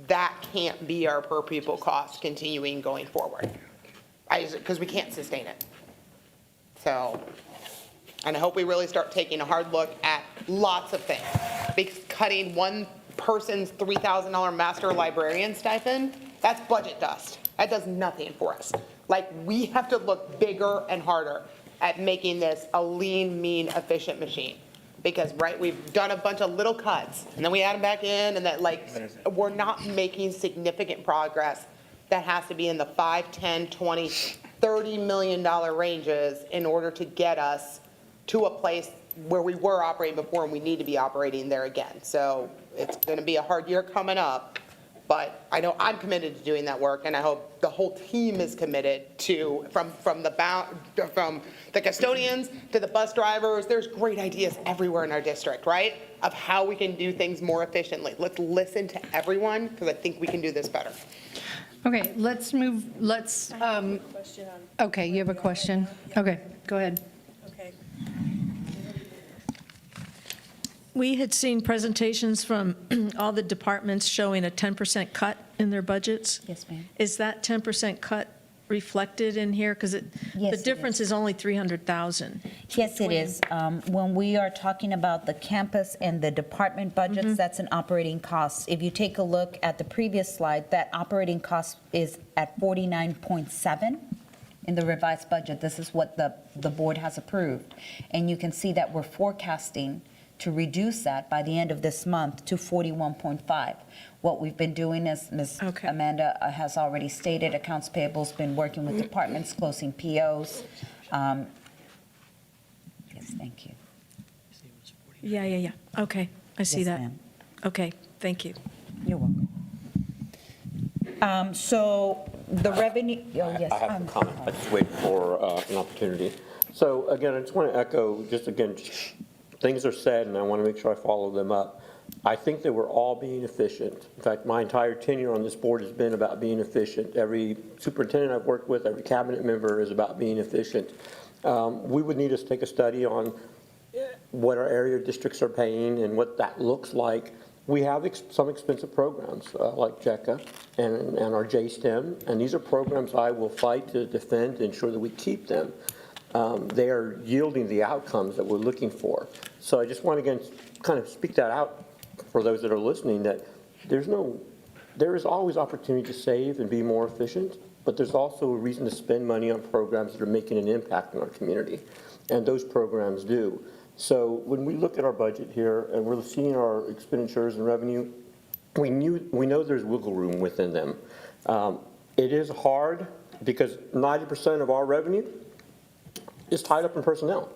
that can't be our per pupil cost continuing going forward, because we can't sustain it. So, and I hope we really start taking a hard look at lots of things. Because cutting one person's $3,000 master librarian stipend, that's budget dust. That does nothing for us. Like, we have to look bigger and harder at making this a lean, mean, efficient machine. Because, right, we've done a bunch of little cuts, and then we add them back in, and that, like, we're not making significant progress. That has to be in the 5, 10, 20, $30 million ranges in order to get us to a place where we were operating before, and we need to be operating there again. So it's going to be a hard year coming up, But I know I'm committed to doing that work, and I hope the whole team is committed to, from the custodians to the bus drivers. There's great ideas everywhere in our district, right? Of how we can do things more efficiently. Let's listen to everyone, because I think we can do this better. Okay, let's move, okay, you have a question? Okay, go ahead. Okay. We had seen presentations from all the departments showing a 10% cut in their budgets. Yes, ma'am. Is that 10% cut reflected in here? Because the difference is only 300,000. Yes, it is. When we are talking about the campus and the department budgets, that's an operating cost. If you take a look at the previous slide, that operating cost is at 49.7 in the revised budget. This is what the board has approved. And you can see that we're forecasting to reduce that by the end of this month to 41.5. What we've been doing is, Ms. Amanda has already stated, accounts payable's been working with departments, closing POs. Yes, thank you. Yeah. Okay, I see Yes, that. ma'am. Okay, thank you. You're welcome. So the revenue, oh, yes. I have a comment. I just wait for an opportunity. So again, I just want to echo, just again, things are said, and I want to make sure I follow them up. I think that we're all being efficient. In fact, my entire tenure on this board has been about being efficient. Every superintendent I've worked with, every cabinet member is about being efficient. We would need to take a study on what our area districts are paying and what that looks like. We have some expensive programs like JECA and our JSTEM, and these are programs I will fight to defend to ensure that we keep them. They are yielding the outcomes that we're looking for. So I just want to, again, kind of speak that out for those that are listening, that there is always opportunity to save and be more efficient, but there's also a reason to spend money on programs that are making an impact in our community, and those programs do. So when we look at our budget here and we're seeing our expenditures and revenue, we know there's wiggle room within them. It is hard because 90% of our revenue is tied up in personnel.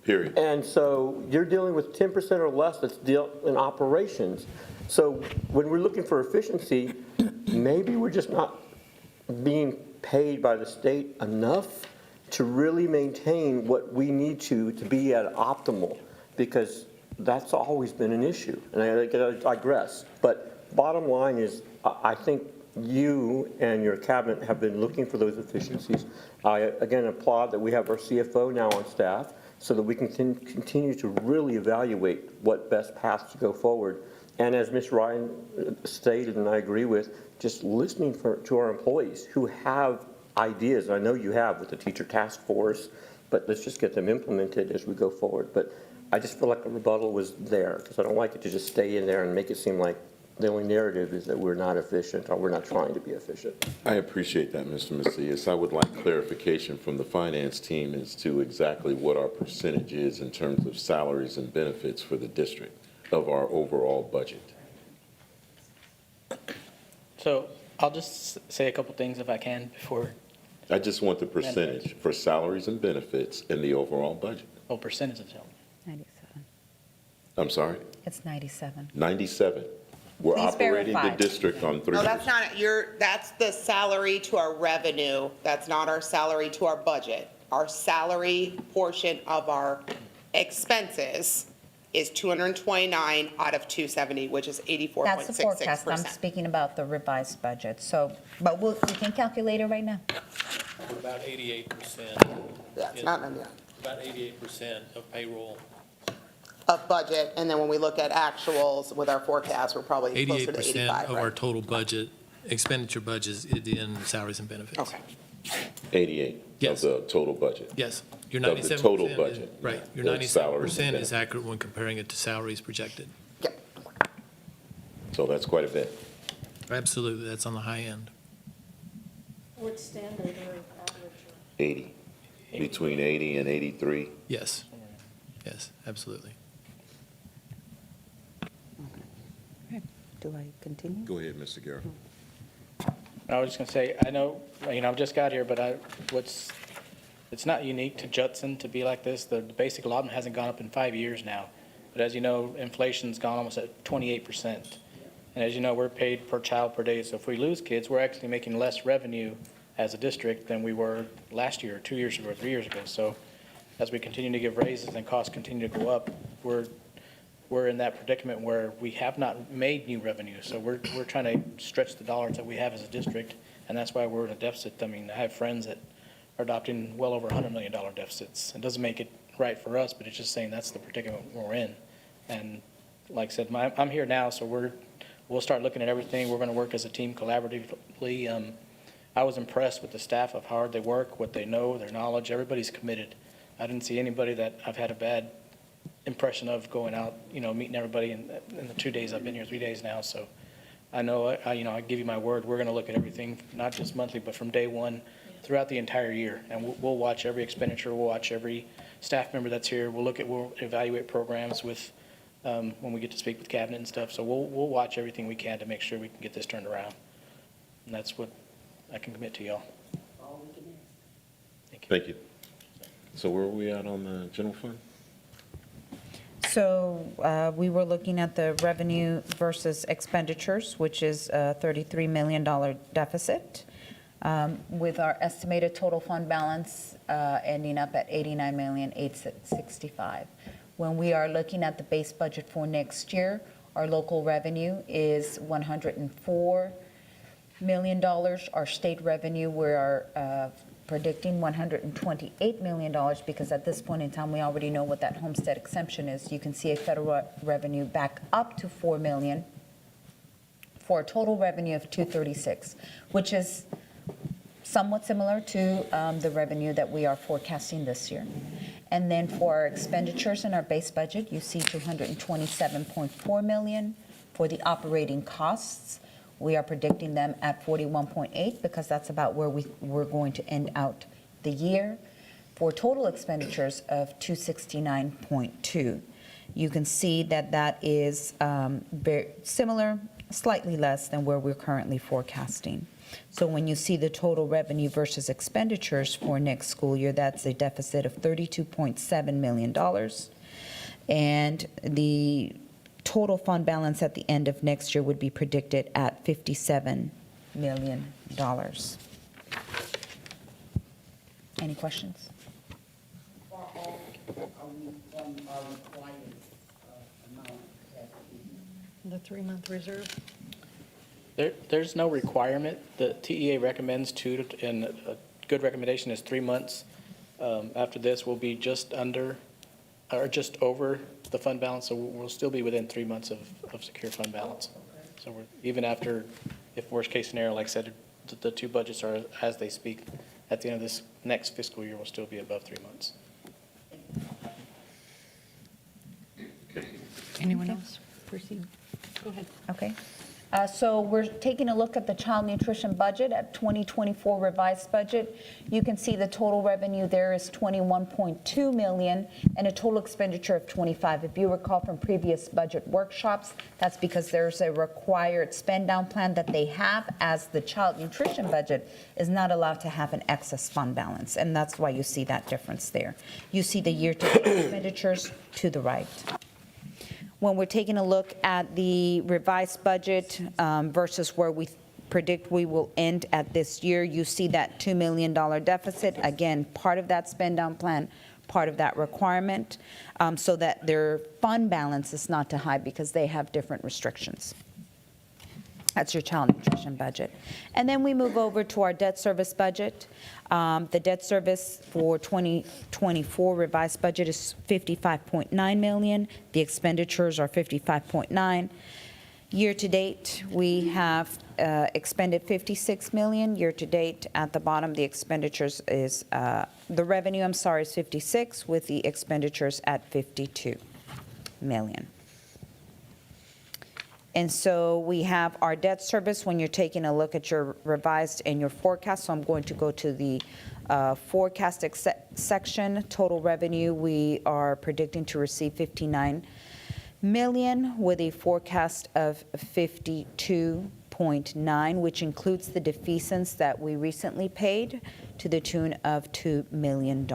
Period. And so you're dealing with 10% or less that's dealt in operations. So when we're looking for efficiency, maybe we're just not being paid by the state enough to really maintain what we need to be at optimal, because that's always been an issue. And I digress. But bottom line is, I think you and your cabinet have been looking for those efficiencies. I, again, applaud that we have our CFO now on staff so that we can continue to really evaluate what best paths to go forward. And as Ms. Ryan stated, and I agree with, just listening to our employees who have ideas. I know you have with the teacher task force, but let's just get them implemented as we go forward. But I just feel like the rebuttal was there, because I don't like it to just stay in there and make it seem like the only narrative is that we're not efficient or we're not trying to be efficient. I appreciate that, Mr. Macias. I would like clarification from the finance team as to exactly what our percentage is in terms of salaries and benefits for the district of our overall budget. So I'll just say a couple things if I can before. I just want the percentage for salaries and benefits in the overall budget. Oh, percentage of salary. 97. I'm sorry? It's 97. 97. We're Please operating verify. the district on 3%. No, that's not, that's the salary to our revenue. That's not our salary to our budget. Our salary portion of our expenses is 229 out of 270, which is 84.66%. That's the forecast. I'm speaking about the revised budget. So, but we can calculate it right now. About 88%. That's not enough. About 88% of payroll. Of budget, and then when we look at actuals with our forecast, we're probably closer to 85, 88% of right? our total budget, expenditure budget is in salaries and benefits. Okay. 88 Yes. of the total budget. Yes. Your Of the 97% total is- budget. Right. Your That's salaries and 97% is benefits. accurate when comparing it to salaries projected. So that's quite a bit. Absolutely. That's on the high end. What's standard or average? 80, between 80 and 83. Yes. Yes, absolutely. Do I continue? Go ahead, Mr. Guerra. I was just going to say, I know, I've just got here, but it's not unique to Judson to be like this. The basic allotment hasn't gone up in 5 years now. But as you know, inflation's gone almost at 28%. And as you know, we're paid per child per day, so if we lose kids, we're actually making less revenue as a district than we were last year, 2 years ago, 3 years ago. So as we continue to give raises and costs continue to go up, we're in that predicament where we have not made new revenue. So we're trying to stretch the dollars that we have as a district, and that's why we're in a deficit. I mean, I have friends that are adopting well over $100 million deficits. It doesn't make it right for us, but it's just saying that's the predicament we're in. And like I said, I'm here now, so we'll start looking at everything. We're going to work as a team collaboratively. I was impressed with the staff of how hard they work, what they know, their knowledge. Everybody's committed. I didn't see anybody that I've had a bad impression of going out, meeting everybody in the 2 days I've been here, 3 days now. So I know, I give you my word, we're going to look at everything, not just monthly, but from day one throughout the entire year. And we'll watch every expenditure. We'll watch every staff member that's here. We'll evaluate programs with, when we get to speak with cabinet and stuff. So we'll watch everything we can to make sure we can get this turned around. And that's what I can commit to y'all. Thank you. So where are we at on the general fund? So we were looking at the revenue versus expenditures, which is a $33 million deficit, with our estimated total fund balance ending up at $89,865,000. When we are looking at the base budget for next year, our local revenue is $104 million. Our state revenue, we are predicting $128 million, because at this point in time, we already know what that homestead exemption is. You can see a federal revenue back up to $4 million for a total revenue of $236, which is somewhat similar to the revenue that we are forecasting this year. And then for our expenditures in our base budget, you see $227.4 million. For the operating costs, we are predicting them at 41.8, because that's about where we're going to end out the year. For total expenditures of 269.2, you can see that that is very similar, slightly less than where we're currently forecasting. So when you see the total revenue versus expenditures for next school year, that's a deficit of $32.7 million. And the total fund balance at the end of next year would be predicted at $57 million. Any questions? The 3-month reserve? There's no requirement. The TEA recommends 2, and a good recommendation is 3 months. After this, we'll be just under, or just over the fund balance, so we'll still be within 3 months of secure fund balance. So even after, if worst case scenario, like I said, the 2 budgets are as they speak, at the end of this next fiscal year, we'll still be above 3 months. Anyone else? Proceed. Go ahead. Okay. So we're taking a look at the child nutrition budget at 2024 revised budget. You can see the total revenue there is $21.2 million and a total expenditure of $25. If you recall from previous budget workshops, that's because there's a required spend down plan that they have, as the child nutrition budget is not allowed to have an excess fund balance, and that's why you see that difference there. You see the year-to-date expenditures to the right. When we're taking a look at the revised budget versus where we predict we will end at this year, you see that $2 million deficit. Again, part of that spend down plan, part of that requirement, so that their fund balance is not too high because they have different restrictions. That's your child nutrition budget. And then we move over to our debt service budget. The debt service for 2024 revised budget is $55.9 million. The expenditures are $55.9. Year to date, we have expended $56 million. Year to date, at the bottom, the expenditures is, the revenue, I'm sorry, is 56, with the expenditures at 52 million. And so we have our debt service when you're taking a look at your revised and your forecast. So I'm going to go to the forecast section. Total revenue, we are predicting to receive 59 million with a forecast of 52.9, which includes the defeasance that we recently paid to the tune of $2 million.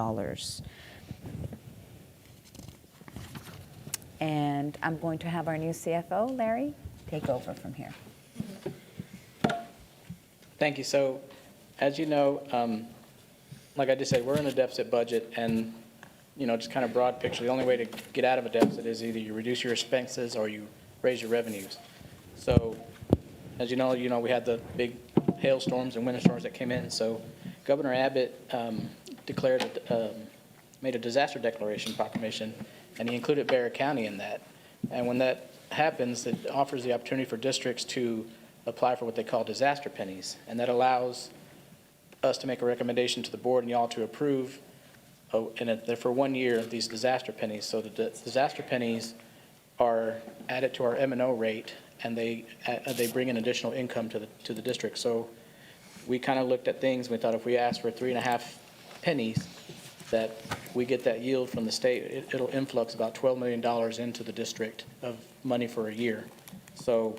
And I'm going to have our new CFO, Larry, take over from here. Thank you. So, as you know, like I just said, we're in a deficit budget, and, just kind of broad picture, the only way to get out of a deficit is either you reduce your expenses or you raise your revenues. So, as you know, we had the big hailstorms and winter storms that came in, so Governor Abbott made a disaster declaration proclamation, and he included Bexar County in that. And when that happens, it offers the opportunity for districts to apply for what they call disaster pennies, and that allows us to make a recommendation to the board and y'all to approve, they're for 1 year, these disaster pennies. So the disaster pennies are added to our M&O rate, and they bring in additional income to the district. So we kind of looked at things, we thought if we asked for 3.5 pennies, that we get that yield from the state, it'll influx about $12 million into the district of money for a year. So,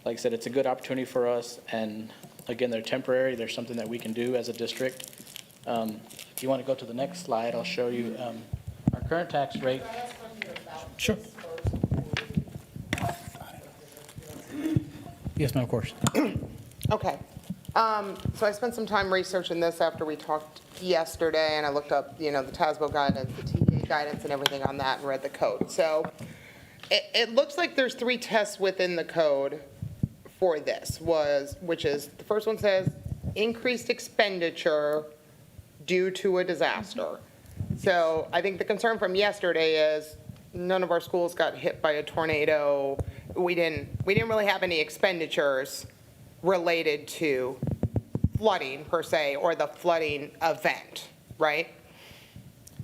like I said, it's a good opportunity for us, and again, they're temporary. They're something that we can do as a district. If you want to go to the next slide, I'll show you our current tax rate. Sure. Yes, ma'am, of course. Okay. So I spent some time researching this after we talked yesterday, and I looked up, the TASBO guidance, the TA guidance, and everything on that, and read the code. So it looks like there's 3 tests within the code for this, which is, the first one says, increased expenditure due to a disaster. So I think the concern from yesterday is none of our schools got hit by a tornado. We didn't really have any expenditures related to flooding per se, or the flooding event, right?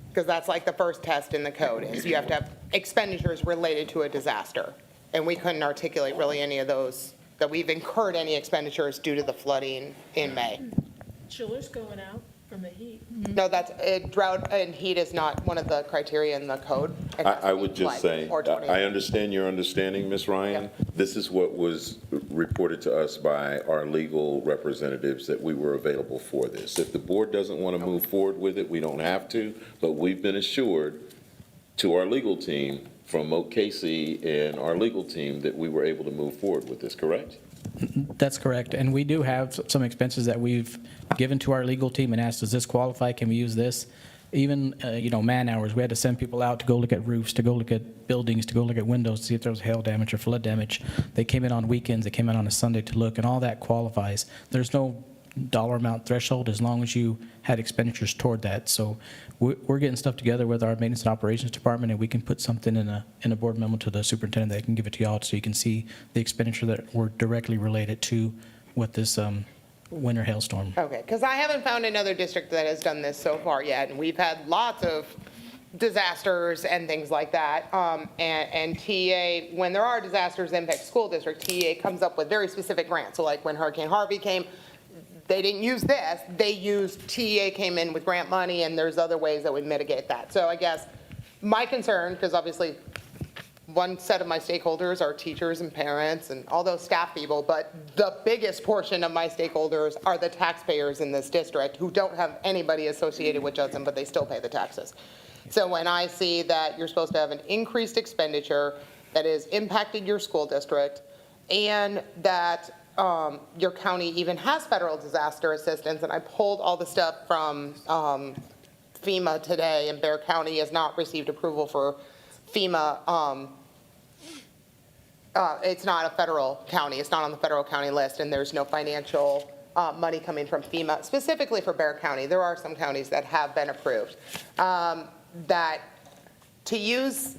Because that's like the first test in the code, is you have to have expenditures related to a disaster. And we couldn't articulate really any of those, that we've incurred any expenditures due to the flooding in May. Chillers going out from the heat. No, drought and heat is not one of the criteria in the code. It has to I be would just flood say, or tornado. I understand your understanding, Ms. Ryan. This is what was reported to us by our legal representatives, that we were available for this. If the board doesn't want to move forward with it, we don't have to, but we've been assured to our legal team from Moat Casey and our legal team that we were able to move forward with this, correct? That's correct. And we do have some expenses that we've given to our legal team and asked, does this qualify? Can we use this? Even, man hours. We had to send people out to go look at roofs, to go look at buildings, to go look at windows, to see if there was hail damage or flood damage. They came in on weekends. They came in on a Sunday to look, and all that qualifies. There's no dollar amount threshold as long as you had expenditures toward that. So we're getting stuff together with our maintenance and operations department, and we can put something in a board memo to the superintendent that can give it to y'all, so you can see the expenditure that were directly related to what this winter hailstorm. Okay, because I haven't found another district that has done this so far yet, and we've had lots of disasters and things like that. And TA, when there are disasters that impact school district, TA comes up with very specific grants. So like when Hurricane Harvey came, they didn't use this, they used, TA came in with grant money, and there's other ways that would mitigate that. So I guess my concern, because obviously one set of my stakeholders are teachers and parents and all those staff people, but the biggest portion of my stakeholders are the taxpayers in this district who don't have anybody associated with Judson, but they still pay the taxes. So when I see that you're supposed to have an increased expenditure that is impacting your school district, and that your county even has federal disaster assistance, and I pulled all the stuff from FEMA today, and Bexar County has not received approval for FEMA. It's not a federal county. It's not on the federal county list, and there's no financial money coming from FEMA, specifically for Bexar County. There are some counties that have been approved. That to use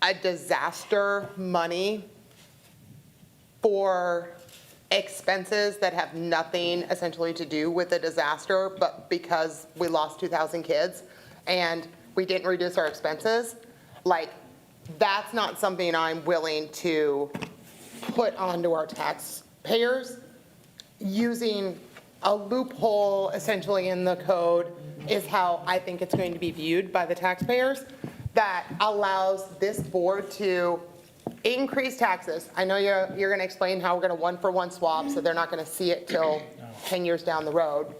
a disaster money for expenses that have nothing essentially to do with the disaster, but because we lost 2,000 kids and we didn't reduce our expenses, like, that's not something I'm willing to put onto our taxpayers. Using a loophole essentially in the code is how I think it's going to be viewed by the taxpayers, that allows this board to increase taxes. I know you're going to explain how we're going to one-for-one swap, so they're not going to see it till 10 years down the road.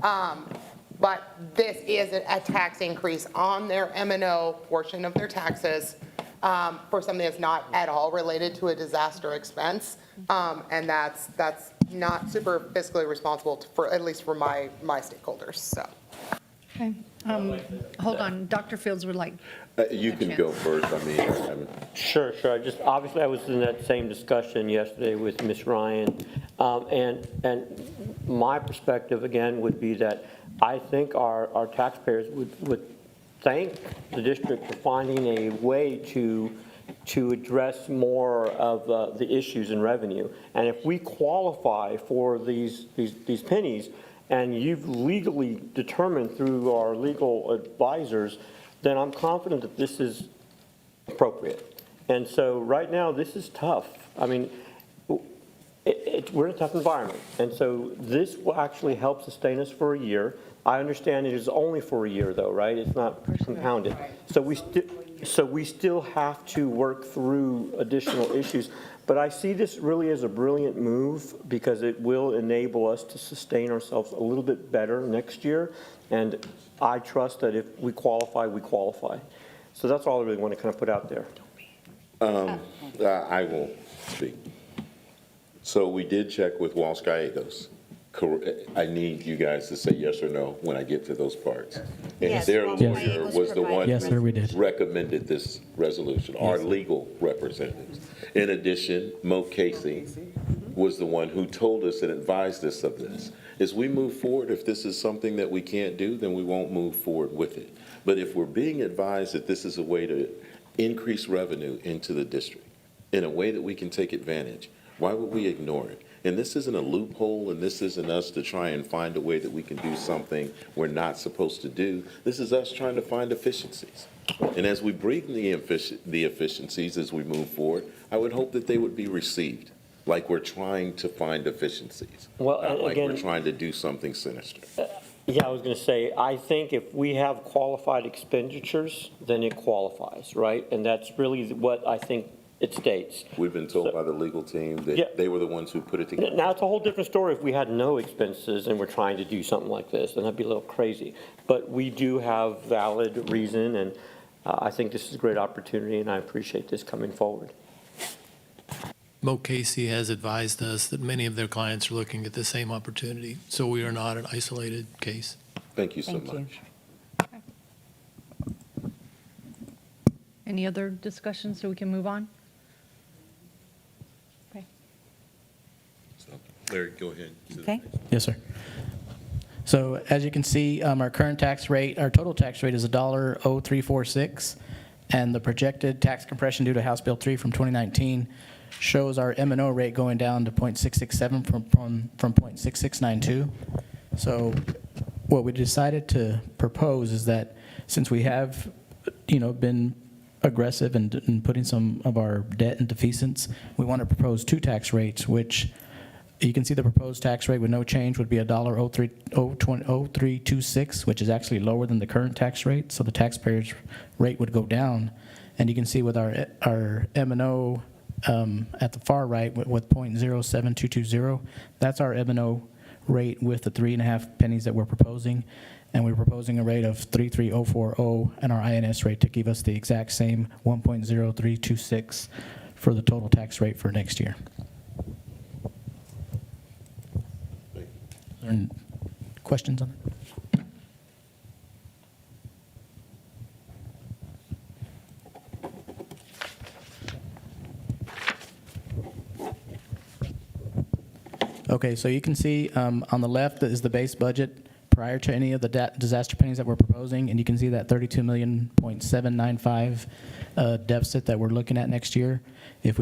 But this is a tax increase on their M&O portion of their taxes, for something that's not at all related to a disaster expense. And that's not super fiscally responsible for, at least for my stakeholders, so. Okay. Hold on, Dr. Fields would like. You can go first, I mean. Sure. Obviously, I was in that same discussion yesterday with Ms. Ryan. And my perspective, again, would be that I think our taxpayers would thank the district for finding a way to address more of the issues in revenue. And if we qualify for these pennies, and you've legally determined through our legal advisors, then I'm confident that this is appropriate. And so right now, this is tough. I mean, we're in a tough environment. And so this will actually help sustain us for a year. I understand it is only for a year though, right? It's not compounded. So we still have to work through additional issues. But I see this really as a brilliant move because it will enable us to sustain ourselves a little bit better next year. And I trust that if we qualify, we qualify. So that's all I really want to kind of put out there. I will speak. So we did check with Los Gallegos. I need you guys to say yes or no when I get to those parts. And Yes, their Los lawyer Gallegos was the one Yes, sir, we did. who recommended this resolution, our legal representatives. In addition, Mo Casey was the one who told us and advised us of this. As we move forward, if this is something that we can't do, then we won't move forward with it. But if we're being advised that this is a way to increase revenue into the district in a way that we can take advantage, why would we ignore it? And this isn't a loophole, and this isn't us to try and find a way that we can do something we're not supposed to do. This is us trying to find efficiencies. And as we bring the efficiencies as we move forward, I would hope that they would be received like we're trying to find efficiencies, Well, not like again, we're trying to do something sinister. Yeah, I was going to say, I think if we have qualified expenditures, then it qualifies, right? And that's really what I think it states. We've been told by the legal team that Yeah. they were the ones who put it together. Now, it's a whole different story if we had no expenses and we're trying to do something like this, then that'd be a little crazy. But we do have valid reason, and I think this is a great opportunity, and I appreciate this coming forward. Mo Casey has advised us that many of their clients are looking at the same opportunity, so we are not an isolated case. Thank you so Thank you. much. Any other discussions so we can move on? So, Larry, go ahead. Okay. Yes, sir. So as you can see, our current tax rate, our total tax rate is $1.0346, and the projected tax compression due to House Bill 3 from 2019 shows our M&O rate going down to 0.667 from 0.6692. So what we decided to propose is that since we have, been aggressive in putting some of our debt into defeasance, we want to propose two tax rates, which you can see the proposed tax rate with no change would be $1.0326, which is actually lower than the current tax rate. So the taxpayer's rate would go down. And you can see with our M&O at the far right with 0.07220, that's our M&O rate with the 3.5 pennies that we're proposing. And we're proposing a rate of 33040 and our INS rate to give us the exact same 1.0326 for the total tax rate for next year. Are there any questions on it? Okay, so you can see on the left is the base budget prior to any of the disaster pennies that we're proposing, and you can see that $32,795 deficit that we're looking at next year. If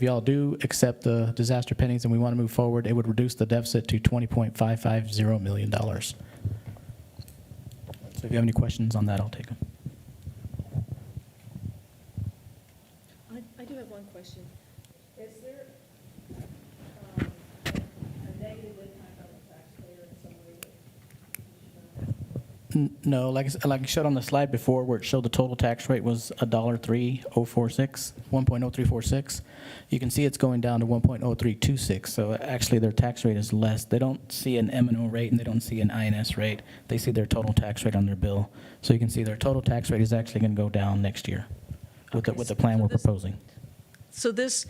y'all do accept the disaster pennies and we want to move forward, it would reduce the deficit to $20.550 million. So if you have any questions on that, I'll take them. I do have one question. Is there a negative impact on the taxpayer in some way? No, like I showed on the slide before where it showed the total tax rate was $1.0346. You can see it's going down to 1.0326, so actually their tax rate is less. They don't see an M&O rate and they don't see an INS rate. They see their total tax rate on their bill. So you can see their total tax rate is actually going to go down next year. with the plan we're proposing. So this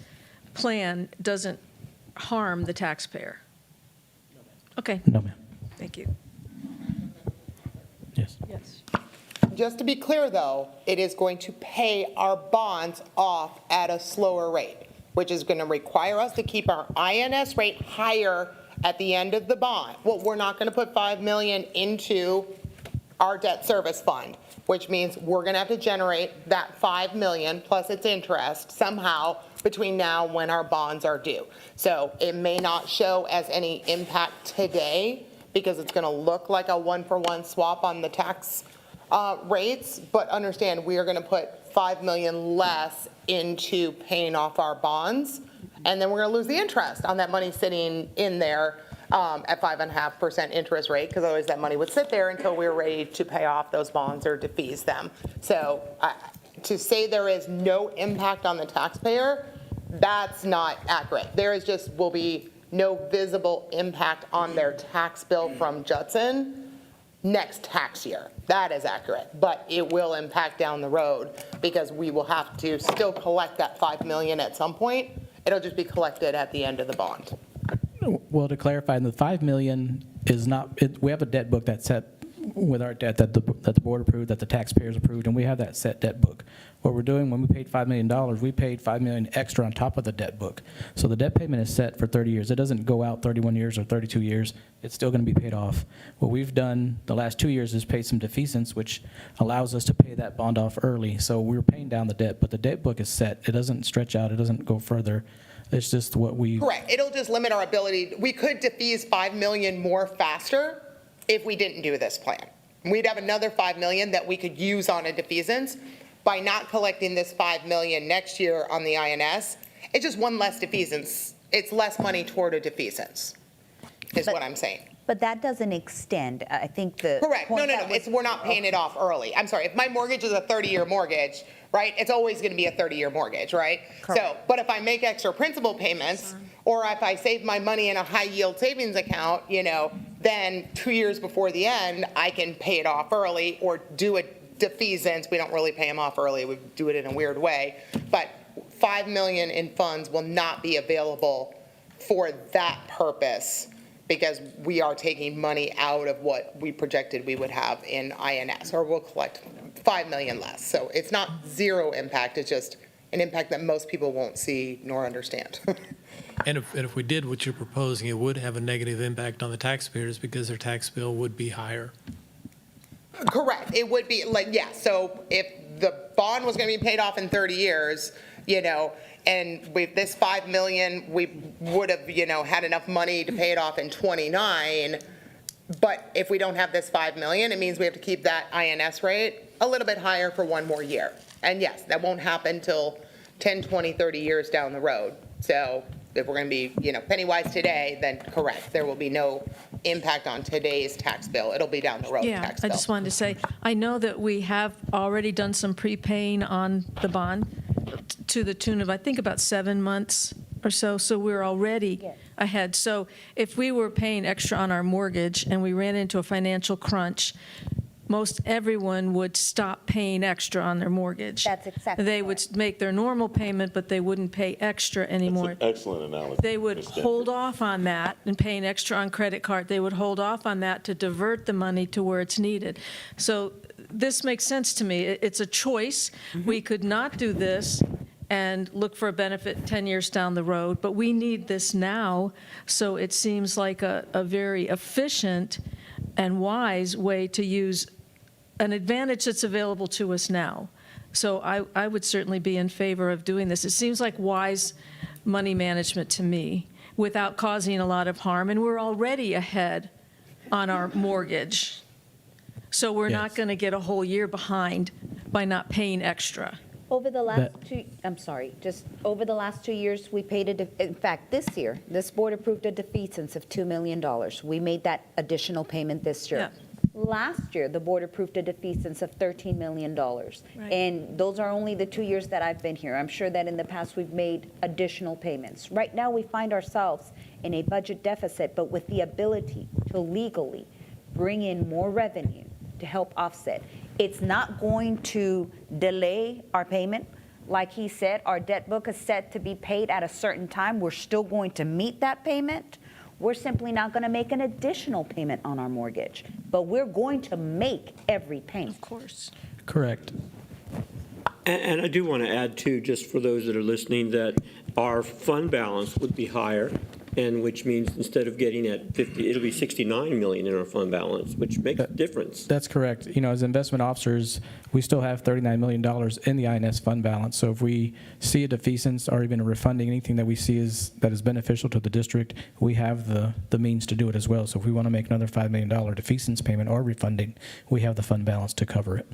plan doesn't harm the taxpayer? Okay. No, ma'am. Thank you. Yes. Yes. Just to be clear, though, it is going to pay our bonds off at a slower rate, which is going to require us to keep our INS rate higher at the end of the bond. Well, we're not going to put $5 million into our debt service fund, which means we're going to have to generate that $5 million plus its interest somehow between now and when our bonds are due. So it may not show as any impact today because it's going to look like a one-for-one swap on the tax rates, but understand we are going to put $5 million less into paying off our bonds, and then we're going to lose the interest on that money sitting in there at 5.5% interest rate, because otherwise that money would sit there until we were ready to pay off those bonds or defease them. So to say there is no impact on the taxpayer, that's not accurate. There is just will be no visible impact on their tax bill from Judson next tax year. That is accurate, but it will impact down the road because we will have to still collect that $5 million at some point. It'll just be collected at the end of the bond. Well, to clarify, the $5 million is not, we have a debt book that's set with our debt that the board approved, that the taxpayers approved, and we have that set debt book. What we're doing, when we paid $5 million, we paid $5 million extra on top of the debt book. So the debt payment is set for 30 years. It doesn't go out 31 years or 32 years. It's still going to be paid off. What we've done the last 2 years is pay some defeasance, which allows us to pay that bond off early. So we're paying down the debt, but the debt book is set. It doesn't stretch out. It doesn't go further. It's just what we... Correct. It'll just limit our ability. We could defease $5 million more faster if we didn't do this plan. We'd have another $5 million that we could use on a defeasance. By not collecting this $5 million next year on the INS, it's just one less defeasance. It's less money toward a defeasance, is what I'm saying. But that doesn't extend. I think the Correct. No. We're not paying it off early. I'm sorry. If my mortgage is a 30-year mortgage, right, it's always going to be a 30-year mortgage, right? Correct. So, but if I make extra principal payments, or if I save my money in a high-yield savings account, then 2 years before the end, I can pay it off early or do a defeasance. We don't really pay them off early. We do it in a weird way. But $5 million in funds will not be available for that purpose because we are taking money out of what we projected we would have in INS, or we'll collect $5 million less. So it's not zero impact. It's just an impact that most people won't see nor understand. And if we did what you're proposing, it would have a negative impact on the taxpayers because their tax bill would be higher. Correct. It would be so if the bond was going to be paid off in 30 years, and with this $5 million, we would have, had enough money to pay it off in 29. But if we don't have this $5 million, it means we have to keep that INS rate a little bit higher for one more year. And yes, that won't happen till 10, 20, 30 years down the road. So if we're going to be, penny wise today, then correct. There will be no impact on today's tax bill. It'll be down the road tax bill. I just wanted to say, I know that we have already done some prepaying on the bond to the tune of, I think, about 7 months or so. So we're already ahead. So if we were paying extra on our mortgage and we ran into a financial crunch, most everyone would stop paying extra on their mortgage. That's exactly They would make their normal payment, but they wouldn't pay extra anymore. That's an excellent analysis. They would hold off on that and paying extra on credit card. They would hold off on that to divert the money to where it's needed. So this makes sense to me. It's a choice. We could not do this and look for a benefit 10 years down the road, but we need this now. So it seems like a very efficient and wise way to use an advantage that's available to us now. So I would certainly be in favor of doing this. It seems like wise money management to me without causing a lot of harm. And we're already ahead on our mortgage. So we're not going to get a whole year behind by not paying extra. Over the last over the last 2 years, we paid in fact, this year, this board approved a defeasance of $2 million. We made that additional payment this year. Last year, the board approved a defeasance of $13 million. And those are only the 2 years that I've been here. I'm sure that in the past we've made additional payments. Right now, we find ourselves in a budget deficit, but with the ability to legally bring in more revenue to help offset. It's not going to delay our payment, Like he said, our debt book is set to be paid at a certain time. We're still going to meet that payment. We're simply not going to make an additional payment on our mortgage, but we're going to make every payment. Of course. Correct. And I do want to add too, just for those that are listening, that our fund balance would be higher, and which means instead of getting at 50, it'll be 69 million in our fund balance, which makes a difference. That's correct. You know, as investment officers, we still have $39 million in the INS fund balance. So if we see a defeasance or even a refunding, anything that we see that is beneficial to the district, we have the means to do it as well. So if we want to make another $5 million defeasance payment or refunding, we have the fund balance to cover it.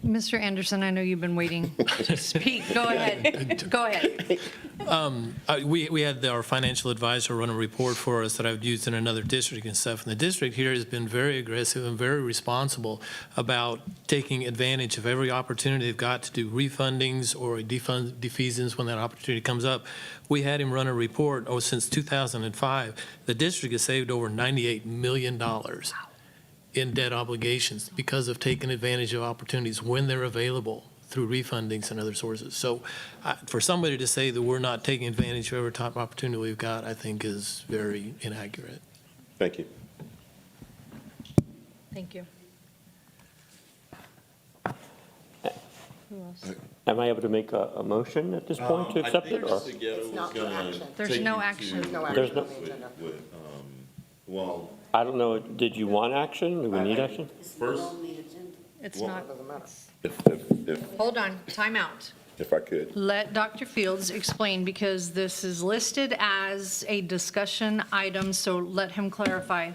Mr. Anderson, I know you've been waiting to speak. Go ahead. Go ahead. We had our financial advisor run a report for us that I've used in another district and stuff. And the district here has been very aggressive and very responsible about taking advantage of every opportunity they've got to do refundings or defeasance when that opportunity comes up. We had him run a report, since 2005, the district has saved over $98 million in debt obligations because of taking advantage of opportunities when they're available through refundings and other sources. So for somebody to say that we're not taking advantage of every top opportunity we've got, I think is very inaccurate. Thank you. Thank you. Who else? Am I able to make a motion at this point to accept it? Or? There's no action. There's no. Well, I don't know, did you want action? Do we need action? first, It's Well, not. if Hold on, time out. I could. Let Dr. Fields explain, because this is listed as a discussion item, so let him clarify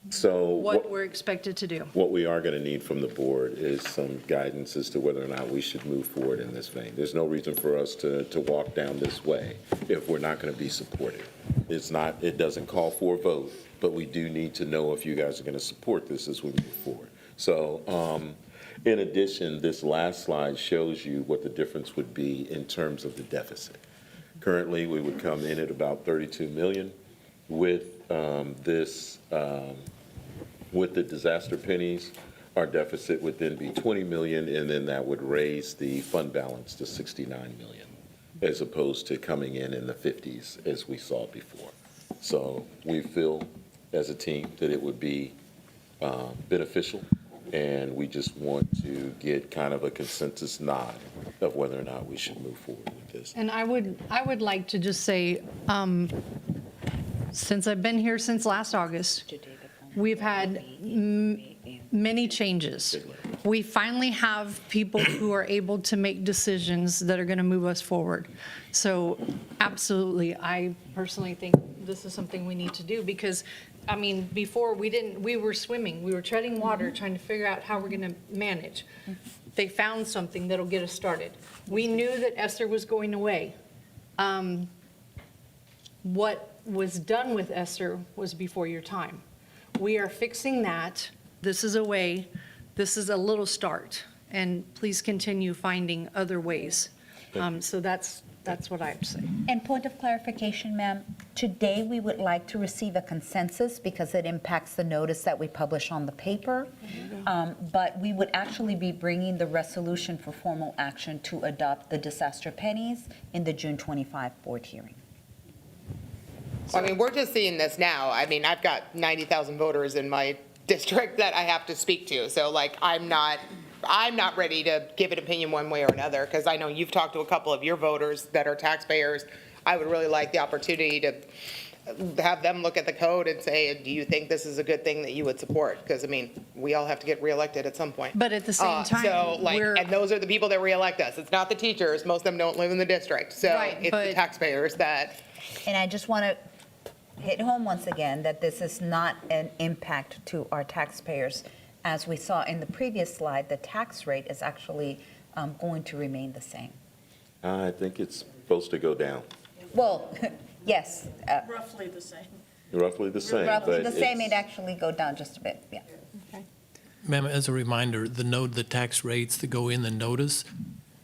So what we're expected to do. what we are going to need from the board is some guidance as to whether or not we should move forward in this vein. There's no reason for us to walk down this way if we're not going to be supportive. It doesn't call for a vote, but we do need to know if you guys are going to support this as we move forward. So in addition, this last slide shows you what the difference would be in terms of the deficit. Currently, we would come in at about 32 million. With with the disaster pennies, our deficit would then be 20 million, and then that would raise the fund balance to 69 million, as opposed to coming in the 50s as we saw before. So we feel as a team that it would be beneficial, and we just want to get kind of a consensus nod of whether or not we should move forward with this. And I would like to just say, since I've been here since last August, we've had many changes. We finally have people who are able to make decisions that are going to move us forward. So absolutely, I personally think this is something we need to do, because, I mean, before we were swimming, we were treading water, trying to figure out how we're going to manage. They found something that'll get us started. We knew that ESSER was going away. What was done with ESSER was before your time. We are fixing that. This is a way, this is a little start, and please continue finding other ways. So that's what I have to say. And point of clarification, ma'am, today we would like to receive a consensus because it impacts the notice that we publish on the paper. But we would actually be bringing the resolution for formal action to adopt the disaster pennies in the June 25 board hearing. I mean, we're just seeing this now. I mean, I've got 90,000 voters in my district that I have to speak to. So like, I'm not ready to give an opinion one way or another, because I know you've talked to a couple of your voters that are taxpayers. I would really like the opportunity to have them look at the code and say, do you think this is a good thing that you would support? Because I mean, we all have to get reelected at some point. But at the same time, so like, and those are the people that reelect us. It's not the teachers. Most of them don't live in the district. So it's the taxpayers that. And I just want to hit home once again that this is not an impact to our taxpayers. As we saw in the previous slide, the tax rate is actually going to remain the same. I think it's supposed to go down. Well, yes. Roughly the same. Roughly the same. Roughly but the same, it's- it actually go down just a bit, yeah. Ma'am, as a reminder, the tax rates that go in the notice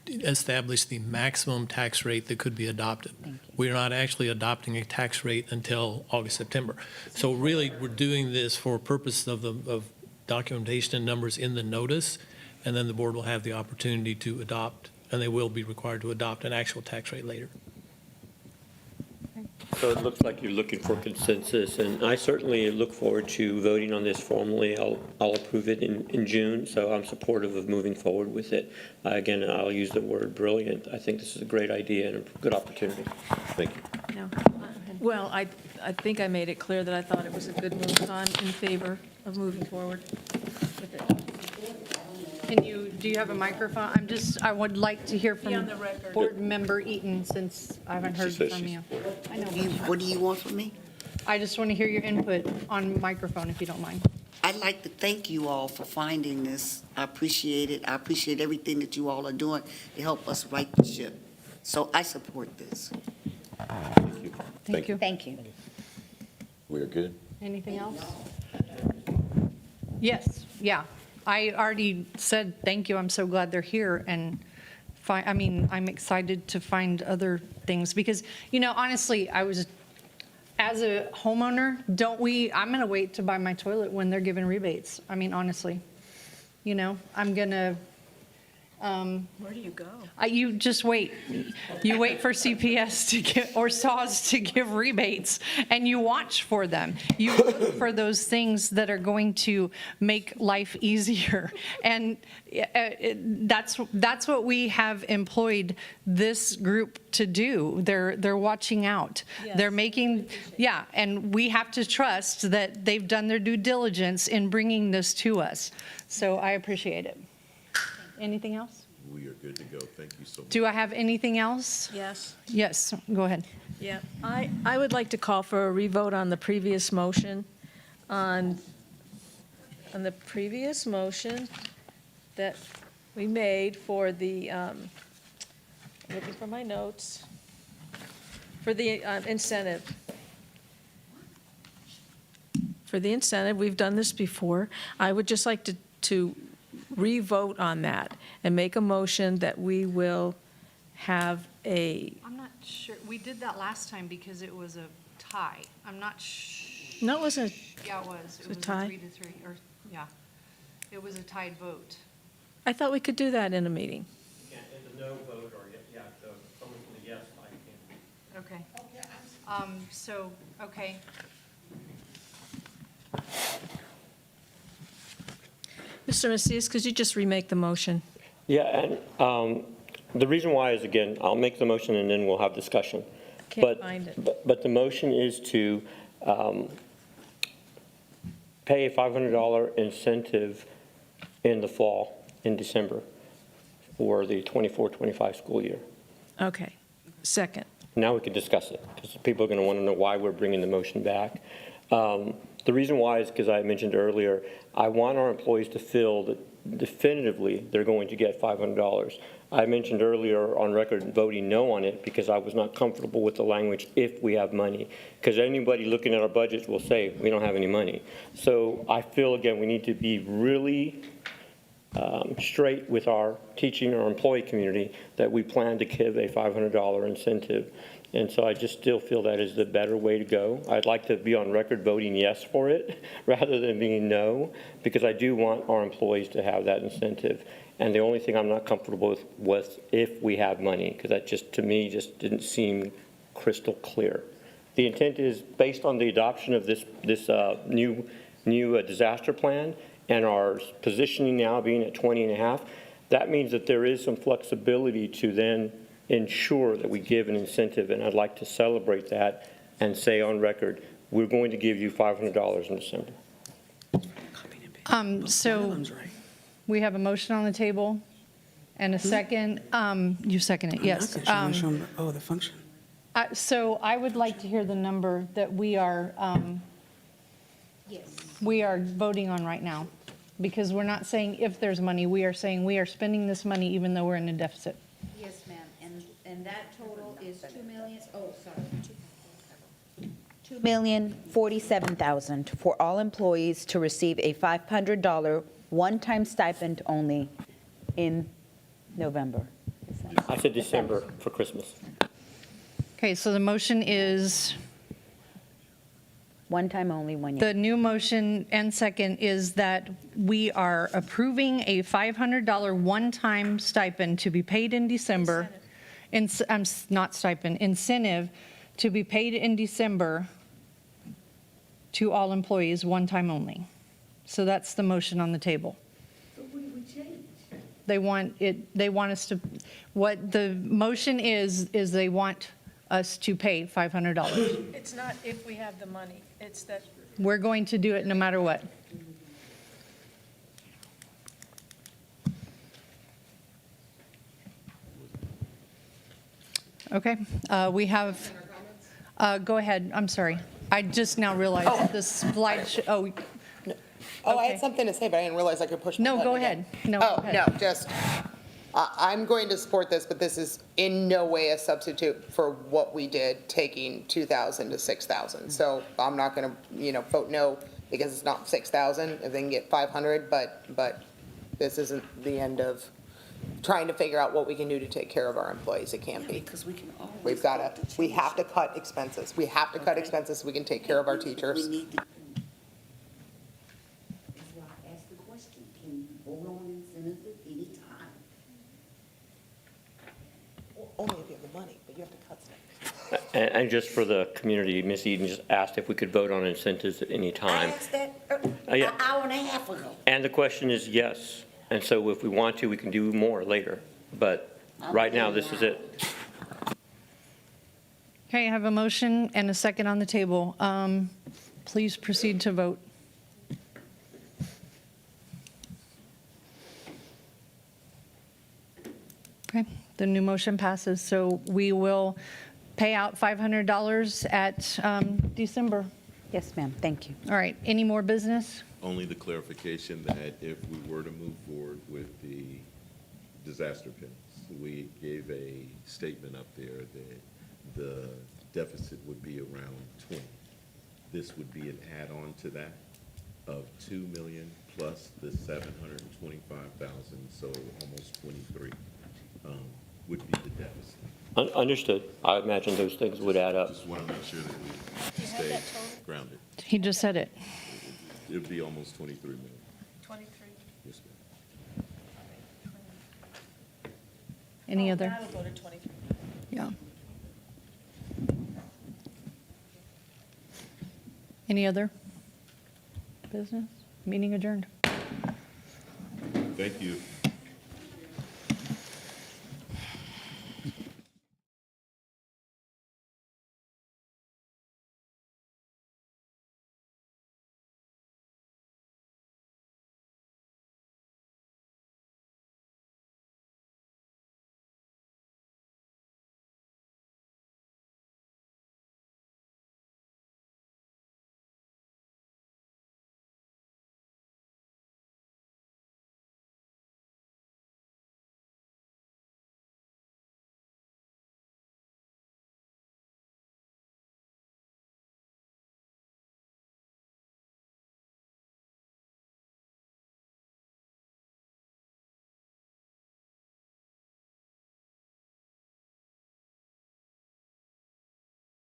establish the maximum tax rate that could be adopted. We are not actually adopting a tax rate until August, September. So really, we're doing this for purpose of documentation and numbers in the notice, and then the board will have the opportunity to adopt and they will be required to adopt an actual tax rate later. So it looks like you're looking for consensus, and I certainly look forward to voting on this formally. I'll approve it in June, so I'm supportive of moving forward with it. Again, I'll use the word brilliant. I think this is a great idea and a good opportunity. Thank you. No. Well, I think I made it clear that I thought it was a good move, so I'm in favor of moving forward with it. Do you have a microphone? I would like to hear from Be on the record. Board Member Eaton, since I haven't heard from you. I know. What do you want from me? I just want to hear your input on microphone, if you don't mind. I'd like to thank you all for finding this. I appreciate it. I appreciate everything that you all are doing to help us right the ship. So I support this. Thank you. Thank you. We're good. Anything else? Yes, yeah. I already said thank you. I'm so glad they're here, and I'm excited to find other things because, honestly, as a homeowner, I'm going to wait to buy my toilet when they're giving rebates. Honestly, I'm going to. Where do you go? You just wait. You wait for CPS to give, or SAWS to give rebates, and you watch for them. You look for those things that are going to make life easier. And that's what we have employed this group to do. They're watching out. Yes. They're making, and we have to trust that they've done their due diligence in bringing this to us. So I appreciate it. Anything else? We are good to go. Thank you so much. Do I have anything else? Yes. Yes, go ahead. Yeah, I would like to call for a revote on the previous motion, on the previous motion that we made for the, looking for my notes, for the incentive. For the incentive, we've done this before. I would just like to re-vote on that and make a motion that we will have a, I'm not sure, we did that last time because it was a tie. I'm not no, it wasn't, Yeah, it was. It was a tie? 3-3, or, yeah. It was a tied vote. I thought we could do that in a meeting. Yeah, it's a no vote or so someone from the yes side can. Okay. Okay. Mr. Macias, could you just remake the motion? Yeah, and the reason why is, again, I'll make the motion and then we'll have discussion. Can't find it. But the motion is to pay a $500 incentive in the fall, in December, for the 24-25 school year. Okay. Second. Now we can discuss it, because people are going to want to know why we're bringing the motion back. The reason why is because I mentioned earlier, I want our employees to feel that definitively they're going to get $500. I mentioned earlier on record voting no on it because I was not comfortable with the language "if we have money," because anybody looking at our budgets will say we don't have any money. So I feel, again, we need to be really straight with our teaching, our employee community, that we plan to give a $500 incentive. And so I just still feel that is the better way to go. I'd like to be on record voting yes for it rather than being no, because I do want our employees to have that incentive. And the only thing I'm not comfortable with was if we have money, because that just, to me, just didn't seem crystal clear. The intent is based on the adoption of this new disaster plan and our positioning now being at 20.5, that means that there is some flexibility to then ensure that we give an incentive, and I'd like to celebrate that and say on record, we're going to give you $500 in December. So we have a motion on the table and a second. You second it, yes. The function. So I would like to hear the number that we are voting on right now, because we're not saying if there's money, we are saying we are spending this money even though we're in a deficit. Yes, ma'am, and that total is $2,047,000 for all employees to receive a $500 one-time stipend only in November. I said December for Christmas. Okay, so the motion is One time only, 1 year. The new motion and second is that we are approving a $500 one-time stipend to be paid in December. Not stipend, incentive to be paid in December to all employees, one time only. So that's the motion on the table. They want us to, what the motion is they want us to pay $500. It's not if we have the money, it's that. We're going to do it no matter what. Okay, we have, go ahead, I'm sorry. I just now realized the slide, Oh, I had something to say, but I didn't realize I could push. No, go ahead. No, go ahead. No, just, I'm going to support this, but this is in no way a substitute for what we did, taking 2,000 to 6,000. So I'm not going to, vote no because it's not 6,000, if they can get 500, but this isn't the end of trying to figure out what we can do to take care of our employees. It can't be. Because we can always. We have to cut expenses. We have to cut expenses so we can take care of our teachers. We need to. That's why I asked the question, can you vote on incentives at any time? Only if you have the money, but you have to cut stuff. And just for the community, Ms. Eden just asked if we could vote on incentives at any I time. asked that Yeah. an hour and a half ago. And the question is yes. And so if we want to, we can do more later. But right now, this is it. Okay, I have a motion and a second on the table. Please proceed to vote. Okay, the new motion passes, so we will pay out $500 at December. Yes, ma'am, thank you. All right, any more business? Only the clarification that if we were to move forward with the disaster pennies, we gave a statement up there that the deficit would be around 20. This would be an add-on to that of 2 million plus the 725,000, so almost 23 would be the deficit. Understood. I imagine those things would add up. Just want to make sure that we stay grounded. He just said it. It would be almost 23 million. 23. Yes, ma'am. Any other? That'll go to 23. Yeah. Any other business? Meeting adjourned. Thank you.